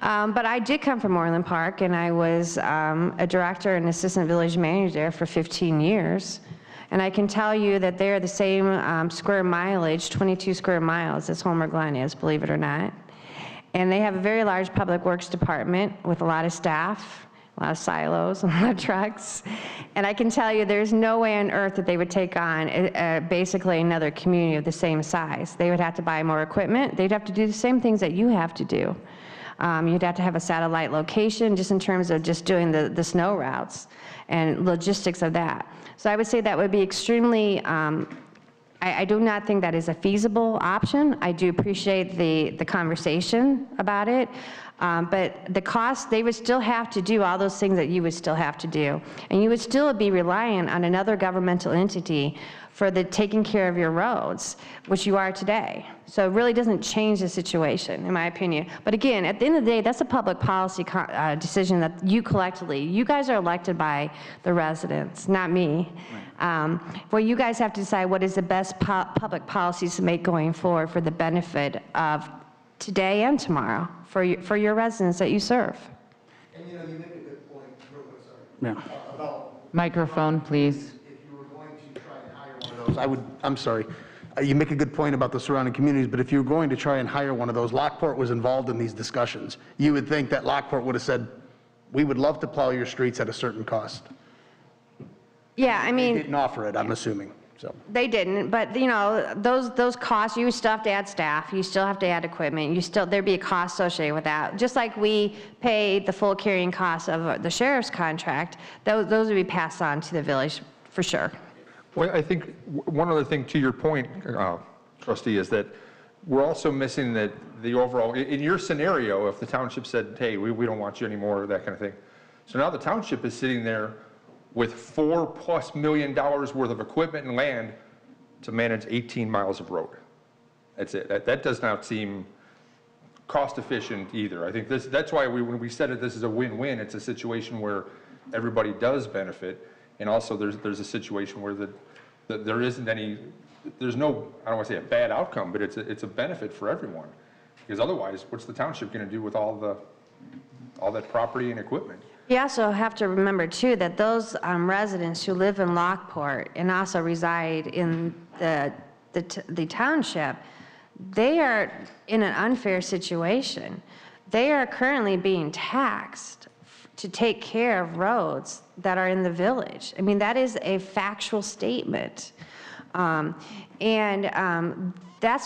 But I did come from Orland Park, and I was a director and assistant village manager there for 15 years. And I can tell you that they're the same square mileage, 22 square miles, as Homer Glen is, believe it or not. And they have a very large public works department with a lot of staff, a lot of silos, a lot of trucks. And I can tell you there's no way on earth that they would take on basically another community of the same size. They would have to buy more equipment. They'd have to do the same things that you have to do. You'd have to have a satellite location just in terms of just doing the snow routes and logistics of that. So I would say that would be extremely, I do not think that is a feasible option. I do appreciate the conversation about it. But the cost, they would still have to do all those things that you would still have to do. And you would still be reliant on another governmental entity for the taking care of your roads, which you are today. So it really doesn't change the situation, in my opinion. But again, at the end of the day, that's a public policy decision that you collectively, you guys are elected by the residents, not me. Well, you guys have to decide what is the best public policies to make going forward for the benefit of today and tomorrow for your residents that you serve. And you know, you make a good point, real quick, sorry. Yeah. About Microphone, please. if you were going to try and hire one of those, I'm sorry. You make a good point about the surrounding communities, but if you were going to try and hire one of those, Lockport was involved in these discussions. You would think that Lockport would have said, we would love to plow your streets at a certain cost. Yeah, I mean. They didn't offer it, I'm assuming. So. They didn't, but you know, those costs, you still have to add staff, you still have to add equipment, there'd be a cost associated with that. Just like we pay the full carrying costs of the sheriff's contract, those would be passed on to the village for sure. Well, I think one other thing to your point, trustee, is that we're also missing that the overall, in your scenario, if the township said, hey, we don't want you anymore, that kind of thing. So now the township is sitting there with $4+ million worth of equipment and land to manage 18 miles of road. That's it. That does not seem cost efficient either. I think that's why when we said it, this is a win-win. It's a situation where everybody does benefit, and also there's a situation where there isn't any, there's no, I don't want to say a bad outcome, but it's a benefit for everyone. Because otherwise, what's the township going to do with all that property and equipment? You also have to remember too that those residents who live in Lockport and also reside in the township, they are in an unfair situation. They are currently being taxed to take care of roads that are in the village. I mean, that is a factual statement. That's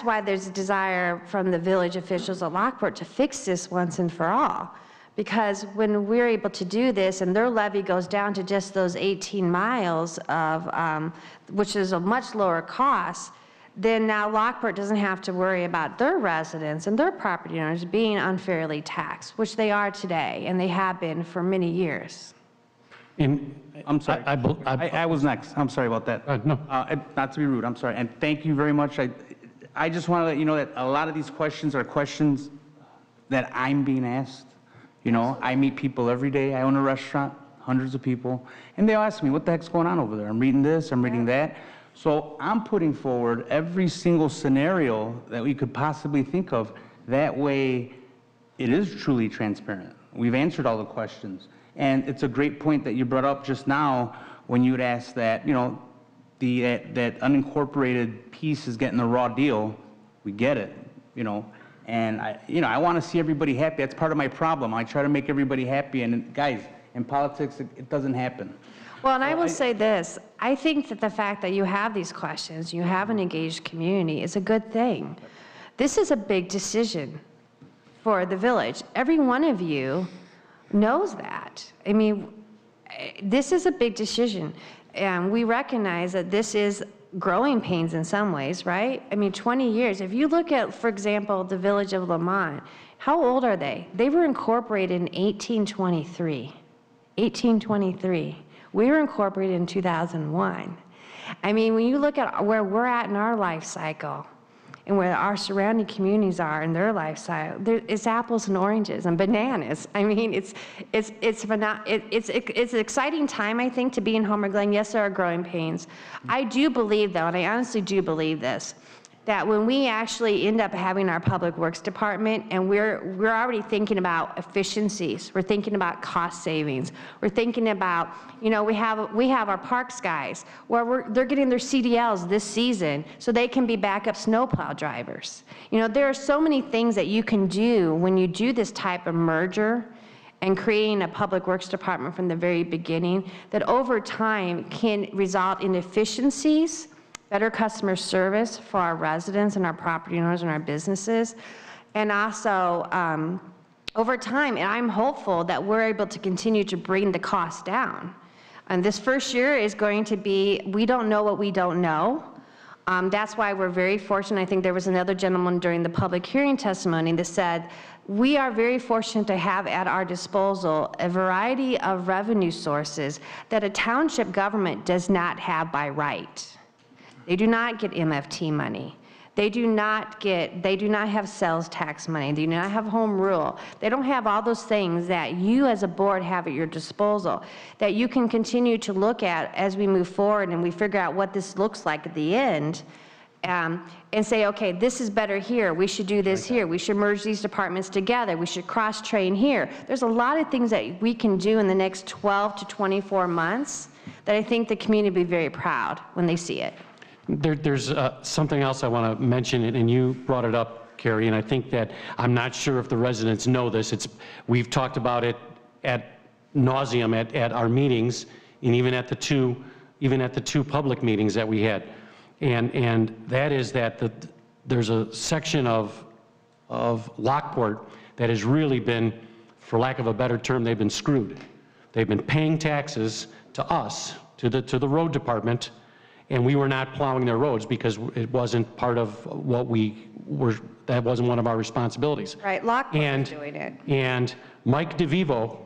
why there's a desire from the village officials at Lockport to fix this once and for all. Because when we're able to do this and their levy goes down to just those 18 miles of, which is a much lower cost, then now Lockport doesn't have to worry about their residents and their property owners being unfairly taxed, which they are today, and they have been for many years. I'm sorry. I was next. I'm sorry about that. No. Not to be rude, I'm sorry. And thank you very much. I just want to let you know that a lot of these questions are questions that I'm being asked. You know, I meet people every day. I own a restaurant, hundreds of people, and they ask me, what the heck's going on over there? I'm reading this, I'm reading that. So I'm putting forward every single scenario that we could possibly think of. That way, it is truly transparent. We've answered all the questions. And it's a great point that you brought up just now when you had asked that, that unincorporated piece is getting the raw deal. We get it, and I want to see everybody happy. That's part of my problem. I try to make everybody happy, and guys, in politics, it doesn't happen. Well, and I will say this, I think that the fact that you have these questions, you have an engaged community is a good thing. This is a big decision for the village. Every one of you knows that. I mean, this is a big decision. And we recognize that this is growing pains in some ways, right? I mean, 20 years. If you look at, for example, the village of Lamont, how old are they? They were incorporated in 1823. 1823. We were incorporated in 2001. I mean, when you look at where we're at in our life cycle and where our surrounding communities are in their life cycle, it's apples and oranges and bananas. I mean, it's an exciting time, I think, to be in Homer Glen. Yes, there are growing pains. I do believe, though, and I honestly do believe this, that when we actually end up having our public works department and we're already thinking about efficiencies, we're thinking about cost savings, we're thinking about, we have our parks guys where they're getting their CDLs this season so they can be backup snowplow drivers. There are so many things that you can do when you do this type of merger and creating a public works department from the very beginning that over time can result in efficiencies, better customer service for our residents and our property owners and our businesses. And also, over time, and I'm hopeful that we're able to continue to bring the cost down. And this first year is going to be, we don't know what we don't know. That's why we're very fortunate. I think there was another gentleman during the public hearing testimony that said, we are very fortunate to have at our disposal a variety of revenue sources that a township government does not have by right. They do not get MFT money. They do not have sales tax money. They do not have home rule. They don't have all those things that you as a board have at your disposal that you can continue to look at as we move forward and we figure out what this looks like at the end and say, okay, this is better here. We should do this here. We should merge these departments together. We should cross-train here. There's a lot of things that we can do in the next 12 to 24 months that I think the community will be very proud when they see it. There's something else I want to mention, and you brought it up, Carrie, and I think that I'm not sure if the residents know this. We've talked about it at nauseum at our meetings, and even at the two public meetings that we had, and that is that there's a section of Lockport that has really been, for lack of a better term, they've been screwed. They've been paying taxes to us, to the road department. And we were not plowing their roads because it wasn't part of what that wasn't one of our responsibilities. Right, Lockport's doing it. And Mike DeVivo,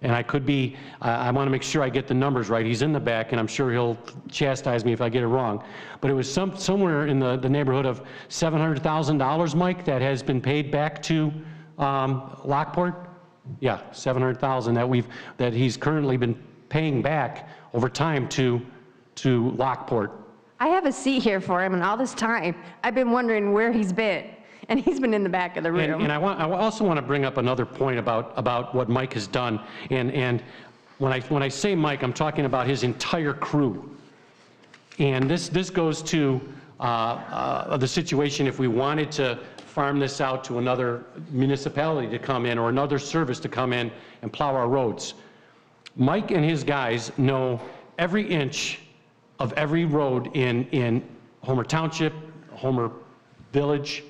and I want to make sure I get the numbers right. He's in the back, and I'm sure he'll chastise me if I get it wrong. But it was somewhere in the neighborhood of $700,000, Mike, that has been paid back to Lockport. Yeah, $700,000 that he's currently been paying back over time to Lockport. I have a seat here for him, and all this time, I've been wondering where he's been, and he's been in the back of the room. And I also want to bring up another point about what Mike has done, and when I say Mike, I'm talking about his entire crew. And this goes to the situation if we wanted to farm this out to another municipality to come in or another service to come in and plow our roads. Mike and his guys know every inch of every road in Homer Township, Homer Village.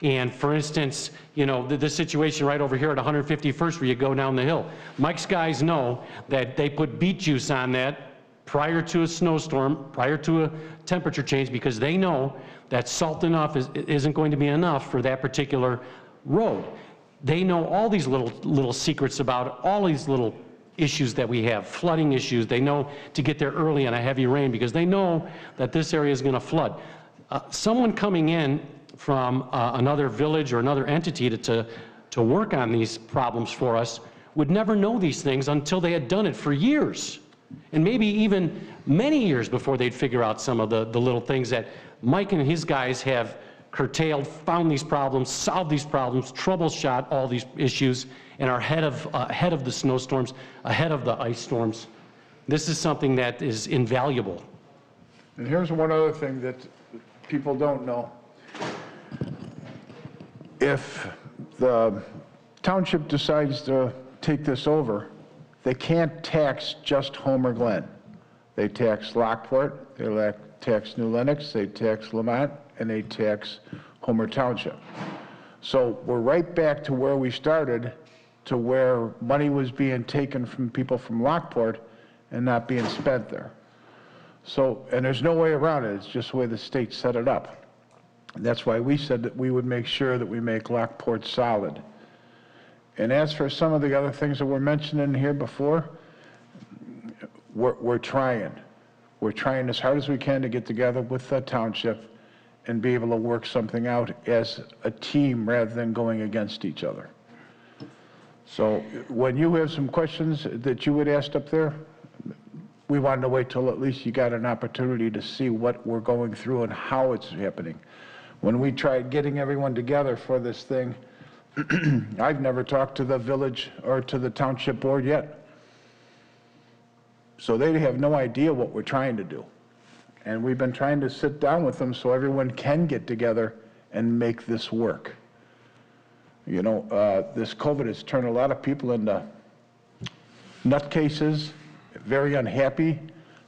And for instance, the situation right over here at 151st where you go down the hill. Mike's guys know that they put beet juice on that prior to a snowstorm, prior to a temperature change, because they know that salt enough isn't going to be enough for that particular road. They know all these little secrets about all these little issues that we have, flooding issues. They know to get there early on a heavy rain because they know that this area is going to flood. Someone coming in from another village or another entity to work on these problems for us would never know these things until they had done it for years, and maybe even many years before they'd figure out some of the little things that Mike and his guys have curtailed, found these problems, solved these problems, troubleshot all these issues, and are ahead of the snowstorms, ahead of the ice storms. This is something that is invaluable. And here's one other thing that people don't know. If the township decides to take this over, they can't tax just Homer Glen. They tax Lockport, they tax New Lenox, they tax Lamont, and they tax Homer Township. So we're right back to where we started, to where money was being taken from people from Lockport and not being spent there. So, and there's no way around it, it's just the way the state set it up. And that's why we said that we would make sure that we make Lockport solid. And as for some of the other things that were mentioned in here before, we're trying. We're trying as hard as we can to get together with the township and be able to work something out as a team rather than going against each other. So when you have some questions that you had asked up there, we wanted to wait till at least you got an opportunity to see what we're going through and how it's happening. When we tried getting everyone together for this thing, I've never talked to the village or to the township board yet. So they have no idea what we're trying to do. And we've been trying to sit down with them so everyone can get together and make this work. You know, this COVID has turned a lot of people into nutcases, very unhappy,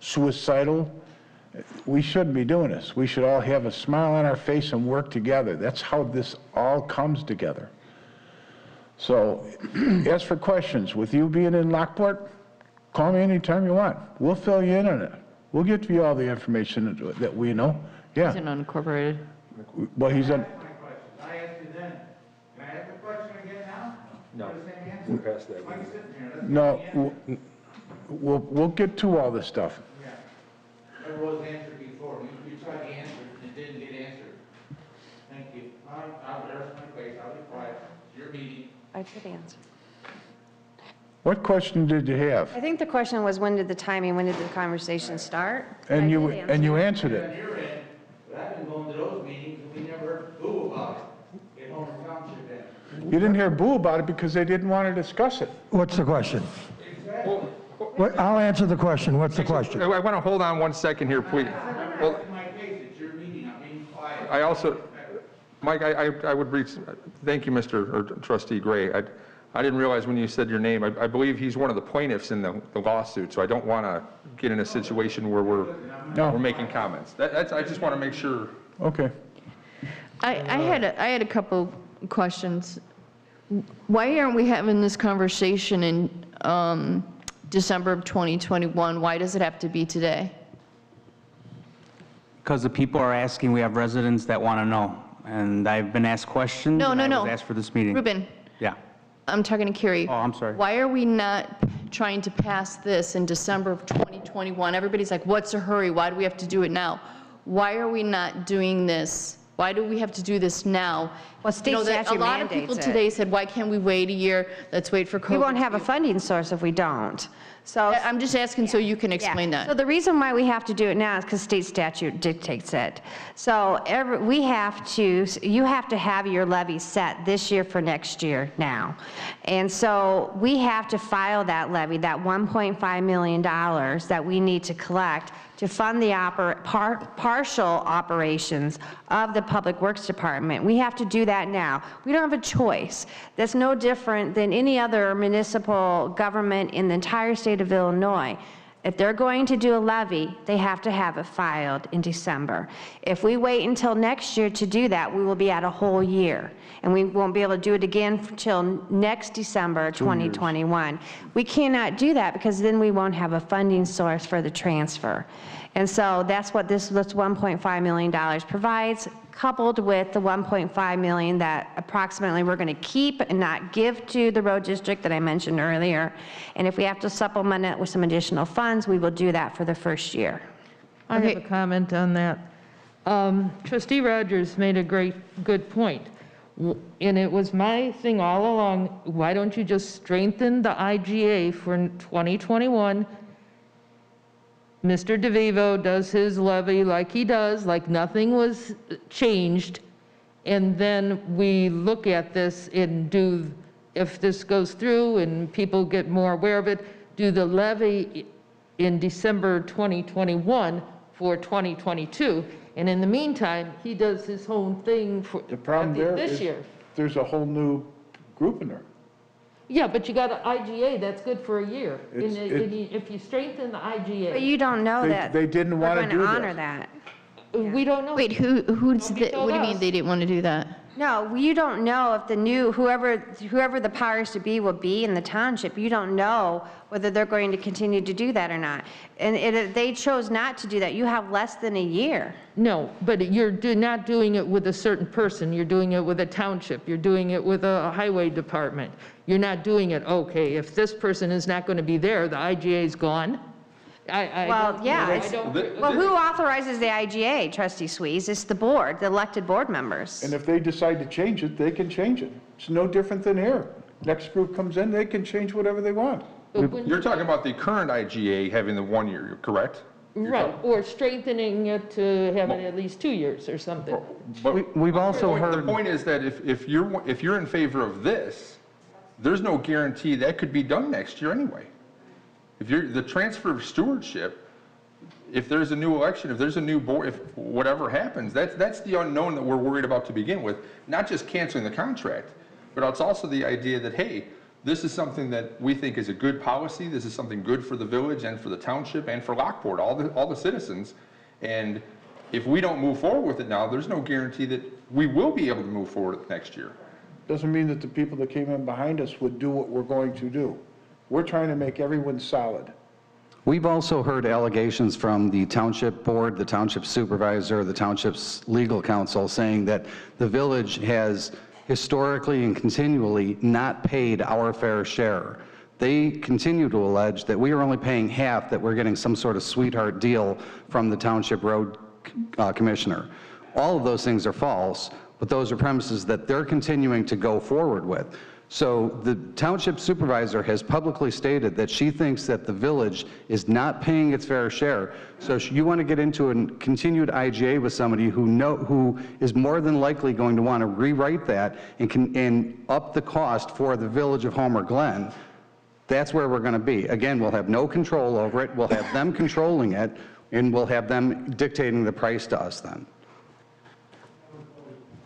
suicidal. We shouldn't be doing this. We should all have a smile on our face and work together. That's how this all comes together. So, as for questions, with you being in Lockport, call me anytime you want. We'll fill you in on it. We'll get you all the information that we know. Yeah. He's an unincorporated. Well, he's in. I asked you then. Can I ask the question again now? No. For the same answer? We'll pass that. Why are you sitting here? Let's No, get the answer. we'll get to all this stuff. Yeah. It was answered before. You tried to answer it and it didn't get answered. Thank you. I'll rest my place. I'll be quiet. It's your meeting. I did answer. What question did you have? I think the question was, when did the conversation start? And I you did and you answer. answered On it. your end, but I've been going to those meetings and we never heard boo about it in Homer Township then. You didn't hear boo about it because they didn't want to discuss it. What's the question? Exactly. I'll answer the question. What's the question? I want to hold on 1 second here, please. Well, In my case, it's your meeting. I'm being quiet. I also, Mike, I would read, thank you, Mr. Trustee Gray. I didn't realize when you said your name, I believe he's one of the plaintiffs in the lawsuit, so I don't want to get in a situation where we're making comments. I just want to make sure. Okay. I had a couple questions. Why aren't we having this conversation in December of 2021? Why does it have to be today? Because the people are asking, we have residents that want to know. And I've been asked questions. No. I was asked for this meeting. Ruben, Yeah. I'm talking to Carrie. Oh, I'm sorry. Why are we not trying to pass this in December of 2021? Everybody's like, what's a hurry? Why do we have to do it now? Why are we not doing this? Why do we have to do this now? Well, state statute A lot of people mandates it. today said, why can't we wait a year? Let's wait for COVID. We won't have a funding source if we don't. So I'm just asking so you can explain that. So the reason why we have to do it now is because state statute dictates it. So you have to have your levy set this year for next year now. And so we have to file that levy, that $1.5 million that we need to collect to fund the partial operations of the Public Works Department. We have to do that now. We don't have a choice. That's no different than any other municipal government in the entire state of Illinois. If they're going to do a levy, they have to have it filed in December. If we wait until next year to do that, we will be at a whole year. And we won't be able to do it again until next December 2021. We cannot do that because then we won't have a funding source for the transfer. And so that's what this $1.5 million provides, coupled with the $1.5 million that approximately we're going to keep and not give to the road district that I mentioned earlier. And if we have to supplement it with some additional funds, we will do that for the first year. I have a comment on that. Trustee Rogers made a good point. And it was my thing all along, why don't you just strengthen the IGA for 2021? Mr. DeVivo does his levy like he does, like nothing was changed, and then we look at this and do, if this goes through and people get more aware of it, do the levy in December 2021 for 2022. And in the meantime, he does his own thing for The problem there this is year. there's a whole new group in there. Yeah, but you got an IGA, that's good for a year. It's- If you strengthen the IGA. But you don't know They- that. they didn't we're wanna going do this. honor that. We don't know. Wait, who's, Nobody told what do you mean us. they didn't want to do that? No, you don't know if the new, whoever the powers to be will be in the township, you don't know whether they're going to continue to do that or not. And they chose not to do that. You have less than a year. No, but you're not doing it with a certain person. You're doing it with a township. You're doing it with a highway department. You're not doing it, okay, if this person is not going to be there, the IGA's gone. Well, yeah. Well, who authorizes the IGA, Trustee Swees? It's the board, the elected board members. And if they decide to change it, they can change it. It's no different than here. Next group comes in, they can change whatever they want. You're talking about the current IGA having the 1 year, correct? Right, or strengthening it to have it at least 2 years or something. But We've also the heard, point is that if you're in favor of this, there's no guarantee that could be done next year anyway. If you're, the transfer of stewardship, if there's a new election, if there's a new board, if whatever happens, that's the unknown that we're worried about to begin with. Not just canceling the contract, but it's also the idea that, hey, this is something that we think is a good policy. This is something good for the village and for the township and for Lockport, all the citizens. And if we don't move forward with it now, there's no guarantee that we will be able to move forward next year. Doesn't mean that the people that came in behind us would do what we're going to do. We're trying to make everyone solid. we've also heard allegations from the township board, the township supervisor, the township's legal counsel saying that the village has historically and continually not paid our fair share. They continue to allege that we are only paying half, that we're getting some sort of sweetheart deal from the township road commissioner. All of those things are false, but those are premises that they're continuing to go forward with. So the township supervisor has publicly stated that she thinks that the village is not paying its fair share. So you want to get into a continued IGA with somebody who is more than likely going to want to rewrite that and up the cost for the village of Homer Glen. That's where we're going to be. Again, we'll have no control over it. We'll have them controlling it, and we'll have them dictating the price to us then.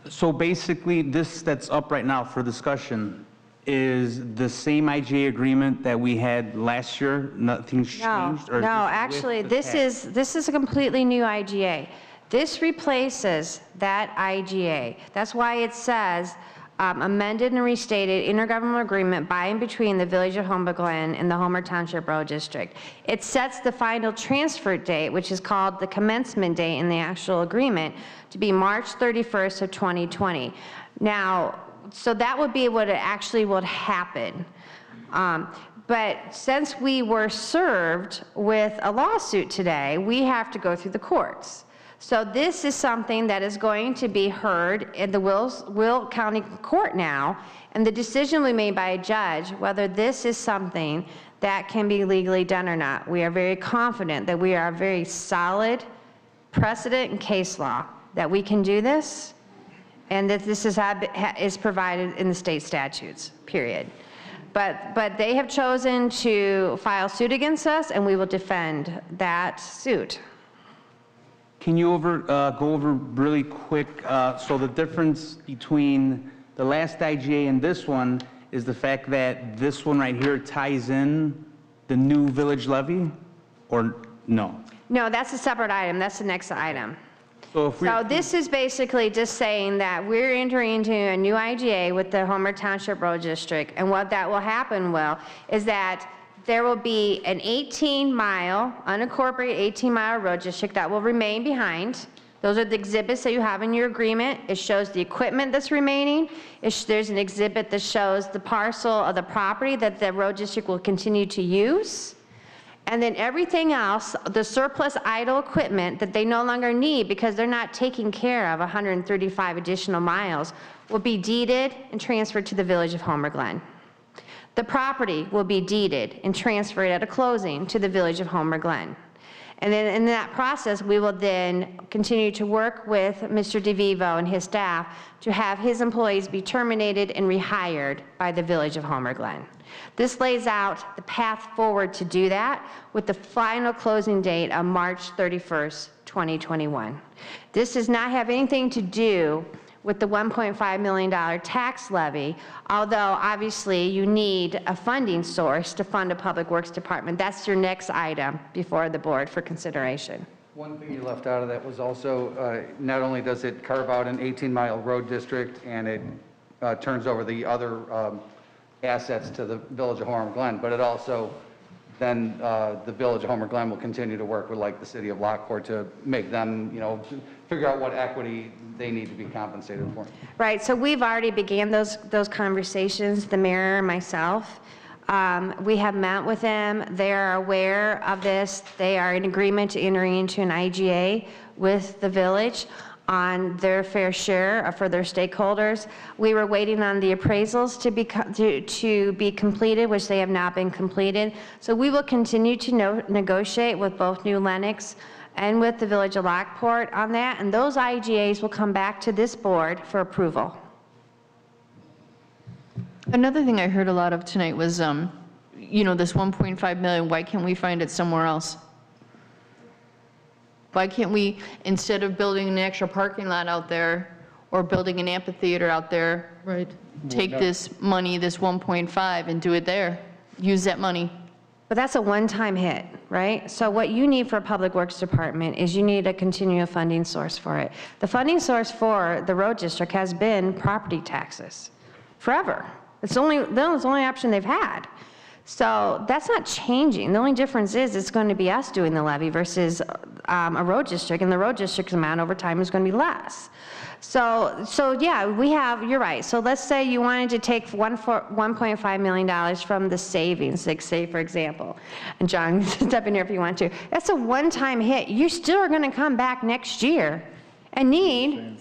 So basically, this that's up right now for discussion is the same IGA agreement that we had last year? Nothing's changed? Or is No, this actually, with the this is a completely new IGA. This replaces that IGA. That's why it says amended and restated intergovernmental agreement by and between the Village of Homer Glen and the Homer Township Road District. It sets the final transfer date, which is called the commencement date in the actual agreement, to be March 31st of 2020. Now, so that would be what it actually would happen. But since we were served with a lawsuit today, we have to go through the courts. So this is something that is going to be heard in the Will County Court now, and the decision will be made by a judge whether this is something that can be legally done or not. We are very confident that we are a very solid precedent and case law that we can do this, and that this is provided in the state statutes, period. But they have chosen to file suit against us, and we will defend that suit. Can you go over really quick, so the difference between the last IGA and this one is the fact that this one right here ties in the new village levy, or no? No, that's a separate item. That's the next item. So this is basically just saying that we're entering into a new IGA with the Homer Township Road District, and what that will happen is that there will be an 18-mile, unincorporated 18-mile road district that will remain behind. Those are the exhibits that you have in your agreement. It shows the equipment that's remaining. There's an exhibit that shows the parcel of the property that the road district will continue to use. And then everything else, the surplus idle equipment that they no longer need because they're not taking care of 135 additional miles, will be deeded and transferred to the Village of Homer Glen. The property will be deeded and transferred at a closing to the Village of Homer Glen. And then in that process, we will then continue to work with Mr. DeVivo and his staff to have his employees be terminated and rehired by the Village of Homer Glen. This lays out the path forward to do that with the final closing date of March 31st, 2021. This does not have anything to do with the $1.5 million tax levy, although obviously you need a funding source to fund a public works department. That's your next item before the board for consideration. One thing you left out of that was also, not only does it carve out an 18-mile road district and it turns over the other assets to the Village of Homer Glen, but it also then the Village of Homer Glen will continue to work with like the City of Lockport to make them, figure out what equity they need to be compensated for. Right, so we've already began those conversations, the mayor and myself. We have met with them. They are aware of this. They are in agreement to entering into an IGA with the village on their fair share for their stakeholders. We were waiting on the appraisals to be completed, which they have not been completed. So we will continue to negotiate with both New Lenox and with the Village of Lockport on that, and those IGAs will come back to this board for approval. Another thing I heard a lot of tonight was, this 1.5 million, why can't we find it somewhere else? Why can't we, instead of building an extra parking lot out there or building an amphitheater out there, right, take this money, this 1.5, and do it there? Use that money. But that's a one-time hit, right? So what you need for a public works department is you need a continual funding source for it. The funding source for the road district has been property taxes forever. It's the only option they've had. So that's not changing. The only difference is it's going to be us doing the levy versus a road district, and the road district's amount over time is going to be less. So yeah, you're right. So let's say you wanted to take $1.5 million from the savings, like say for example, and John, step in here if you want to. That's a one-time hit. You still are going to come back next year and need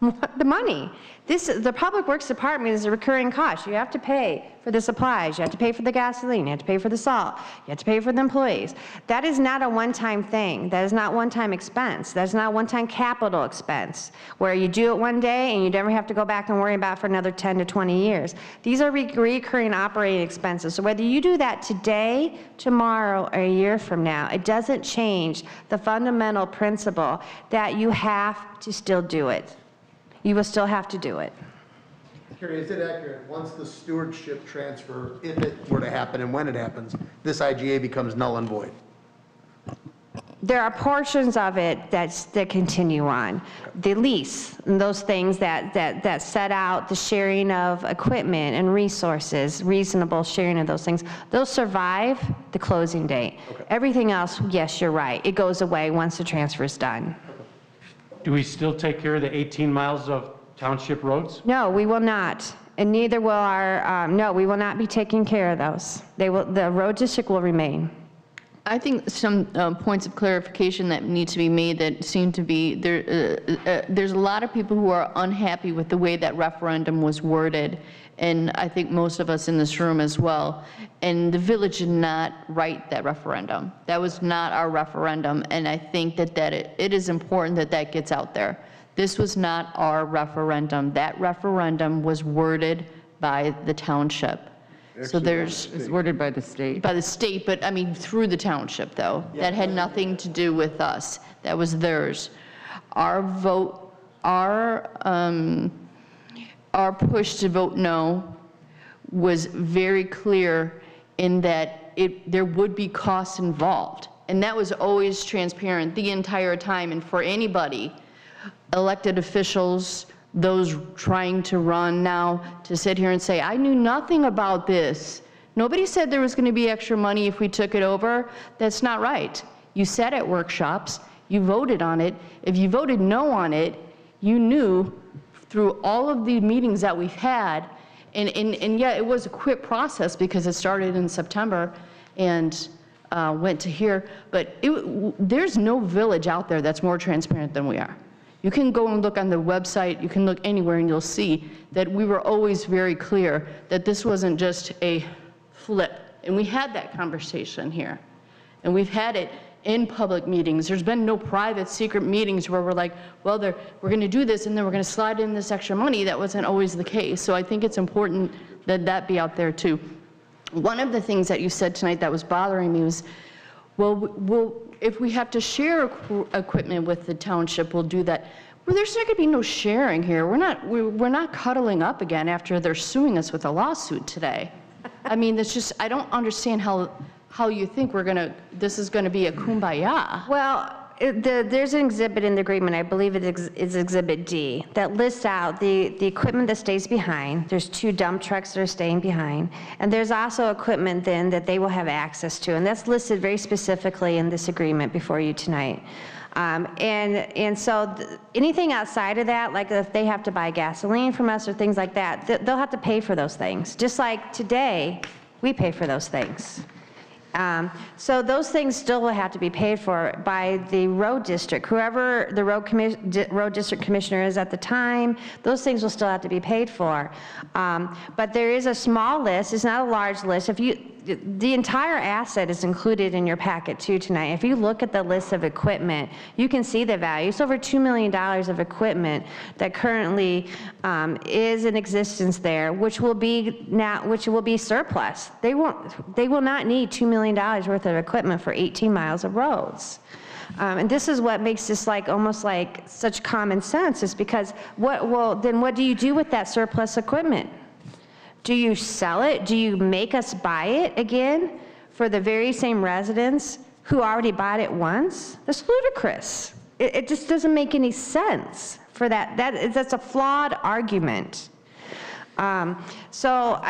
the money. The Public Works Department is a recurring cost. You have to pay for the supplies, you have to pay for the gasoline, you have to pay for the salt, you have to pay for the employees. That is not a one-time thing. That is not one-time expense. That is not one-time capital expense where you do it one day and you never have to go back and worry about it for another 10 to 20 years. These are recurring operating expenses. So whether you do that today, tomorrow, or a year from now, it doesn't change the fundamental principle that you have to still do it. You will still have to do it. Carrie, is it accurate, once the stewardship transfer, if it were to happen and when it happens, this IGA becomes null and void? There are portions of it that continue on. The lease, and those things that set out the sharing of equipment and resources, reasonable sharing of those things, those survive the closing date. Okay. Everything else, yes, you're right, it goes away once the transfer is done. Do we still take care of the 18 miles of township roads? No, we will not. And neither will no, we will not be taking care of those. The road district will remain. I think some points of clarification that need to be made that seem to be, there's a lot of people who are unhappy with the way that referendum was worded, and I think most of us in this room as well. And the village did not write that referendum. That was not our referendum, and I think that it is important that that gets out there. This was not our referendum. That referendum was worded by the township. So It's worded by the state. By the state, but I mean through the township though. That had nothing to do with us. That was theirs. Our vote, our push to vote no was very clear in that there would be costs involved. And that was always transparent the entire time. And for anybody, elected officials, those trying to run now, to sit here and say, I knew nothing about this. Nobody said there was going to be extra money if we took it over. That's not right. You sat at workshops, you voted on it. If you voted no on it, you knew through all of the meetings that we've had, and yeah, it was a quick process because it started in September and went to here, but there's no village out there that's more transparent than we are. You can go and look on the website, you can look anywhere and you'll see that we were always very clear that this wasn't just a flip. And we had that conversation here. And we've had it in public meetings. There's been no private, secret meetings where we're like, well, we're going to do this, and then we're going to slide in this extra money. That wasn't always the case. So I think it's important that that be out there too. One of the things that you said tonight that was bothering me was, well, if we have to share equipment with the township, we'll do that. Well, there's not going to be no sharing here. We're not cuddling up again after they're suing us with a lawsuit today. I mean, it's just, I don't understand how you think this is going to be a kumbaya. Well, there's an exhibit in the agreement, I believe it is Exhibit D, that lists out the equipment that stays behind. There's 2 dump trucks that are staying behind. And there's also equipment then that they will have access to. And that's listed very specifically in this agreement before you tonight. And so anything outside of that, like if they have to buy gasoline from us or things like that, they'll have to pay for those things. Just like today, we pay for those things. So those things still will have to be paid for by the road district. Whoever the road district commissioner is at the time, those things will still have to be paid for. But there is a small list. It's not a large list. The entire asset is included in your packet too tonight. If you look at the list of equipment, you can see the value. It's over $2 million of equipment that currently is in existence there, which will be surplus. They will not need $2 million worth of equipment for 18 miles of roads. And this is what makes this almost like such common sense, is because then what do you do with that surplus equipment? Do you sell it? Do you make us buy it again for the very same residents who already bought it once? That's ludicrous. It just doesn't make any sense for that. That's a flawed argument. So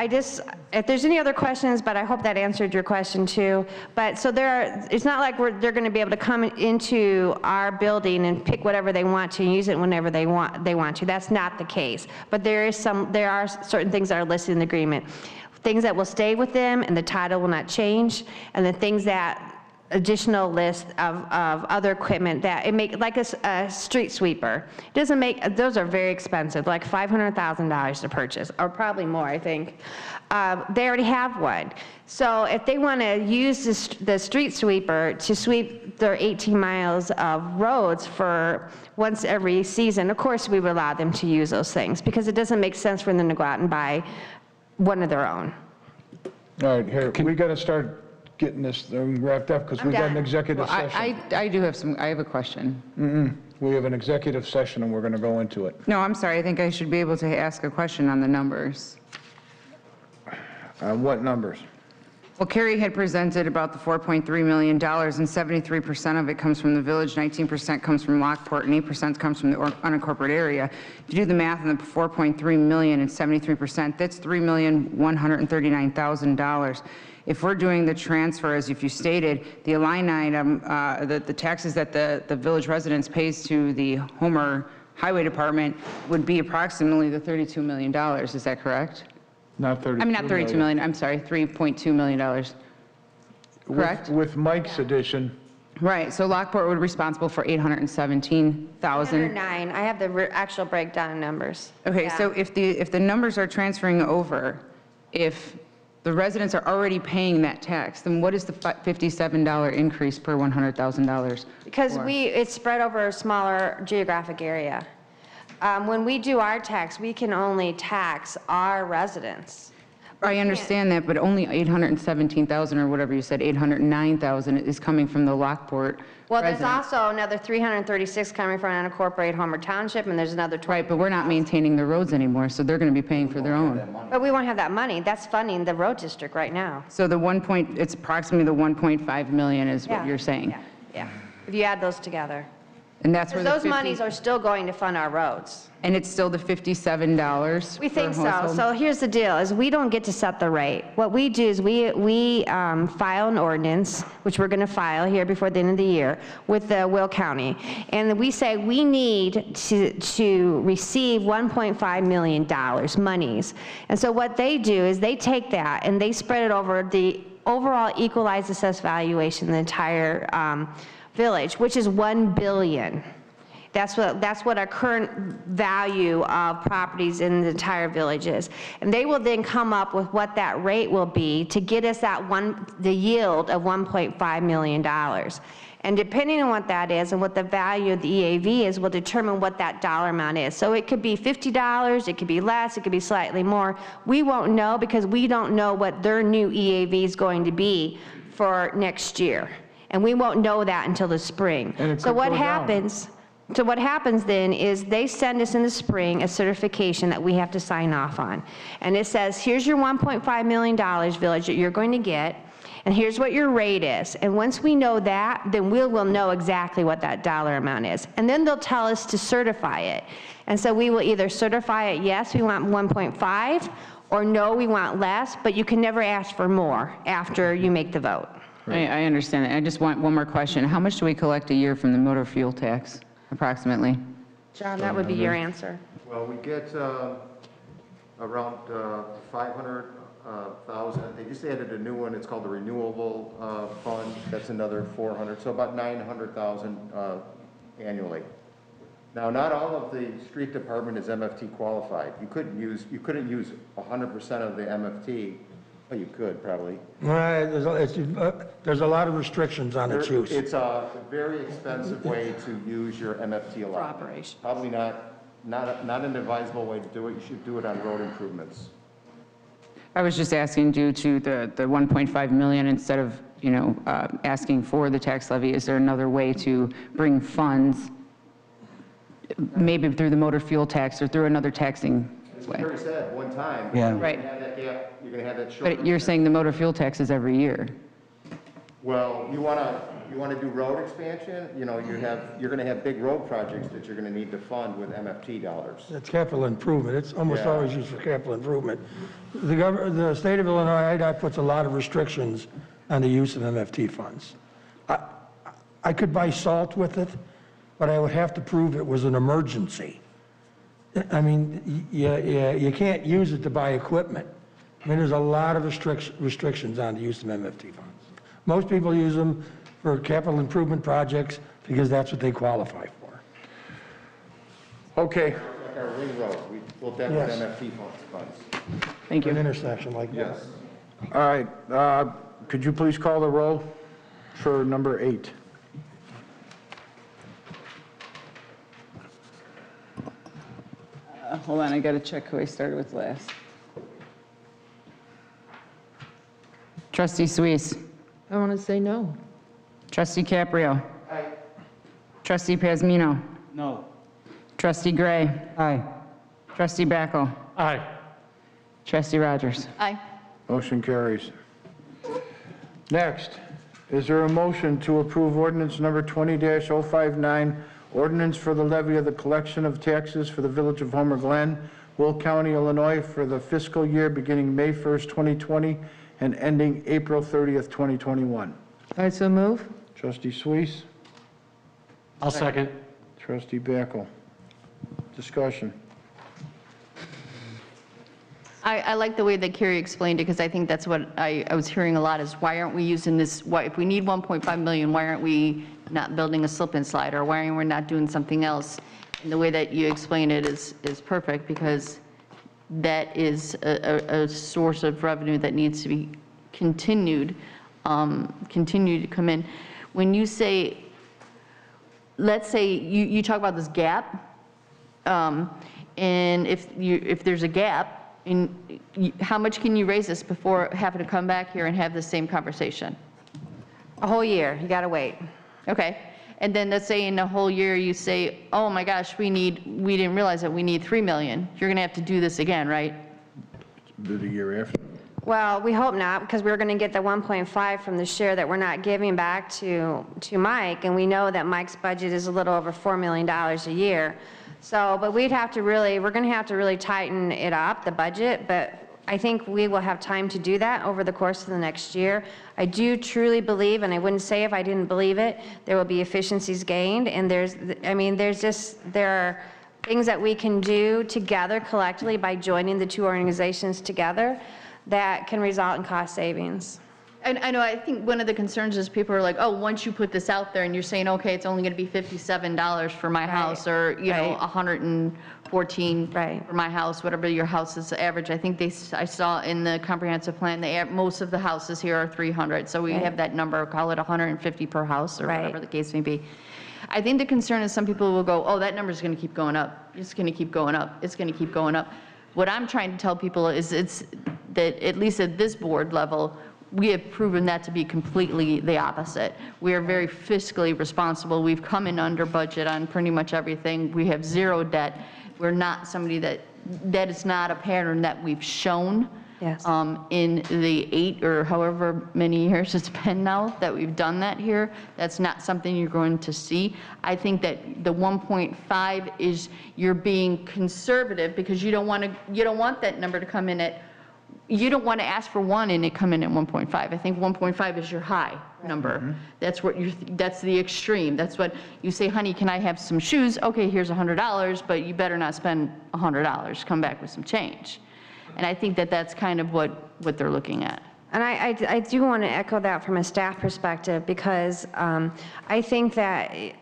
if there's any other questions, but I hope that answered your question too. But so it's not like they're going to be able to come into our building and pick whatever they want to and use it whenever they want to. That's not the case. But there are certain things that are listed in the agreement. Things that will stay with them and the title will not change, and the things that additional list of other equipment that like a street sweeper. It doesn't make, those are very expensive, like $500,000 to purchase, or probably more, I think. They already have one. So if they want to use the street sweeper to sweep their 18 miles of roads for once every season, of course we would allow them to use those things, because it doesn't make sense for them to go out and buy one of their own. All right, here, we got to start getting this thing wrapped up, because we got an executive session. I have a question. We have an executive session and we're going to go into it. No, I'm sorry, I think I should be able to ask a question on the numbers. What numbers? Well, Carrie had presented about the $4.3 million, and 73% of it comes from the village, 19% comes from Lockport, and 8% comes from the unincorporated area. If you do the math on the $4.3 million and 73%, that's $3,139,000. If we're doing the transfer, as if you stated, the line item, the taxes that the village residents pays to the Homer Highway Department would be approximately the $32 million. Is that correct? Not 32 I mean, not 32 million, I'm sorry, $3.2 million. Correct? With Mike's addition. Right, so Lockport would be responsible for $817,000. 109. I have the actual breakdown in numbers. Okay, Yeah. so if the numbers are transferring over, if the residents are already paying that tax, then what is the $57 increase per $100,000? Because it's spread over a smaller geographic area. When we do our tax, we can only tax our residents. I understand that, but only $817,000 or whatever you said, $809,000 is coming from the Lockport Well, there's residents. also another 336 coming from unincorporated Homer Township, and there's another 20. Right, but we're not maintaining the roads anymore, so they're going to be paying for their own. But we won't have that money. That's funding the road district right now. So it's approximately the 1.5 million is what you're saying. Yeah. If you add those together. And that's where Because the those 50 monies are still going to fund our roads. And it's still the $57 We per think so. household? So here's the deal, is we don't get to set the rate. What we do is we file an ordinance, which we're going to file here before the end of the year, with the Will County. And we say we need to receive $1.5 million monies. And so what they do is they take that and they spread it over the overall equalized assessed valuation in the entire village, which is $1 billion. That's what our current value of properties in the entire village is. And they will then come up with what that rate will be to get us the yield of $1.5 million. And depending on what that is and what the value of the EAV is, will determine what that dollar amount is. So it could be $50, it could be less, it could be slightly more. We won't know because we don't know what their new EAV is going to be for next year. And we won't know that until the spring. So what happens then is they send us in the spring a certification that we have to sign off on. And it says, here's your $1.5 million, village, that you're going to get, and here's what your rate is. And once we know that, then we'll know exactly what that dollar amount is. And then they'll tell us to certify it. And so we will either certify it, yes, we want 1.5, or no, we want less, but you can never ask for more after you make the vote. I understand that. I just want one more question. How much do we collect a year from the motor fuel tax, approximately? John, that would be your answer. Well, we get around 500,000. They just added a new one. It's called the Renewable Fund. That's another 400. So about 900,000 annually. Now, not all of the street department is MFT qualified. You couldn't use 100% of the MFT. Well, you could probably. There's a lot of restrictions on its use. It's a very expensive way to use your MFT allotment. For operation. Probably not an advisable way to do it. You should do it on road improvements. I was just asking due to the 1.5 million, instead of, asking for the tax levy, is there another way to bring funds, maybe through the motor fuel tax or through another taxing way? Terry said one time, Yeah. you're Right. going to have that gap, you're going to have that short. But you're saying the motor fuel tax is every year. Well, you want to do road expansion, you're going to have big road projects that you're going to need to fund with MFT dollars. It's capital improvement. It's almost Yeah. always used for capital improvement. The state of Illinois, IDOT puts a lot of restrictions on the use of MFT funds. I could buy salt with it, but I would have to prove it was an emergency. I mean, you can't use it to buy equipment. I mean, there's a lot of restrictions on the use of MFT funds. Most people use them for capital improvement projects because that's what they qualify for. Okay. Like our ring road, we built that with MFT funds. Thank you. An intersection like that. Yes. All right. Could you please call the roll for number 8? Hold on, I got to check who I started with last. Trustee Suisse. I want to say no. Trustee Caprio. Aye. Trustee Pasmino. No. Trustee Gray. Aye. Trustee Backel. Aye. Trustee Rogers. Aye. Motion carries. Next, is there a motion to approve ordinance number 20-059, ordinance for the levy of the collection of taxes for the Village of Homer Glen, Will County, Illinois, for the fiscal year beginning May 1st, 2020, and ending April 30th, 2021? I so move. Trustee Suisse? I'll second. Trustee Backel? Discussion. I like the way that Carrie explained it, because I think that's what I was hearing a lot, is why aren't we using this, if we need 1.5 million, why aren't we not building a slip and slide, or why aren't we not doing something else? And the way that you explain it is perfect, because that is a source of revenue that needs to be continue to come in. When you say, let's say you talk about this gap, and if there's a gap, how much can you raise this before having to come back here and have the same conversation? A whole year, you got to wait. Okay. And then let's say in a whole year you say, oh my gosh, we didn't realize that we need 3 million. You're going to have to do this again, right? Do the year after. Well, we hope not, because we're going to get the 1.5 from the share that we're not giving back to Mike, and we know that Mike's budget is a little over $4 million a year. So, but we're going to have to really tighten it up, the budget, but I think we will have time to do that over the course of the next year. I do truly believe, and I wouldn't say if I didn't believe it, there will be efficiencies gained, and there are things that we can do together collectively by joining the two organizations together that can result in cost savings. And I know, I think one of the concerns is people are like, oh, once you put this out there and you're saying, okay, it's only going to be $57 for my house, or, you know, $114 for my house, whatever your house's average. I think I saw in the comprehensive plan, most of the houses here are 300. So we have that number, call it 150 per house, or whatever the case may be. I think the concern is some people will go, oh, that number's going to keep going up. It's going to keep going up. It's going to keep going up. What I'm trying to tell people is that at least at this board level, we have proven that to be completely the opposite. We are very fiscally responsible. We've come in under budget on pretty much everything. We have zero debt. We're not somebody that is not a pattern that we've shown in the 8 or however many years it's been now that we've done that here. That's not something you're going to see. I think that the 1.5 is you're being conservative because you don't want that number to come in at, you don't want to ask for 1 and it come in at 1.5. I think 1.5 is your high number. That's what that's the extreme. That's what you say, honey, can I have some shoes? Okay, here's $100, but you better not spend $100. Come back with some change. And I think that that's kind of what they're looking at. And I do want to echo that from a staff perspective, because I think that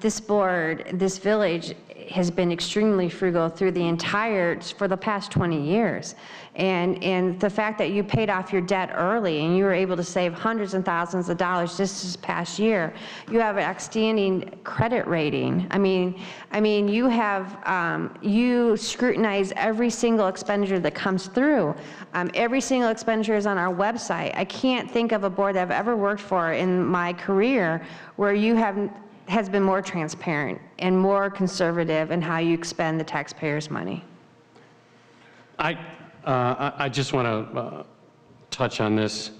this board, this village has been extremely frugal for the past 20 years. And the fact that you paid off your debt early and you were able to save hundreds and thousands of dollars just this past year, you have an outstanding credit rating. I mean, you have, you scrutinize every single expenditure that comes through. Every single expenditure is on our website. I can't think of a board that I've ever worked for in my career where you has been more transparent and more conservative in how you expend the taxpayers' money. I just want to touch on this.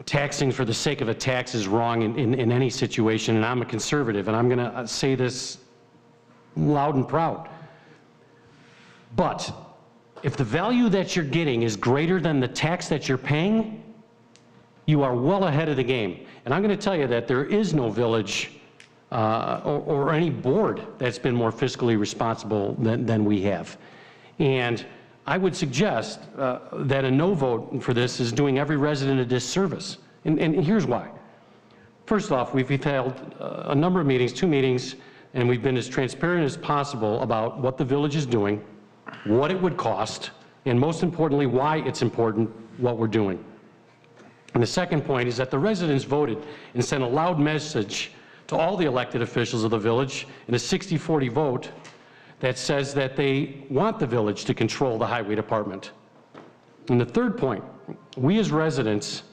Taxing for the sake of a tax is wrong in any situation, and I'm a conservative, and I'm going to say this loud and proud. But if the value that you're getting is greater than the tax that you're paying, you are well ahead of the game. And I'm going to tell you that there is no village or any board that's been more fiscally responsible than we have. And I would suggest that a no vote for this is doing every resident a disservice. And here's why. First off, we've held a number of meetings, 2 meetings, and we've been as transparent as possible about what the village is doing, what it would cost, and most importantly, why it's important what we're doing. And the second point is that the residents voted and sent a loud message to all the elected officials of the village in a 60-40 vote that says that they want the village to control the highway department. And the third point, we as residents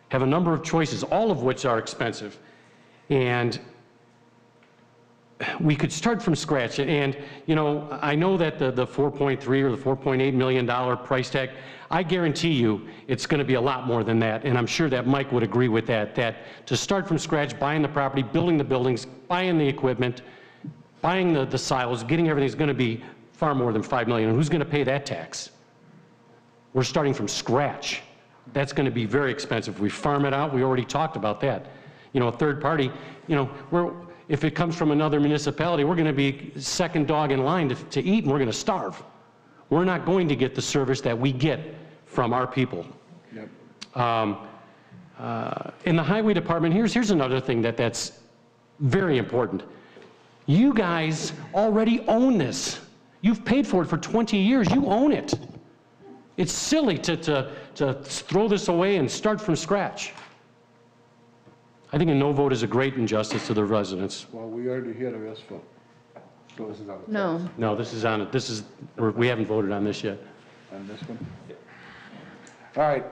have a number of choices, all of which are expensive. And we could start from scratch. And, you know, I know that the 4.3 or the $4.8 million price tag, I guarantee you it's going to be a lot more than that. And I'm sure that Mike would agree with that to start from scratch, buying the property, building the buildings, buying the equipment, buying the silos, getting everything is going to be far more than $5 million. And who's going to pay that tax? We're starting from scratch. That's going to be very expensive. We farm it out. We already talked about that. You know, a third party, you know, if it comes from another municipality, we're going to be second dog in line to eat, and we're going to starve. We're not going to get the service that we get from our people. Yep. In the highway department, here's another thing that's very important. You guys already own this. You've paid for it for 20 years. You own it. It's silly to throw this away and start from scratch. I think a no vote is a great injustice to the residents. Well, we already had a yes vote. So this is on the No. tax. No, this is on it. We haven't voted on this yet. On this one? All right.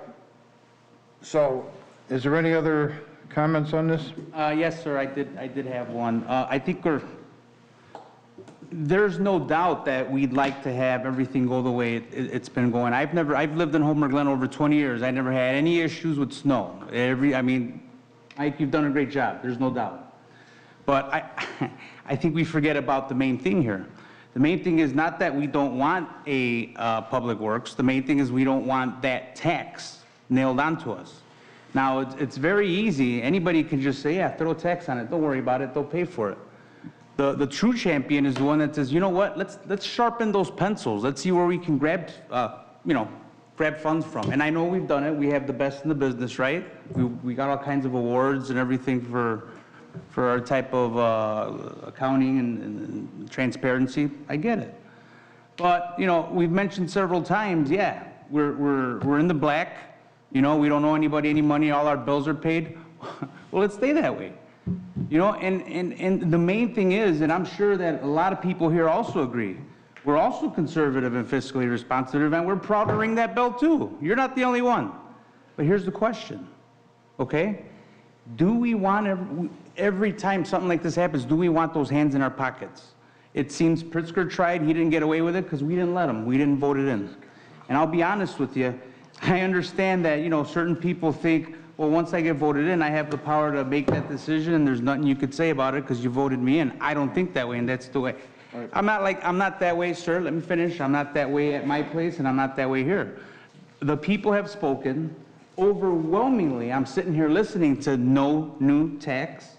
So is there any other comments on this? Yes, sir, I did have one. I think there's no doubt that we'd like to have everything go the way it's been going. I've lived in Homer Glen over 20 years. I never had any issues with snow. Mike, you've done a great job, there's no doubt. But I think we forget about the main thing here. The main thing is not that we don't want a public works. The main thing is we don't want that tax nailed onto us. Now, it's very easy. Anybody can just say, yeah, throw a tax on it. Don't worry about it. They'll pay for it. The true champion is the one that says, you know what? Let's sharpen those pencils. Let's see where we can grab grab funds from. And I know we've done it. We have the best in the business, right? We got all kinds of awards and everything for our type of accounting and transparency. I get it. But, you know, we've mentioned several times, yeah, we're in the black. You know, we don't owe anybody any money. All our bills are paid. Well, let's stay that way. You know, and the main thing is, and I'm sure that a lot of people here also agree, we're also conservative and fiscally responsive, and we're proud to ring that bell too. You're not the only one. But here's the question, okay? Do we want, every time something like this happens, do we want those hands in our pockets? It seems Pritzker tried, he didn't get away with it because we didn't let him. We didn't vote it in. And I'll be honest with you, I understand that, you know, certain people think, well, once I get voted in, I have the power to make that decision and there's nothing you could say about it because you voted me in. I don't think that way, and that's the way. Right. I'm not that way, sir. Let me finish. I'm not that way at my place, and I'm not that way here. The people have spoken. Overwhelmingly, I'm sitting here listening to no new tax.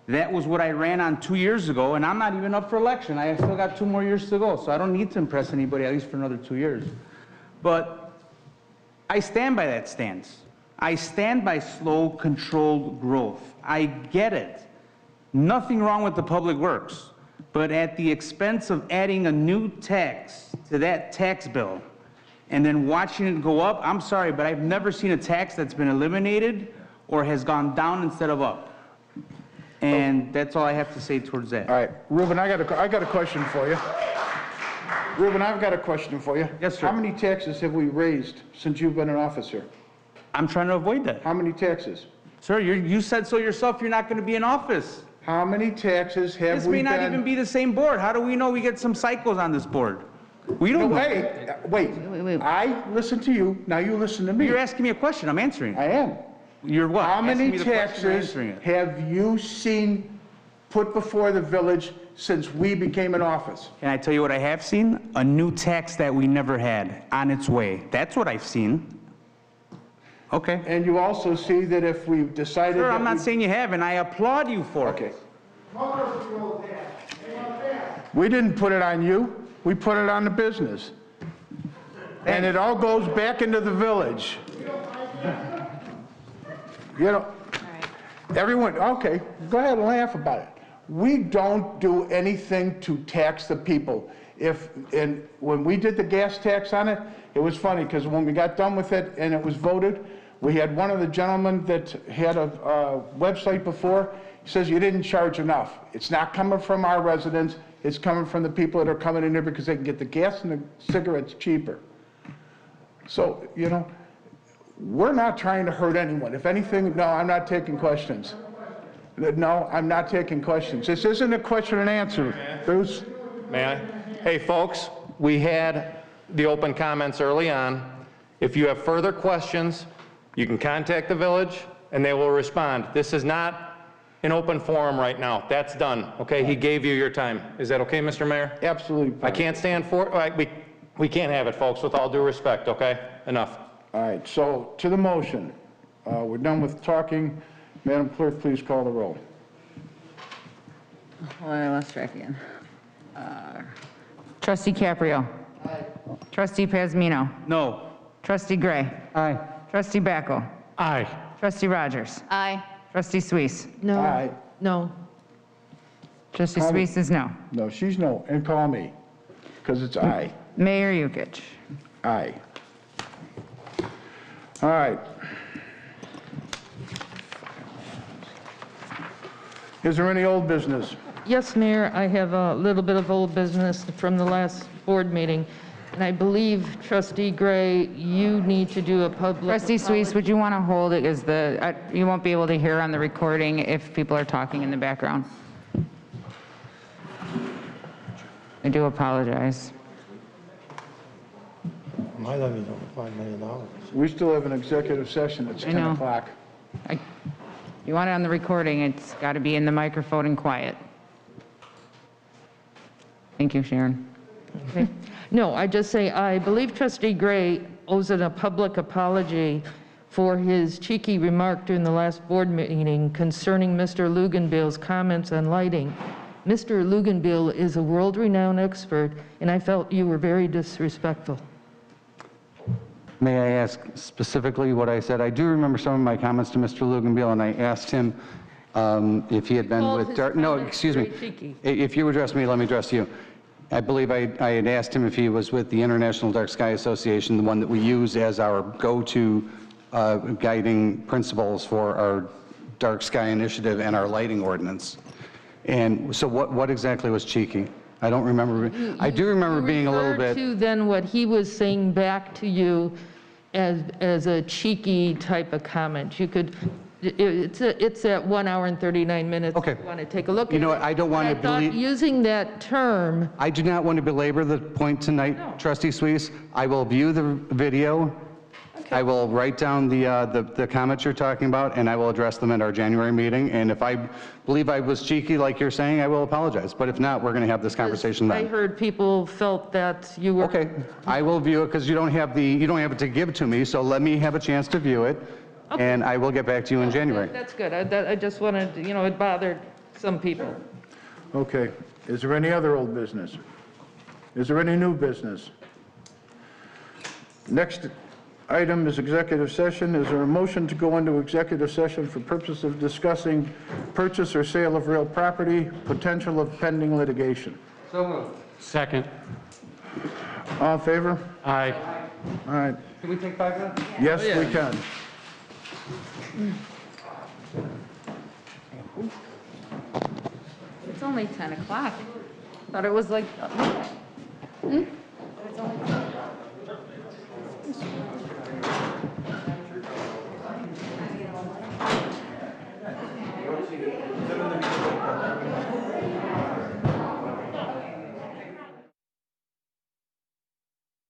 That was what I ran on 2 years ago, and I'm not even up for election. I still got 2 more years to go, so I don't need to impress anybody, at least for another 2 years. But I stand by that stance. I stand by slow, controlled growth. I get it. Nothing wrong with the public works, but at the expense of adding a new tax to that tax bill and then watching it go up, I'm sorry, but I've never seen a tax that's been eliminated or has gone down instead of up. And that's all I have to say towards that. All right, Ruben, I got a question for you. Ruben, I've got a question for you. Yes, sir. How many taxes have we raised since you've been an officer? I'm trying to avoid that. How many taxes? Sir, you said so yourself, you're not going to be in office. How many taxes have This we may not been? even be the same board. How do we know we get some cycles on this board? We don't know. Wait. I listen to you, now you listen to me. You're asking me a question, I'm answering. I am. You're what? How many Asking me the question or taxes answering it? have you seen put before the village since we became in office? Can I tell you what I have seen? A new tax that we never had on its way. That's what I've seen. Okay. And you also see that if we decided Sir, that I'm not we- saying you haven't. I applaud you for it. Okay. We didn't put it on you, we put it on the business. And it all goes back into the village. You know, everyone, okay, go ahead and laugh about it. We don't do anything to tax the people. When we did the gas tax on it, it was funny because when we got done with it and it was voted, we had one of the gentlemen that had a website before, he says, you didn't charge enough. It's not coming from our residents, it's coming from the people that are coming in here because they can get the gas and the cigarettes cheaper. So, you know, we're not trying to hurt anyone. If anything, no, I'm not taking questions. No, I'm not taking questions. This isn't a question and answer, Bruce. May I? Hey, folks, we had the open comments early on. If you have further questions, you can contact the village and they will respond. This is not an open forum right now. That's done, okay? He gave you your time. Is that okay, Mr. Mayor? Absolutely. I can't stand for, we can't have it, folks, with all due respect, okay? Enough. All right, so to the motion. We're done with talking. Madam Clerk, please call the roll. Oh, I lost track again. Trustee Caprio. Aye. Trustee Pazmino. No. Trustee Gray. Aye. Trustee Bacco. Aye. Trustee Rogers. Aye. Trustee Suisse. No. Aye. No. Trustee Suisse is no. No, she's no, and call me, because it's aye. Mayor Yukich. Aye. All right. Is there any old business? Yes, Mayor, I have a little bit of old business from the last board meeting, and I believe Trustee Gray, you need to do a public... Trustee Suisse, would you want to hold it as you won't be able to hear on the recording if people are talking in the background. I do apologize. My levy's over $5 million. We still have an executive session at 10 know. o'clock. You want it on the recording, it's got to be in the microphone and quiet. Thank you, Sharon. Okay. No, I just say, I believe Trustee Gray owes a public apology for his cheeky remark during the last board meeting concerning Mr. Luganbill's comments on lighting. Mr. Luganbill is a world-renowned expert, and I felt you were very disrespectful. May I ask specifically what I said? I do remember some of my comments to Mr. Luganbill, and I asked him if he had been called with his Dark, no, comments excuse me. very cheeky. If you address me, let me address you. I believe I had asked him if he was with the International Dark Sky Association, the one that we use as our go-to guiding principles for our dark sky initiative and our lighting ordinance. And so what exactly was cheeky? I don't remember. I do remember being a little bit. To then what he was saying back to you as a cheeky type of comment. You could, it's at 1 hour and 39 minutes. Okay. If you want to take a look at it. You know what, I don't want to I thought using that term. I do not want to belabor the point tonight, Trustee Suisse. I will view the video. I will write down the comments you're talking about, and I will address them at our January meeting. And if I believe I was cheeky, like you're saying, I will apologize. But if not, we're going to have this conversation I then. heard people felt that you were. Okay, I will view it because you don't have it to give to me. So let me have a chance to view it, and I will get back to you in January. That's good. I just wanted, it bothered some people. Okay. Is there any other old business? Is there any new business? Next item is executive session. Is there a motion to go into executive session for purpose of discussing purchase or sale of real property, potential of pending litigation? So moved. Second. All in favor? Aye. All right. Can we take 5 minutes? Yes, we can. It's only 10 o'clock. Thought it was like, Hmm? it's only